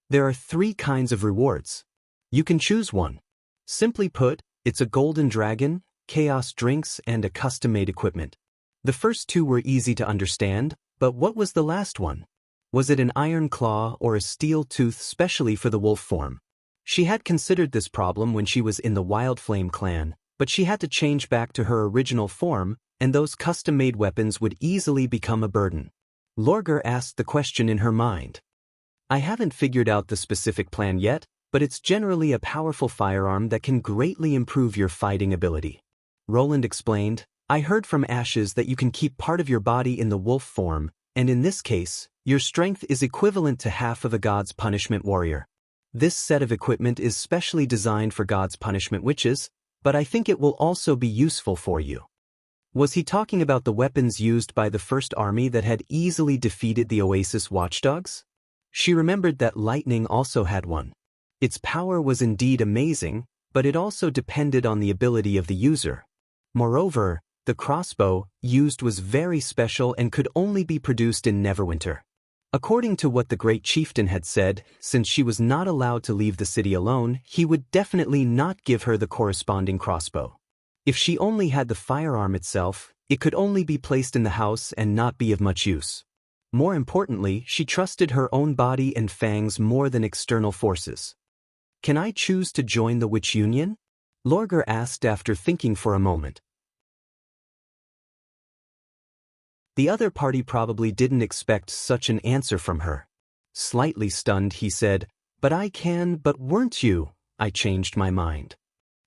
There are 3 kinds of rewards. You can choose one. Simply put, it's a golden dragon, chaos drinks, and a custom-made equipment. The first 2 were easy to understand, but what was the last one? Was it an iron claw or a steel tooth specially for the wolf form? She had considered this problem when she was in the Wildflame clan, but she had to change back to her original form, and those custom-made weapons would easily become a burden. Lorgar asked the question in her mind. I haven't figured out the specific plan yet, but it's generally a powerful firearm that can greatly improve your fighting ability. Roland explained, I heard from Ashes that you can keep part of your body in the wolf form, and in this case, your strength is equivalent to half of a God's Punishment warrior. This set of equipment is specially designed for God's Punishment witches, but I think it will also be useful for you. Was he talking about the weapons used by the first army that had easily defeated the Oasis watchdogs? She remembered that lightning also had one. Its power was indeed amazing, but it also depended on the ability of the user. Moreover, the crossbow used was very special and could only be produced in Neverwinter. According to what the great chieftain had said, since she was not allowed to leave the city alone, he would definitely not give her the corresponding crossbow. If she only had the firearm itself, it could only be placed in the house and not be of much use. More importantly, she trusted her own body and fangs more than external forces. Can I choose to join the Witch Union? Lorgar asked after thinking for a moment. The other party probably didn't expect such an answer from her. Slightly stunned, he said, But I can, but weren't you? I changed my mind.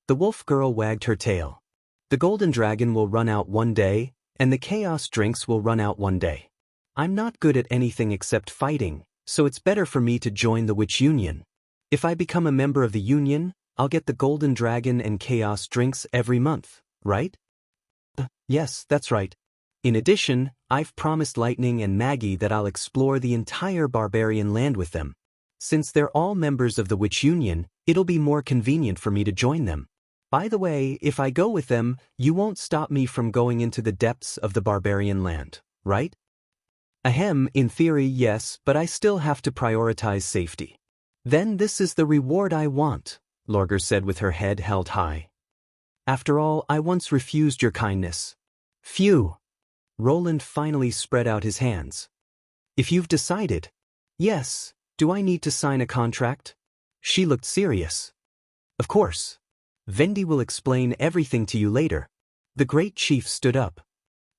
The wolf girl wagged her tail. The golden dragon will run out one day, and the chaos drinks will run out one day. I'm not good at anything except fighting, so it's better for me to join the Witch Union. If I become a member of the Union, I'll get the golden dragon and chaos drinks every month, right? Yes, that's right. In addition, I've promised Lightning and Maggie that I'll explore the entire barbarian land with them. Since they're all members of the Witch Union, it'll be more convenient for me to join them. By the way, if I go with them, you won't stop me from going into the depths of the barbarian land, right? Ahem, in theory, yes, but I still have to prioritize safety. Then this is the reward I want, Lorgar said with her head held high. After all, I once refused your kindness. Phew. Roland finally spread out his hands. If you've decided. Yes, do I need to sign a contract? She looked serious. Of course. Vendi will explain everything to you later. The great chief stood up.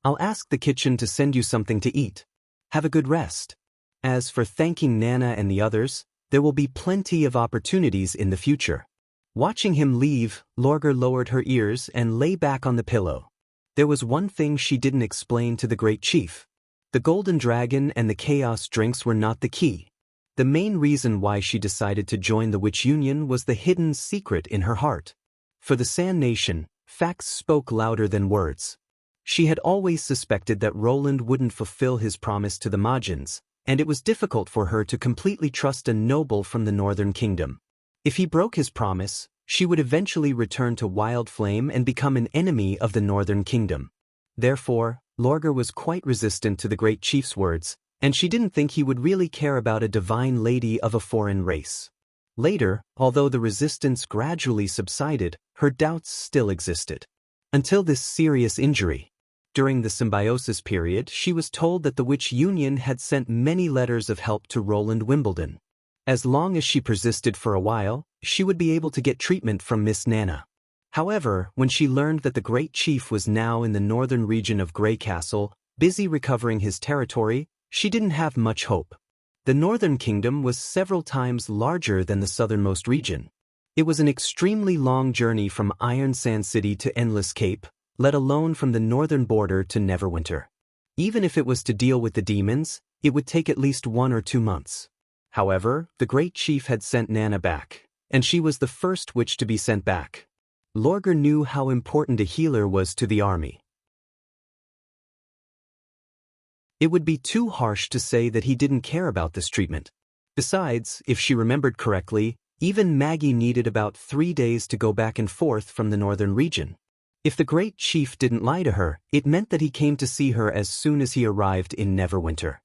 I'll ask the kitchen to send you something to eat. Have a good rest. As for thanking Nana and the others, there will be plenty of opportunities in the future. Watching him leave, Lorgar lowered her ears and lay back on the pillow. There was one thing she didn't explain to the great chief. The golden dragon and the chaos drinks were not the key. The main reason why she decided to join the Witch Union was the hidden secret in her heart. For the Sand Nation, facts spoke louder than words. She had always suspected that Roland wouldn't fulfill his promise to the Majins, and it was difficult for her to completely trust a noble from the Northern Kingdom. If he broke his promise, she would eventually return to Wildflame and become an enemy of the Northern Kingdom. Therefore, Lorgar was quite resistant to the great chief's words, and she didn't think he would really care about a divine lady of a foreign race. Later, although the resistance gradually subsided, her doubts still existed. Until this serious injury. During the symbiosis period, she was told that the Witch Union had sent many letters of help to Roland Wimbledon. As long as she persisted for a while, she would be able to get treatment from Miss Nana. However, when she learned that the great chief was now in the northern region of Grey Castle, Busy recovering his territory, she didn't have much hope. The northern kingdom was several times larger than the southernmost region. It was an extremely long journey from Iron Sand City to Endless Cape, let alone from the northern border to Neverwinter. Even if it was to deal with the demons, it would take at least 1 or 2 months. However, the great chief had sent Nana back, and she was the first witch to be sent back. Lorgar knew how important a healer was to the army. It would be too harsh to say that he didn't care about this treatment. Besides, if she remembered correctly, even Maggie needed about 3 days to go back and forth from the northern region. If the great chief didn't lie to her, it meant that he came to see her as soon as he arrived in Neverwinter.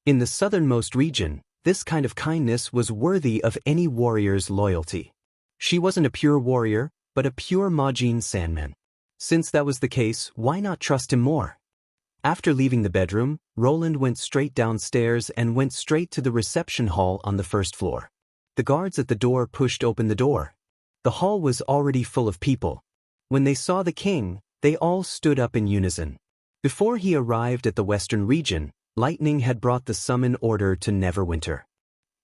In the southernmost region, this kind of kindness was worthy of any warrior's loyalty. She wasn't a pure warrior, but a pure Majin Sandman. Since that was the case, why not trust him more? After leaving the bedroom, Roland went straight downstairs and went straight to the reception hall on the first floor. The guards at the door pushed open the door. The hall was already full of people. When they saw the king, they all stood up in unison. Before he arrived at the western region, lightning had brought the summon order to Neverwinter.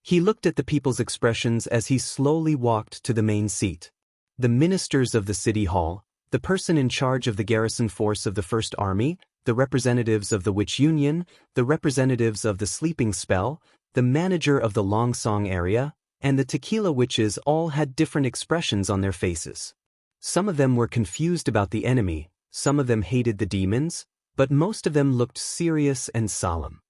He looked at the people's expressions as he slowly walked to the main seat. The ministers of the city hall, the person in charge of the garrison force of the First Army, the representatives of the Witch Union, the representatives of the Sleeping Spell, the manager of the Long Song area, and the Tequila Witches all had different expressions on their faces. Some of them were confused about the enemy, some of them hated the demons, but most of them looked serious and solemn.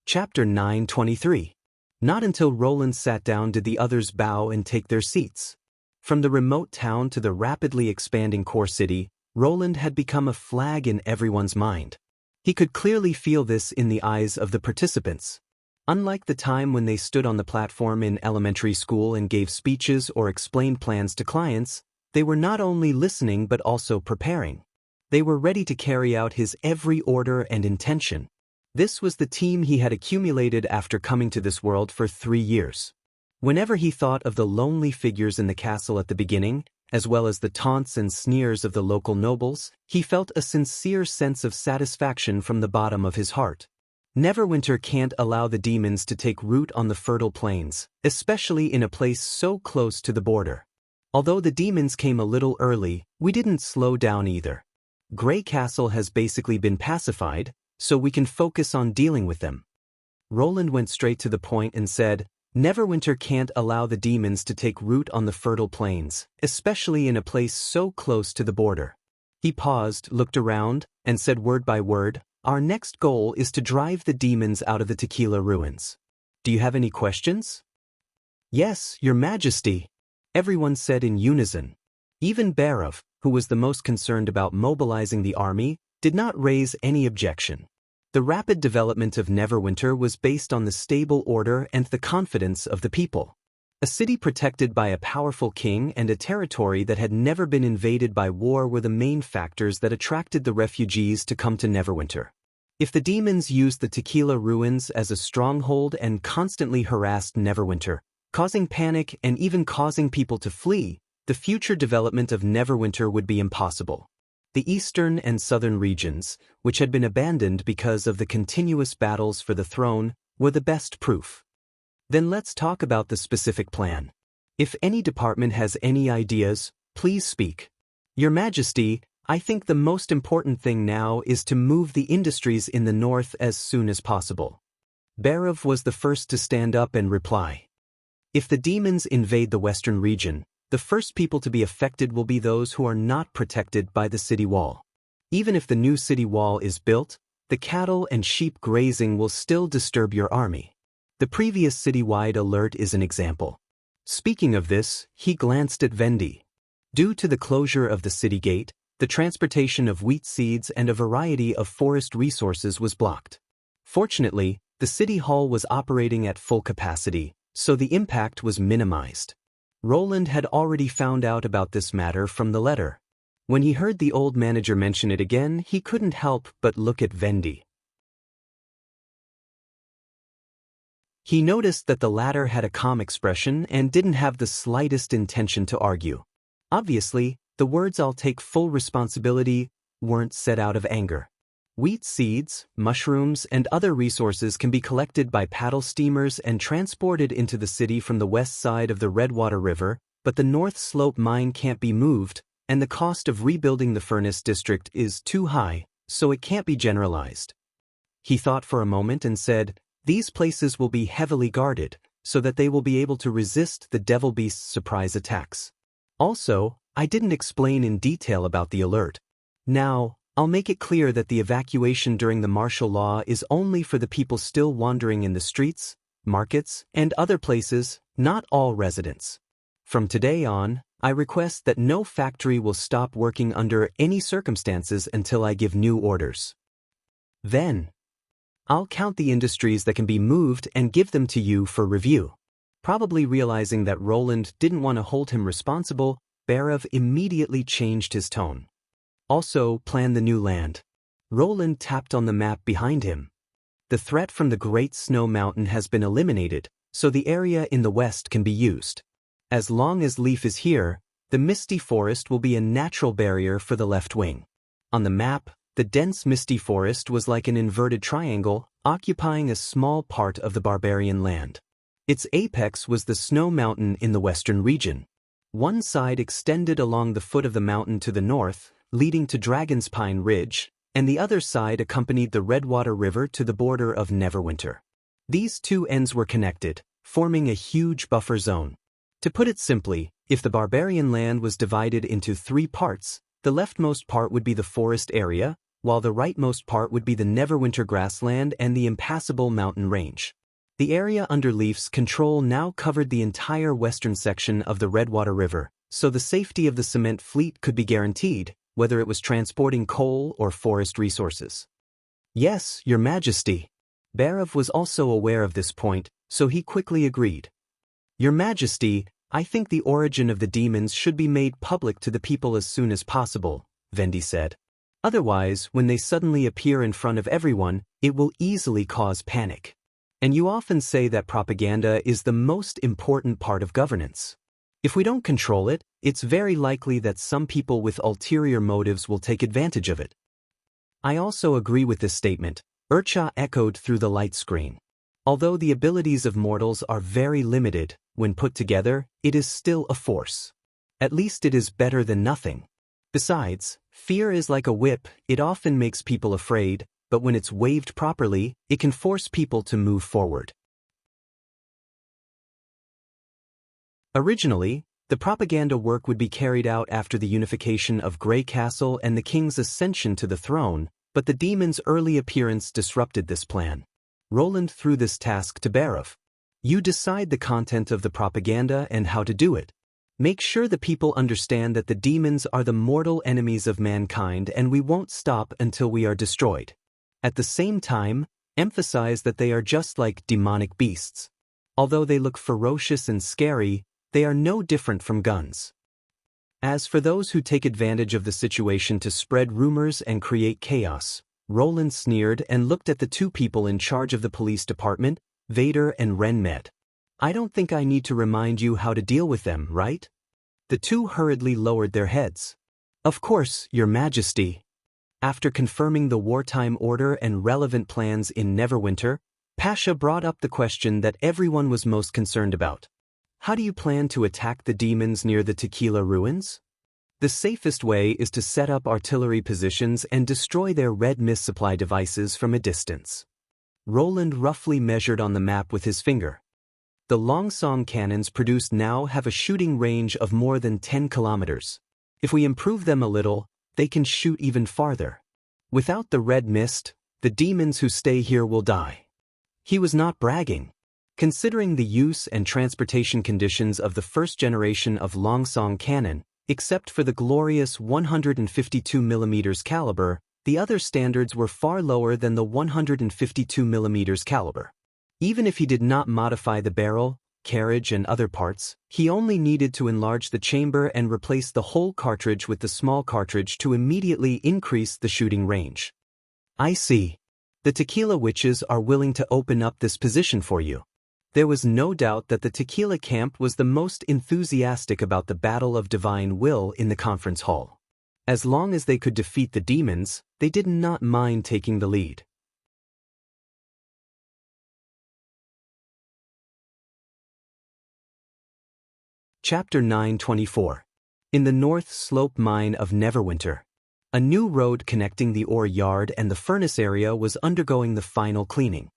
Chapter 9:23. Not until Roland sat down did the others bow and take their seats. From the remote town to the rapidly expanding core city, Roland had become a flag in everyone's mind. He could clearly feel this in the eyes of the participants. Unlike the time when they stood on the platform in elementary school and gave speeches or explained plans to clients, they were not only listening but also preparing. They were ready to carry out his every order and intention. This was the team he had accumulated after coming to this world for 3 years. Whenever he thought of the lonely figures in the castle at the beginning, as well as the taunts and sneers of the local nobles, he felt a sincere sense of satisfaction from the bottom of his heart. Neverwinter can't allow the demons to take root on the fertile plains, especially in a place so close to the border. Although the demons came a little early, we didn't slow down either. Grey Castle has basically been pacified, so we can focus on dealing with them. Roland went straight to the point and said, Neverwinter can't allow the demons to take root on the fertile plains, especially in a place so close to the border. He paused, looked around, and said word by word, Our next goal is to drive the demons out of the Tequila ruins. Do you have any questions? Yes, Your Majesty, everyone said in unison. Even Barov, who was the most concerned about mobilizing the army, did not raise any objection. The rapid development of Neverwinter was based on the stable order and the confidence of the people. A city protected by a powerful king and a territory that had never been invaded by war were the main factors that attracted the refugees to come to Neverwinter. If the demons used the Tequila ruins as a stronghold and constantly harassed Neverwinter, causing panic and even causing people to flee, the future development of Neverwinter would be impossible. The eastern and southern regions, which had been abandoned because of the continuous battles for the throne, were the best proof. Then let's talk about the specific plan. If any department has any ideas, please speak. Your Majesty, I think the most important thing now is to move the industries in the north as soon as possible. Barov was the first to stand up and reply. If the demons invade the western region, the first people to be affected will be those who are not protected by the city wall. Even if the new city wall is built, the cattle and sheep grazing will still disturb your army. The previous citywide alert is an example. Speaking of this, he glanced at Vendi. Due to the closure of the city gate, the transportation of wheat seeds and a variety of forest resources was blocked. Fortunately, the city hall was operating at full capacity, so the impact was minimized. Roland had already found out about this matter from the letter. When he heard the old manager mention it again, he couldn't help but look at Vendi. He noticed that the latter had a calm expression and didn't have the slightest intention to argue. Obviously, the words "I'll take full responsibility" weren't said out of anger. Wheat seeds, mushrooms, and other resources can be collected by paddle steamers and transported into the city from the west side of the Redwater River, but the North Slope mine can't be moved, and the cost of rebuilding the furnace district is too high, so it can't be generalized. He thought for a moment and said, "These places will be heavily guarded, so that they will be able to resist the Devil Beast's surprise attacks. Also, I didn't explain in detail about the alert. Now, I'll make it clear that the evacuation during the martial law is only for the people still wandering in the streets, markets, and other places, not all residents. From today on, I request that no factory will stop working under any circumstances until I give new orders. Then, I'll count the industries that can be moved and give them to you for review." Probably realizing that Roland didn't want to hold him responsible, Barav immediately changed his tone. "Also, plan the new land." Roland tapped on the map behind him. "The threat from the Great Snow Mountain has been eliminated, so the area in the west can be used. As long as Leaf is here, the misty forest will be a natural barrier for the left wing." On the map, the dense misty forest was like an inverted triangle, occupying a small part of the barbarian land. Its apex was the Snow Mountain in the western region. One side extended along the foot of the mountain to the north, leading to Dragon's Pine Ridge, and the other side accompanied the Redwater River to the border of Neverwinter. These two ends were connected, forming a huge buffer zone. To put it simply, if the barbarian land was divided into 3 parts, the leftmost part would be the forest area, while the rightmost part would be the Neverwinter grassland and the impassable mountain range. The area under Leaf's control now covered the entire western section of the Redwater River, so the safety of the cement fleet could be guaranteed, whether it was transporting coal or forest resources. "Yes, Your Majesty." Barav was also aware of this point, so he quickly agreed. "Your Majesty, I think the origin of the demons should be made public to the people as soon as possible," Vendi said. "Otherwise, when they suddenly appear in front of everyone, it will easily cause panic. And you often say that propaganda is the most important part of governance. If we don't control it, it's very likely that some people with ulterior motives will take advantage of it." "I also agree with this statement," Urcha echoed through the light screen. "Although the abilities of mortals are very limited, when put together, it is still a force. At least it is better than nothing. Besides, fear is like a whip, it often makes people afraid, but when it's waved properly, it can force people to move forward." Originally, the propaganda work would be carried out after the unification of Grey Castle and the king's ascension to the throne, but the demon's early appearance disrupted this plan. Roland threw this task to Barav. "You decide the content of the propaganda and how to do it. Make sure the people understand that the demons are the mortal enemies of mankind and we won't stop until we are destroyed. At the same time, emphasize that they are just like demonic beasts. Although they look ferocious and scary, they are no different from guns. As for those who take advantage of the situation to spread rumors and create chaos," Roland sneered and looked at the 2 people in charge of the police department, Vader and Renmed. "I don't think I need to remind you how to deal with them, right?" The 2 hurriedly lowered their heads. "Of course, Your Majesty." After confirming the wartime order and relevant plans in Neverwinter, Pasha brought up the question that everyone was most concerned about. "How do you plan to attack the demons near the Tequila ruins?" "The safest way is to set up artillery positions and destroy their red mist supply devices from a distance." Roland roughly measured on the map with his finger. The Longsong cannons produced now have a shooting range of more than 10 kilometers. If we improve them a little, they can shoot even farther. Without the red mist, the demons who stay here will die. He was not bragging. Considering the use and transportation conditions of the first generation of Longsong cannon, except for the glorious 152mm caliber, the other standards were far lower than the 152mm caliber. Even if he did not modify the barrel, carriage and other parts, he only needed to enlarge the chamber and replace the whole cartridge with the small cartridge to immediately increase the shooting range. "I see. The Tequila Witches are willing to open up this position for you." There was no doubt that the tequila camp was the most enthusiastic about the battle of divine will in the conference hall. As long as they could defeat the demons, they did not mind taking the lead. Chapter 924. In the North Slope Mine of Neverwinter. A new road connecting the ore yard and the furnace area was undergoing the final cleaning.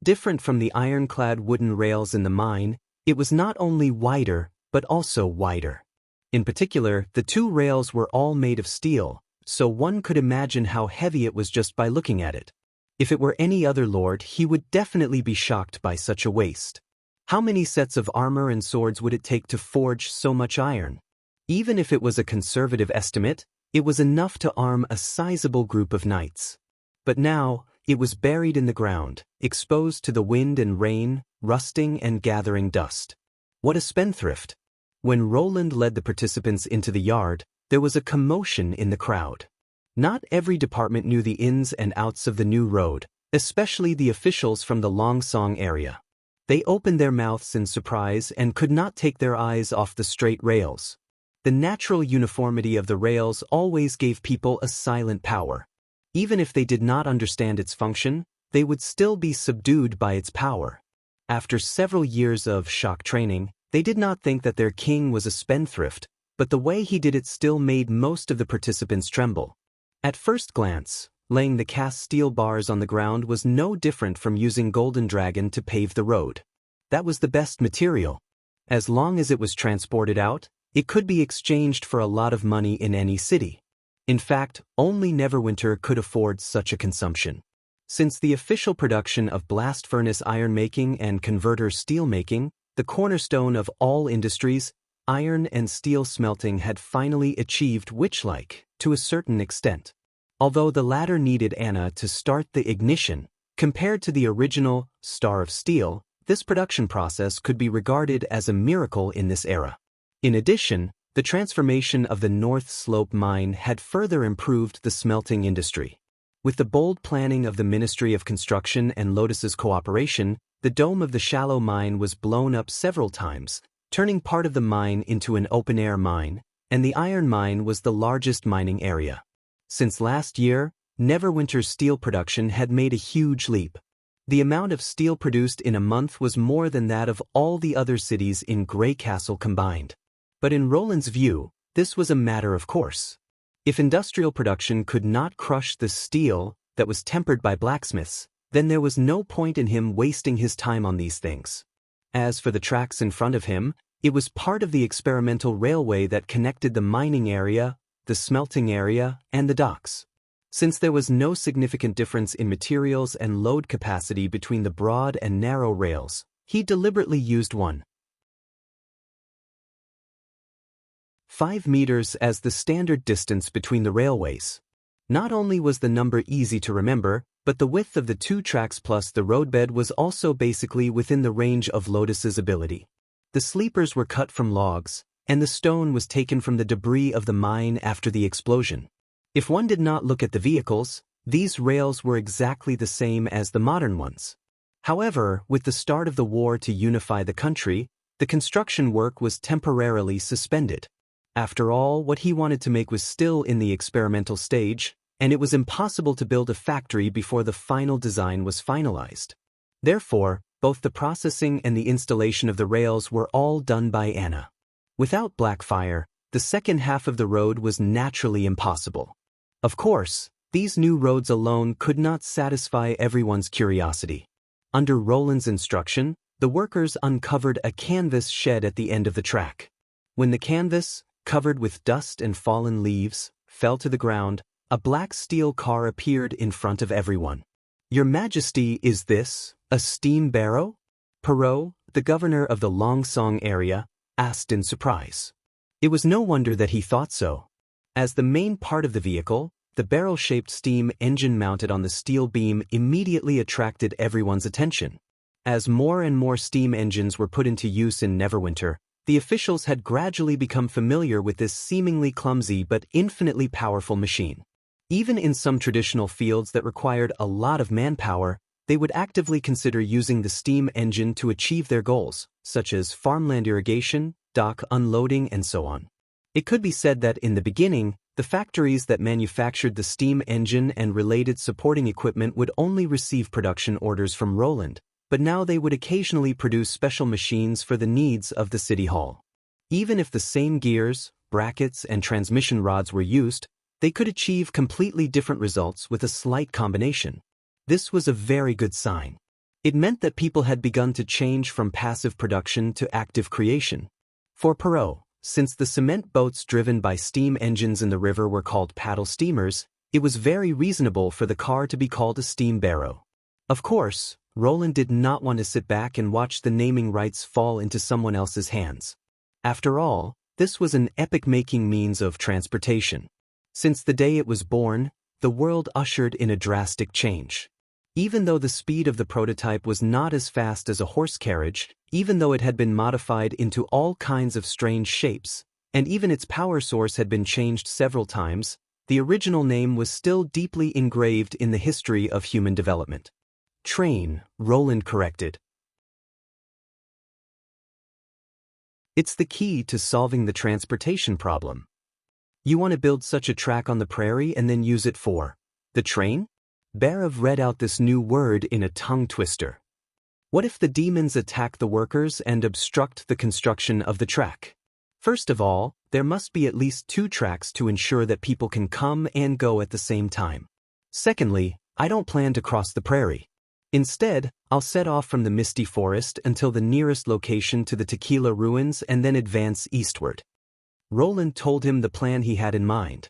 Different from the ironclad wooden rails in the mine, it was not only wider, but also wider. In particular, the two rails were all made of steel, so one could imagine how heavy it was just by looking at it. If it were any other lord, he would definitely be shocked by such a waste. How many sets of armor and swords would it take to forge so much iron? Even if it was a conservative estimate, it was enough to arm a sizable group of knights. But now, it was buried in the ground, exposed to the wind and rain, rusting and gathering dust. What a spendthrift! When Roland led the participants into the yard, there was a commotion in the crowd. Not every department knew the ins and outs of the new road, especially the officials from the Longsong area. They opened their mouths in surprise and could not take their eyes off the straight rails. The natural uniformity of the rails always gave people a silent power. Even if they did not understand its function, they would still be subdued by its power. After several years of shock training, they did not think that their king was a spendthrift, but the way he did it still made most of the participants tremble. At first glance, laying the cast steel bars on the ground was no different from using Golden Dragon to pave the road. That was the best material. As long as it was transported out, it could be exchanged for a lot of money in any city. In fact, only Neverwinter could afford such a consumption. Since the official production of blast furnace iron making and converter steel making, the cornerstone of all industries, iron and steel smelting had finally achieved witch-like, to a certain extent. Although the latter needed Anna to start the ignition, compared to the original Star of Steel, this production process could be regarded as a miracle in this era. In addition, the transformation of the North Slope mine had further improved the smelting industry. With the bold planning of the Ministry of Construction and Lotus's cooperation, the dome of the shallow mine was blown up several times, turning part of the mine into an open-air mine, and the iron mine was the largest mining area. Since last year, Neverwinter's steel production had made a huge leap. The amount of steel produced in a month was more than that of all the other cities in Grey Castle combined. But in Roland's view, this was a matter of course. If industrial production could not crush the steel that was tempered by blacksmiths, then there was no point in him wasting his time on these things. As for the tracks in front of him, it was part of the experimental railway that connected the mining area, the smelting area, and the docks. Since there was no significant difference in materials and load capacity between the broad and narrow rails, he deliberately used 5 meters as the standard distance between the railways. Not only was the number easy to remember, but the width of the two tracks plus the roadbed was also basically within the range of Lotus's ability. The sleepers were cut from logs, and the stone was taken from the debris of the mine after the explosion. If one did not look at the vehicles, these rails were exactly the same as the modern ones. However, with the start of the war to unify the country, the construction work was temporarily suspended. After all, what he wanted to make was still in the experimental stage, and it was impossible to build a factory before the final design was finalized. Therefore, both the processing and the installation of the rails were all done by Anna. Without Blackfire, the second half of the road was naturally impossible. Of course, these new roads alone could not satisfy everyone's curiosity. Under Roland's instruction, the workers uncovered a canvas shed at the end of the track. When the canvas, covered with dust and fallen leaves, fell to the ground, a black steel car appeared in front of everyone. "Your Majesty, is this a steam barrow?" Perrault, the governor of the Longsong area, asked in surprise. It was no wonder that he thought so. As the main part of the vehicle, the barrel-shaped steam engine mounted on the steel beam immediately attracted everyone's attention. As more and more steam engines were put into use in Neverwinter, the officials had gradually become familiar with this seemingly clumsy but infinitely powerful machine. Even in some traditional fields that required a lot of manpower, they would actively consider using the steam engine to achieve their goals, such as farmland irrigation, dock unloading, and so on. It could be said that in the beginning, the factories that manufactured the steam engine and related supporting equipment would only receive production orders from Roland, but now they would occasionally produce special machines for the needs of the city hall. Even if the same gears, brackets, and transmission rods were used, they could achieve completely different results with a slight combination. This was a very good sign. It meant that people had begun to change from passive production to active creation. For Perrault, since the cement boats driven by steam engines in the river were called paddle steamers, it was very reasonable for the car to be called a steam barrow. Of course, Roland did not want to sit back and watch the naming rights fall into someone else's hands. After all, this was an epoch-making means of transportation. Since the day it was born, the world ushered in a drastic change. Even though the speed of the prototype was not as fast as a horse carriage, even though it had been modified into all kinds of strange shapes, and even its power source had been changed several times, the original name was still deeply engraved in the history of human development. Train, Roland corrected. It's the key to solving the transportation problem. You want to build such a track on the prairie and then use it for the train? Barav read out this new word in a tongue twister. What if the demons attack the workers and obstruct the construction of the track? First of all, there must be at least 2 tracks to ensure that people can come and go at the same time. Secondly, I don't plan to cross the prairie. Instead, I'll set off from the misty forest until the nearest location to the Tequila ruins and then advance eastward. Roland told him the plan he had in mind.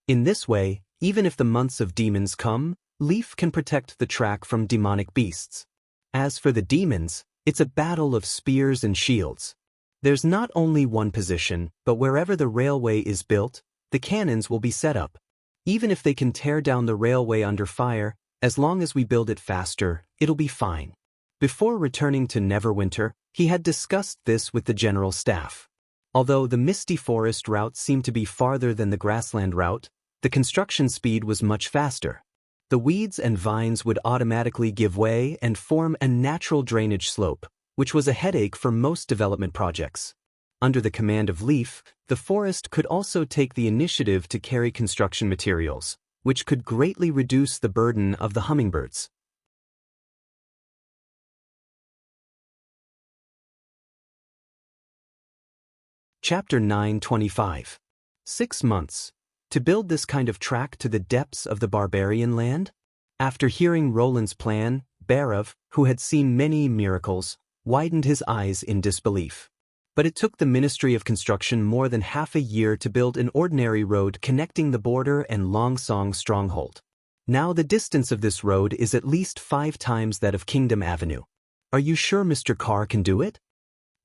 In this way, even if the months of demons come, Leaf can protect the track from demonic beasts. As for the demons, it's a battle of spears and shields. There's not only one position, but wherever the railway is built, the cannons will be set up. Even if they can tear down the railway under fire, as long as we build it faster, it'll be fine. Before returning to Neverwinter, he had discussed this with the general staff. Although the Misty Forest route seemed to be farther than the grassland route, the construction speed was much faster. The weeds and vines would automatically give way and form a natural drainage slope, which was a headache for most development projects. Under the command of Leaf, the forest could also take the initiative to carry construction materials, which could greatly reduce the burden of the hummingbirds. Chapter 9:25. 6 months. To build this kind of track to the depths of the barbarian land? After hearing Roland's plan, Barav, who had seen many miracles, widened his eyes in disbelief. But it took the Ministry of Construction more than half a year to build an ordinary road connecting the border and Longsong stronghold. Now the distance of this road is at least 5 times that of Kingdom Avenue. Are you sure Mr. Carr can do it?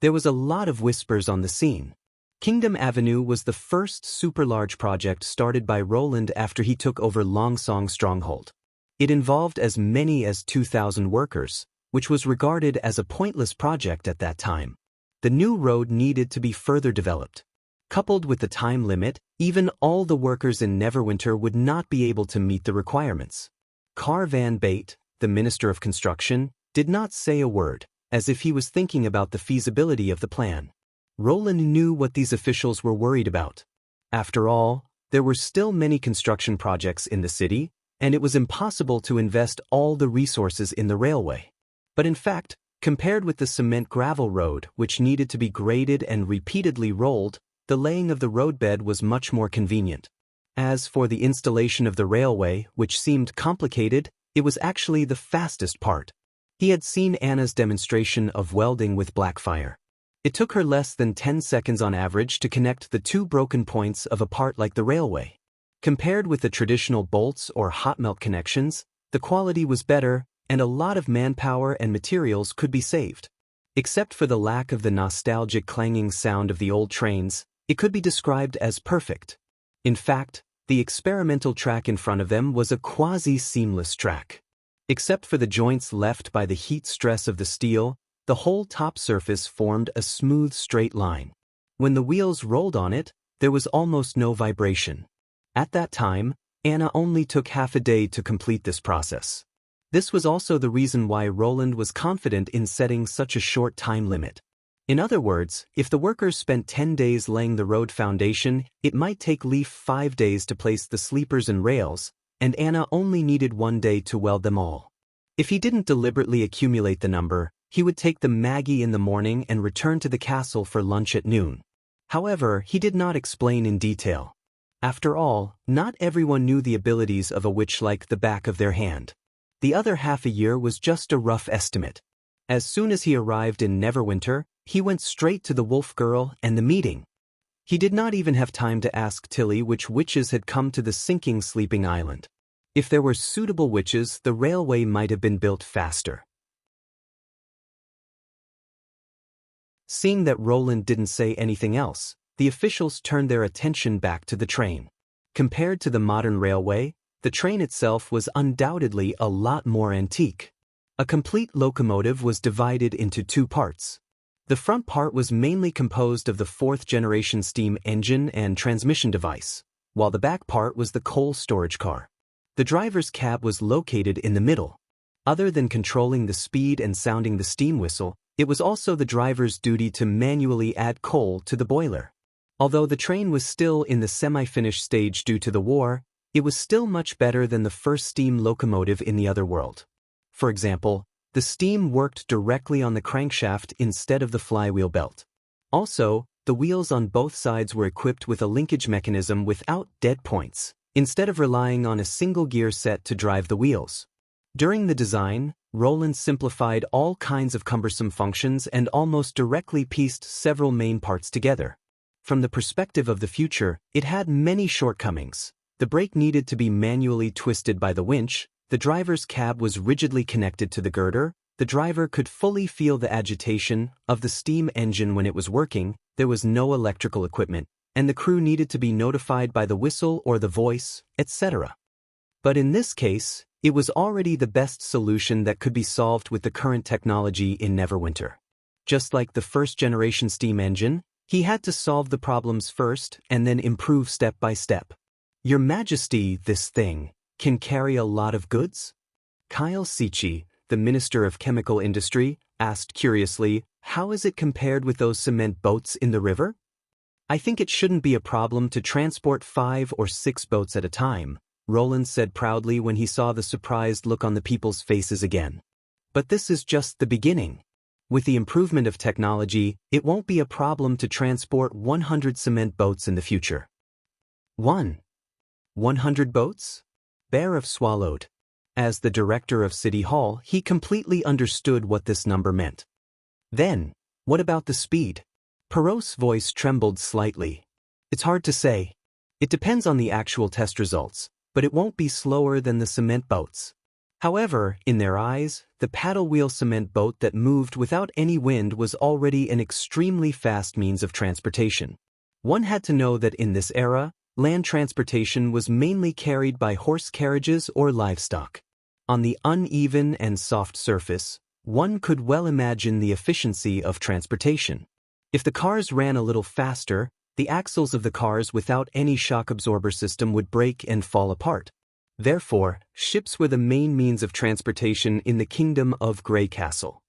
There was a lot of whispers on the scene. Kingdom Avenue was the first super-large project started by Roland after he took over Longsong stronghold. It involved as many as 2,000 workers, which was regarded as a pointless project at that time. The new road needed to be further developed. Coupled with the time limit, even all the workers in Neverwinter would not be able to meet the requirements. Carr Van Bate, the Minister of Construction, did not say a word, as if he was thinking about the feasibility of the plan. Roland knew what these officials were worried about. After all, there were still many construction projects in the city, and it was impossible to invest all the resources in the railway. But in fact, compared with the cement gravel road, which needed to be graded and repeatedly rolled, the laying of the roadbed was much more convenient. As for the installation of the railway, which seemed complicated, it was actually the fastest part. He had seen Anna's demonstration of welding with Blackfire. It took her less than 10 seconds on average to connect the 2 broken points of a part like the railway. Compared with the traditional bolts or hot melt connections, the quality was better, and a lot of manpower and materials could be saved. Except for the lack of the nostalgic clanging sound of the old trains, it could be described as perfect. In fact, the experimental track in front of them was a quasi-seamless track. Except for the joints left by the heat stress of the steel, the whole top surface formed a smooth straight line. When the wheels rolled on it, there was almost no vibration. At that time, Anna only took half a day to complete this process. This was also the reason why Roland was confident in setting such a short time limit. In other words, if the workers spent 10 days laying the road foundation, it might take Leaf 5 days to place the sleepers and rails, and Anna only needed 1 day to weld them all. If he didn't deliberately accumulate the number, he would take the Maggie in the morning and return to the castle for lunch at noon. However, he did not explain in detail. After all, not everyone knew the abilities of a witch like the back of their hand. The other half a year was just a rough estimate. As soon as he arrived in Neverwinter, he went straight to the Wolf Girl and the meeting. He did not even have time to ask Tilly which witches had come to the sinking sleeping island. If there were suitable witches, the railway might have been built faster. Seeing that Roland didn't say anything else, the officials turned their attention back to the train. Compared to the modern railway, the train itself was undoubtedly a lot more antique. A complete locomotive was divided into 2 parts. The front part was mainly composed of the 4th-generation steam engine and transmission device, while the back part was the coal storage car. The driver's cab was located in the middle. Other than controlling the speed and sounding the steam whistle, it was also the driver's duty to manually add coal to the boiler. Although the train was still in the semi-finished stage due to the war, it was still much better than the first steam locomotive in the other world. For example, the steam worked directly on the crankshaft instead of the flywheel belt. Also, the wheels on both sides were equipped with a linkage mechanism without dead points, instead of relying on a single gear set to drive the wheels. During the design, Roland simplified all kinds of cumbersome functions and almost directly pieced several main parts together. From the perspective of the future, it had many shortcomings. The brake needed to be manually twisted by the winch, the driver's cab was rigidly connected to the girder, the driver could fully feel the agitation of the steam engine when it was working, there was no electrical equipment, and the crew needed to be notified by the whistle or the voice, etc. But in this case, it was already the best solution that could be solved with the current technology in Neverwinter. Just like the 1st-generation steam engine, he had to solve the problems first and then improve step by step. Your Majesty, this thing can carry a lot of goods? Kyle Sichi, the Minister of Chemical Industry, asked curiously, how is it compared with those cement boats in the river? I think it shouldn't be a problem to transport 5 or 6 boats at a time, Roland said proudly when he saw the surprised look on the people's faces again. But this is just the beginning. With the improvement of technology, it won't be a problem to transport 100 cement boats in the future. 100 boats? Bear swallowed. As the director of City Hall, he completely understood what this number meant. Then, what about the speed? Perot's voice trembled slightly. It's hard to say. It depends on the actual test results, but it won't be slower than the cement boats. However, in their eyes, the paddle wheel cement boat that moved without any wind was already an extremely fast means of transportation. One had to know that in this era, land transportation was mainly carried by horse carriages or livestock. On the uneven and soft surface, one could well imagine the efficiency of transportation. If the cars ran a little faster, the axles of the cars without any shock absorber system would break and fall apart. Therefore, ships were the main means of transportation in the Kingdom of Grey Castle.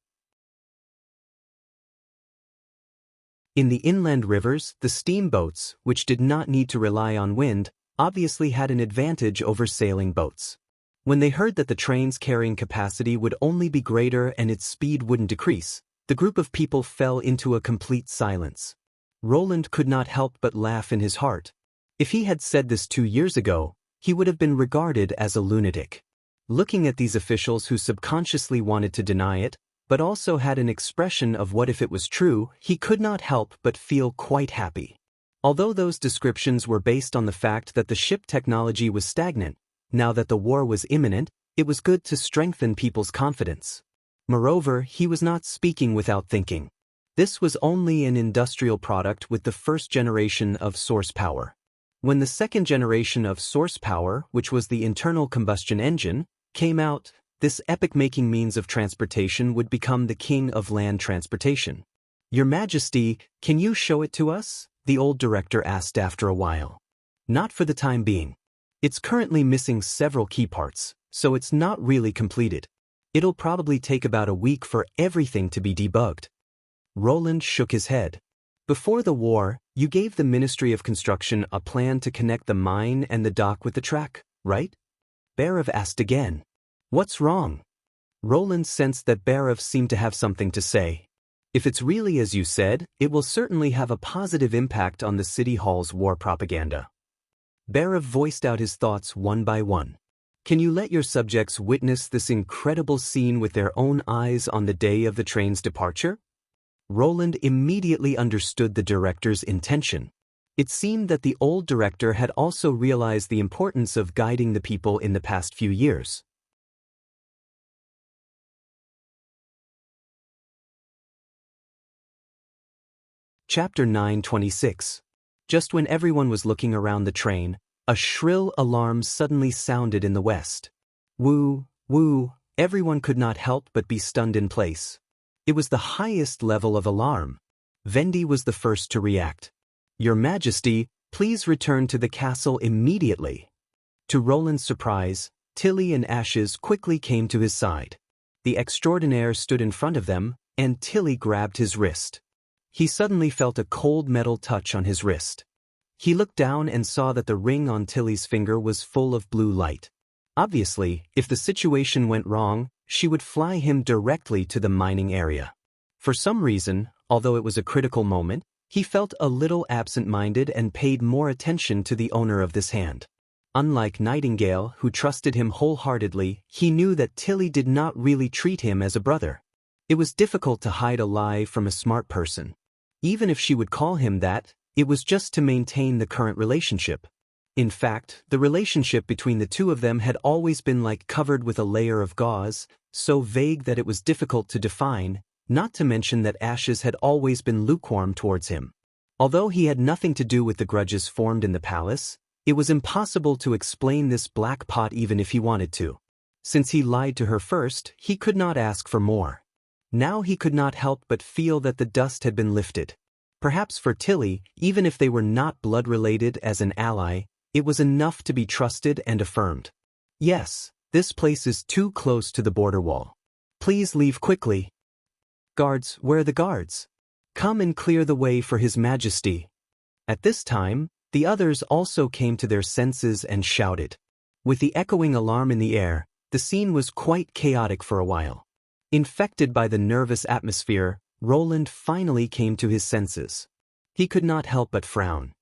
In the inland rivers, the steamboats, which did not need to rely on wind, obviously had an advantage over sailing boats. When they heard that the train's carrying capacity would only be greater and its speed wouldn't decrease, the group of people fell into a complete silence. Roland could not help but laugh in his heart. If he had said this 2 years ago, he would have been regarded as a lunatic. Looking at these officials who subconsciously wanted to deny it, but also had an expression of what if it was true, he could not help but feel quite happy. Although those descriptions were based on the fact that the ship technology was stagnant, now that the war was imminent, it was good to strengthen people's confidence. Moreover, he was not speaking without thinking. This was only an industrial product with the 1st generation of source power. When the 2nd generation of source power, which was the internal combustion engine, came out, this epoch-making means of transportation would become the king of land transportation. Your Majesty, can you show it to us? The old director asked after a while. Not for the time being. It's currently missing several key parts, so it's not really completed. It'll probably take about a week for everything to be debugged. Roland shook his head. Before the war, you gave the Ministry of Construction a plan to connect the mine and the dock with the track, right? Barav asked again. What's wrong? Roland sensed that Barav seemed to have something to say. If it's really as you said, it will certainly have a positive impact on the city hall's war propaganda. Barav voiced out his thoughts one by one. Can you let your subjects witness this incredible scene with their own eyes on the day of the train's departure? Roland immediately understood the director's intention. It seemed that the old director had also realized the importance of guiding the people in the past few years. Chapter 9:26. Just when everyone was looking around the train, a shrill alarm suddenly sounded in the west. Woo, woo, everyone could not help but be stunned in place. It was the highest level of alarm. Vendi was the first to react. Your Majesty, please return to the castle immediately. To Roland's surprise, Tilly and Ashes quickly came to his side. The extraordinaire stood in front of them, and Tilly grabbed his wrist. He suddenly felt a cold metal touch on his wrist. He looked down and saw that the ring on Tilly's finger was full of blue light. Obviously, if the situation went wrong, she would fly him directly to the mining area. For some reason, although it was a critical moment, he felt a little absent-minded and paid more attention to the owner of this hand. Unlike Nightingale, who trusted him wholeheartedly, he knew that Tilly did not really treat him as a brother. It was difficult to hide a lie from a smart person. Even if she would call him that, it was just to maintain the current relationship. In fact, the relationship between the two of them had always been like covered with a layer of gauze, so vague that it was difficult to define, not to mention that Ashes had always been lukewarm towards him. Although he had nothing to do with the grudges formed in the palace, it was impossible to explain this black pot even if he wanted to. Since he lied to her first, he could not ask for more. Now he could not help but feel that the dust had been lifted. Perhaps for Tilly, even if they were not blood-related as an ally, it was enough to be trusted and affirmed. Yes, this place is too close to the border wall. Please leave quickly. Guards, where are the guards? Come and clear the way for His Majesty. At this time, the others also came to their senses and shouted. With the echoing alarm in the air, the scene was quite chaotic for a while. Infected by the nervous atmosphere, Roland finally came to his senses. He could not help but frown.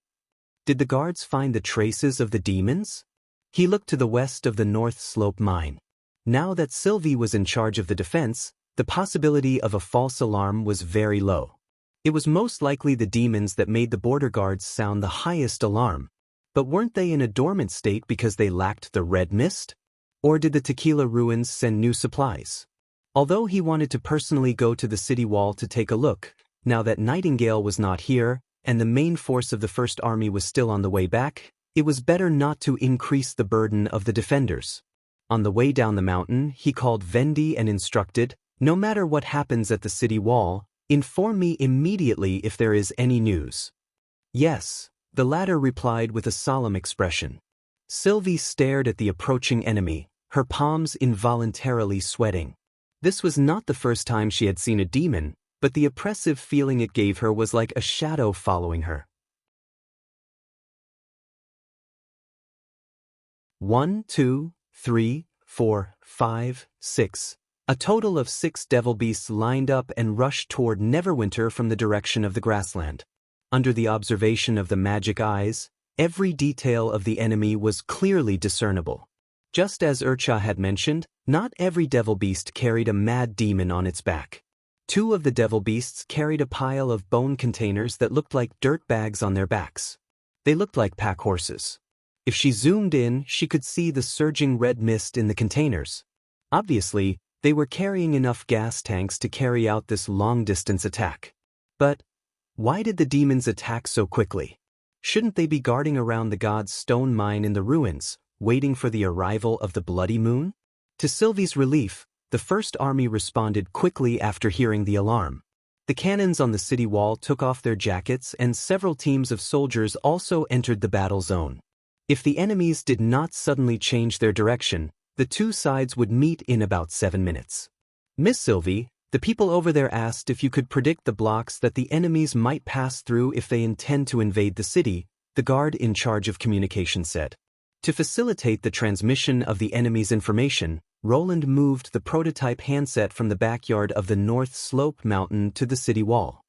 Did the guards find the traces of the demons? He looked to the west of the North Slope mine. Now that Sylvie was in charge of the defense, the possibility of a false alarm was very low. It was most likely the demons that made the border guards sound the highest alarm. But weren't they in a dormant state because they lacked the red mist? Or did the Tequila ruins send new supplies? Although he wanted to personally go to the city wall to take a look, now that Nightingale was not here, and the main force of the First Army was still on the way back, it was better not to increase the burden of the defenders. On the way down the mountain, he called Vendi and instructed, no matter what happens at the city wall, inform me immediately if there is any news. Yes, the latter replied with a solemn expression. Sylvie stared at the approaching enemy, her palms involuntarily sweating. This was not the first time she had seen a demon, but the oppressive feeling it gave her was like a shadow following her. 1, 2, 3, 4, 5, 6. A total of 6 devil beasts lined up and rushed toward Neverwinter from the direction of the grassland. Under the observation of the magic eyes, every detail of the enemy was clearly discernible. Just as Urcha had mentioned, not every devil beast carried a mad demon on its back. 2 of the devil beasts carried a pile of bone containers that looked like dirt bags on their backs. They looked like pack horses. If she zoomed in, she could see the surging red mist in the containers. Obviously, they were carrying enough gas tanks to carry out this long-distance attack. But why did the demons attack so quickly? Shouldn't they be guarding around the god's stone mine in the ruins, waiting for the arrival of the bloody moon? To Sylvie's relief, the First Army responded quickly after hearing the alarm. The cannons on the city wall took off their jackets and several teams of soldiers also entered the battle zone. If the enemies did not suddenly change their direction, The two sides would meet in about 7 minutes. Miss Sylvie, the people over there asked if you could predict the blocks that the enemies might pass through if they intend to invade the city, the guard in charge of communication said. To facilitate the transmission of the enemy's information, Roland moved the prototype handset from the backyard of the North Slope Mountain to the city wall.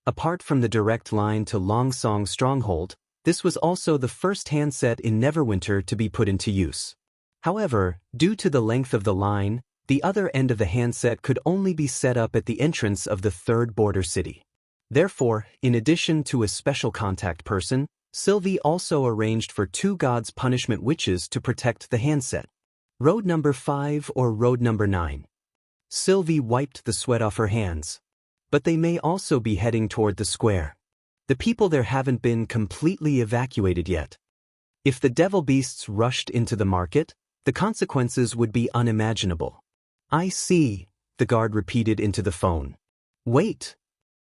Apart from the direct line to Longsong Stronghold, this was also the first handset in Neverwinter to be put into use. However, due to the length of the line, the other end of the handset could only be set up at the entrance of the third border city. Therefore, in addition to a special contact person, Sylvie also arranged for 2 God's Punishment Witches to protect the handset. Road number 5 or road number 9. Sylvie wiped the sweat off her hands. But they may also be heading toward the square. The people there haven't been completely evacuated yet. If the devil beasts rushed into the market, the consequences would be unimaginable. I see, the guard repeated into the phone. Wait.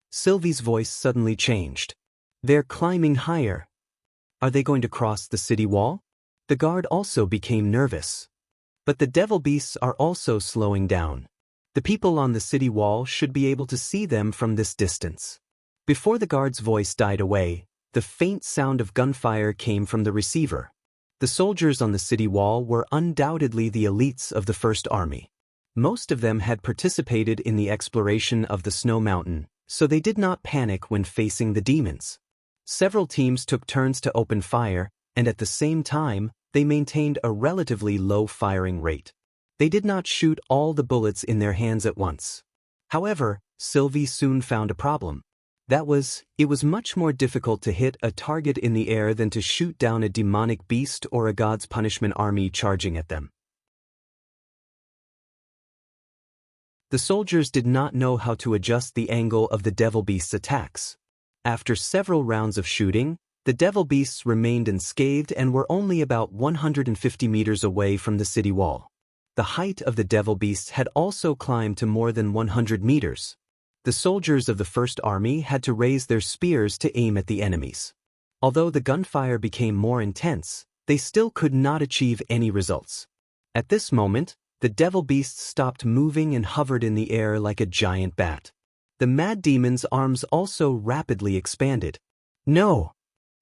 Sylvie's voice suddenly changed. They're climbing higher. Are they going to cross the city wall? The guard also became nervous. But the devil beasts are also slowing down. The people on the city wall should be able to see them from this distance. Before the guard's voice died away, the faint sound of gunfire came from the receiver. The soldiers on the city wall were undoubtedly the elites of the First Army. Most of them had participated in the exploration of the Snow Mountain, so they did not panic when facing the demons. Several teams took turns to open fire, and at the same time, they maintained a relatively low firing rate. They did not shoot all the bullets in their hands at once. However, Sylvie soon found a problem. It was much more difficult to hit a target in the air than to shoot down a demonic beast or a God's Punishment army charging at them. The soldiers did not know how to adjust the angle of the devil beast's attacks. After several rounds of shooting, the devil beasts remained unscathed and were only about 150 meters away from the city wall. The height of the devil beasts had also climbed to more than 100 meters. The soldiers of the First Army had to raise their spears to aim at the enemies. Although the gunfire became more intense, they still could not achieve any results. At this moment, the devil beasts stopped moving and hovered in the air like a giant bat. The mad demon's arms also rapidly expanded. No!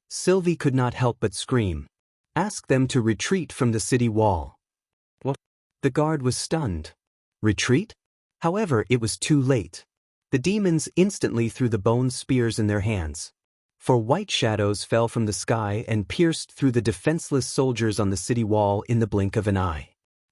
Sylvie could not help but scream. Ask them to retreat from the city wall. What? The guard was stunned. Retreat? However, it was too late. The demons instantly threw the bone spears in their hands. For white shadows fell from the sky and pierced through the defenseless soldiers on the city wall in the blink of an eye.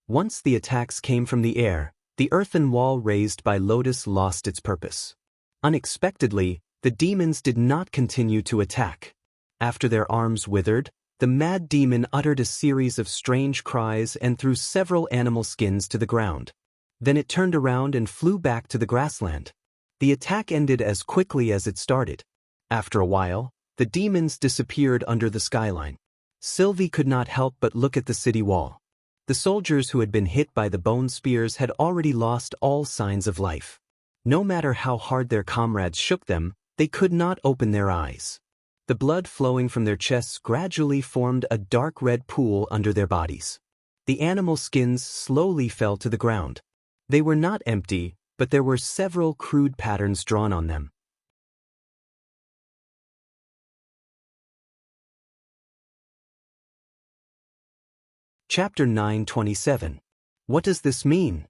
Once the attacks came from the air, the earthen wall raised by Lotus lost its purpose. Unexpectedly, the demons did not continue to attack. After their arms withered, the mad demon uttered a series of strange cries and threw several animal skins to the ground. Then it turned around and flew back to the grassland. The attack ended as quickly as it started. After a while, the demons disappeared under the skyline. Sylvie could not help but look at the city wall. The soldiers who had been hit by the bone spears had already lost all signs of life. No matter how hard their comrades shook them, they could not open their eyes. The blood flowing from their chests gradually formed a dark red pool under their bodies. The animal skins slowly fell to the ground. They were not empty, but there were several crude patterns drawn on them. Chapter 9:27. What does this mean?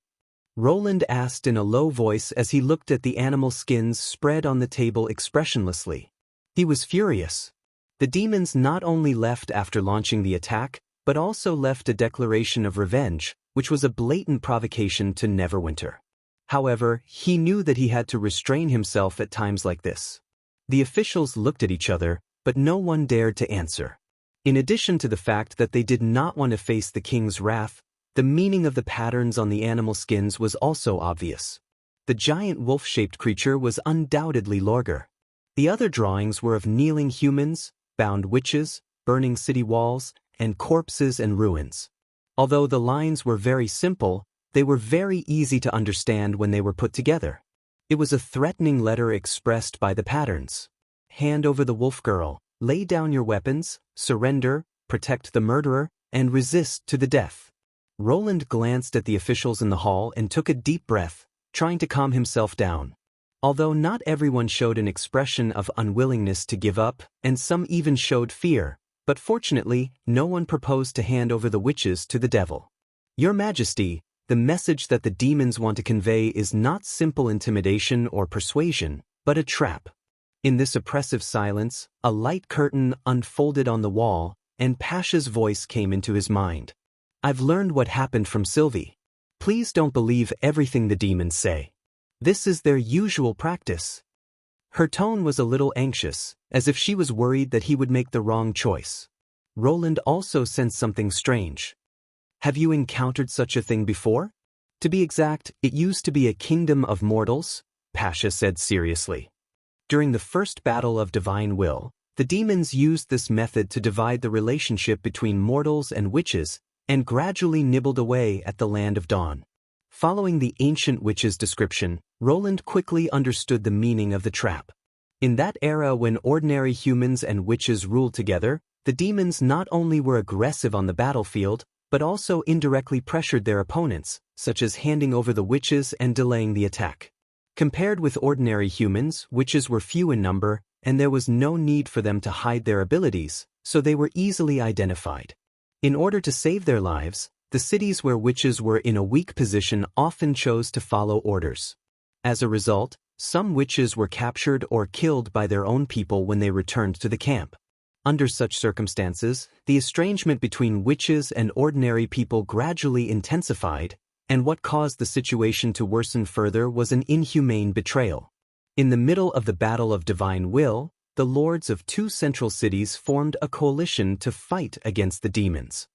Roland asked in a low voice as he looked at the animal skins spread on the table expressionlessly. He was furious. The demons not only left after launching the attack, but also left a declaration of revenge, which was a blatant provocation to Neverwinter. However, he knew that he had to restrain himself at times like this. The officials looked at each other, but no one dared to answer. In addition to the fact that they did not want to face the king's wrath, the meaning of the patterns on the animal skins was also obvious. The giant wolf-shaped creature was undoubtedly Lorgar. The other drawings were of kneeling humans, bound witches, burning city walls, and corpses and ruins. Although the lines were very simple, they were very easy to understand when they were put together. It was a threatening letter expressed by the patterns. Hand over the wolf girl, lay down your weapons, surrender, protect the murderer, and resist to the death. Roland glanced at the officials in the hall and took a deep breath, trying to calm himself down. Although not everyone showed an expression of unwillingness to give up, and some even showed fear, but fortunately, no one proposed to hand over the witches to the devil. Your Majesty, the message that the demons want to convey is not simple intimidation or persuasion, but a trap. In this oppressive silence, a light curtain unfolded on the wall, and Pasha's voice came into his mind. I've learned what happened from Sylvie. Please don't believe everything the demons say. This is their usual practice. Her tone was a little anxious, as if she was worried that he would make the wrong choice. Roland also sensed something strange. Have you encountered such a thing before? To be exact, it used to be a kingdom of mortals, Pasha said seriously. During the first battle of divine will, the demons used this method to divide the relationship between mortals and witches, and gradually nibbled away at the land of dawn. Following the ancient witch's description, Roland quickly understood the meaning of the trap. In that era when ordinary humans and witches ruled together, the demons not only were aggressive on the battlefield, but also indirectly pressured their opponents, such as handing over the witches and delaying the attack. Compared with ordinary humans, witches were few in number, and there was no need for them to hide their abilities, so they were easily identified. In order to save their lives, the cities where witches were in a weak position often chose to follow orders. As a result, some witches were captured or killed by their own people when they returned to the camp. Under such circumstances, the estrangement between witches and ordinary people gradually intensified, and what caused the situation to worsen further was an inhumane betrayal. In the middle of the Battle of Divine Will, the lords of two central cities formed a coalition to fight against the demons.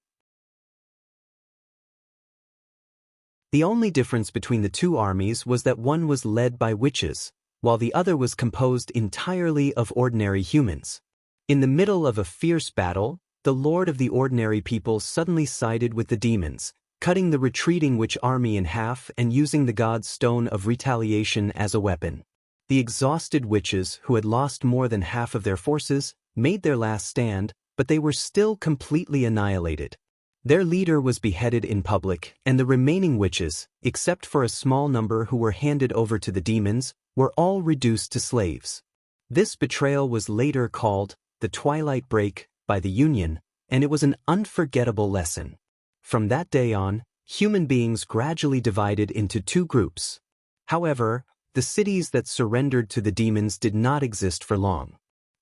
The only difference between the two armies was that one was led by witches, while the other was composed entirely of ordinary humans. In the middle of a fierce battle, the lord of the ordinary people suddenly sided with the demons, cutting the retreating witch army in half and using the god's stone of retaliation as a weapon. The exhausted witches, who had lost more than half of their forces, made their last stand, but they were still completely annihilated. Their leader was beheaded in public, and the remaining witches, except for a small number who were handed over to the demons, were all reduced to slaves. This betrayal was later called the Twilight Break by the Union, and it was an unforgettable lesson. From that day on, human beings gradually divided into two groups. However, the cities that surrendered to the demons did not exist for long.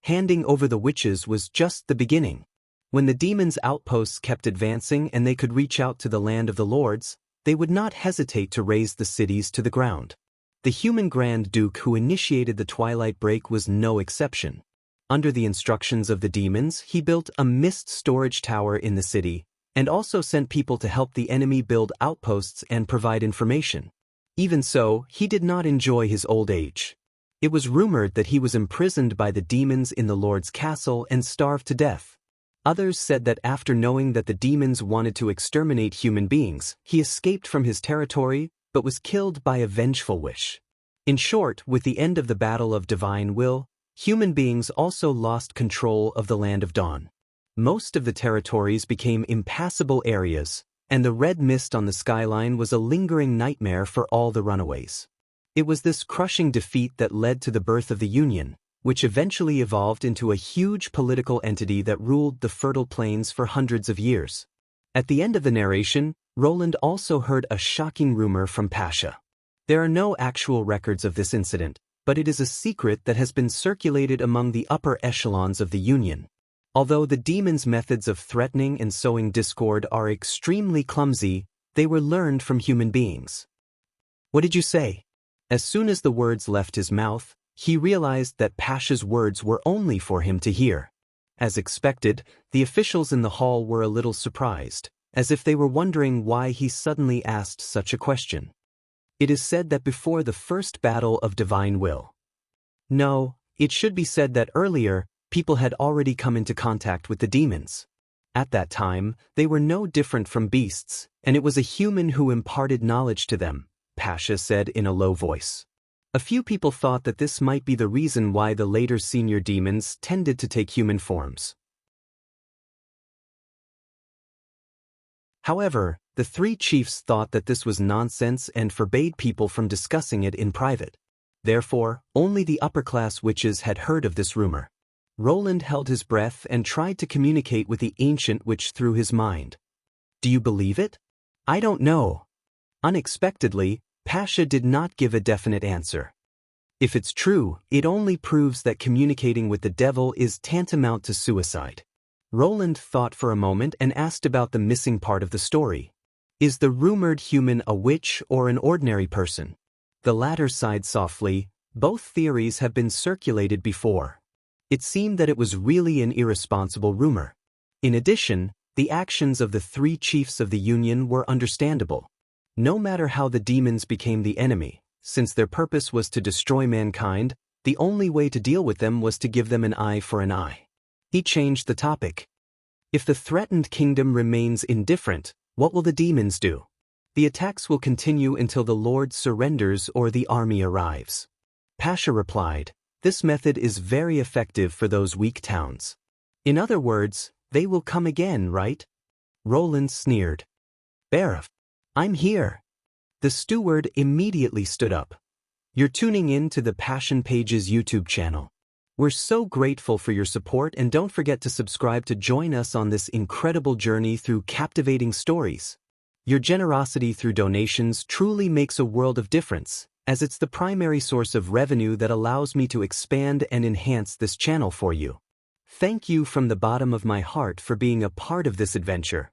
Handing over the witches was just the beginning. When the demons' outposts kept advancing and they could reach out to the land of the lords, they would not hesitate to raze the cities to the ground. The human Grand Duke who initiated the Twilight Break was no exception. Under the instructions of the demons, he built a mist storage tower in the city, and also sent people to help the enemy build outposts and provide information. Even so, he did not enjoy his old age. It was rumored that he was imprisoned by the demons in the Lord's castle and starved to death. Others said that after knowing that the demons wanted to exterminate human beings, he escaped from his territory, but was killed by a vengeful wish. In short, with the end of the Battle of Divine Will, human beings also lost control of the Land of Dawn. Most of the territories became impassable areas, and the red mist on the skyline was a lingering nightmare for all the runaways. It was this crushing defeat that led to the birth of the Union, which eventually evolved into a huge political entity that ruled the fertile plains for hundreds of years. At the end of the narration, Roland also heard a shocking rumor from Pasha. There are no actual records of this incident, but it is a secret that has been circulated among the upper echelons of the Union. Although the demons' methods of threatening and sowing discord are extremely clumsy, they were learned from human beings. What did you say? As soon as the words left his mouth, he realized that Pasha's words were only for him to hear. As expected, the officials in the hall were a little surprised, as if they were wondering why he suddenly asked such a question. It is said that before the first battle of Divine Will. No, it should be said that earlier, people had already come into contact with the demons. At that time, they were no different from beasts, and it was a human who imparted knowledge to them, Pasha said in a low voice. A few people thought that this might be the reason why the later senior demons tended to take human forms. However, the three chiefs thought that this was nonsense and forbade people from discussing it in private. Therefore, only the upper-class witches had heard of this rumor. Roland held his breath and tried to communicate with the ancient witch through his mind. Do you believe it? I don't know. Unexpectedly, Pasha did not give a definite answer. If it's true, it only proves that communicating with the devil is tantamount to suicide. Roland thought for a moment and asked about the missing part of the story. Is the rumored human a witch or an ordinary person? The latter sighed softly. Both theories have been circulated before. It seemed that it was really an irresponsible rumor. In addition, the actions of the three chiefs of the Union were understandable. No matter how the demons became the enemy, since their purpose was to destroy mankind, the only way to deal with them was to give them an eye for an eye. He changed the topic. If the threatened kingdom remains indifferent, what will the demons do? The attacks will continue until the Lord surrenders or the army arrives. Pasha replied, this method is very effective for those weak towns. In other words, they will come again, right? Roland sneered. Barif, I'm here. The steward immediately stood up. You're tuning in to the Passion Pages YouTube channel. We're so grateful for your support, and don't forget to subscribe to join us on this incredible journey through captivating stories. Your generosity through donations truly makes a world of difference, as it's the primary source of revenue that allows me to expand and enhance this channel for you. Thank you from the bottom of my heart for being a part of this adventure.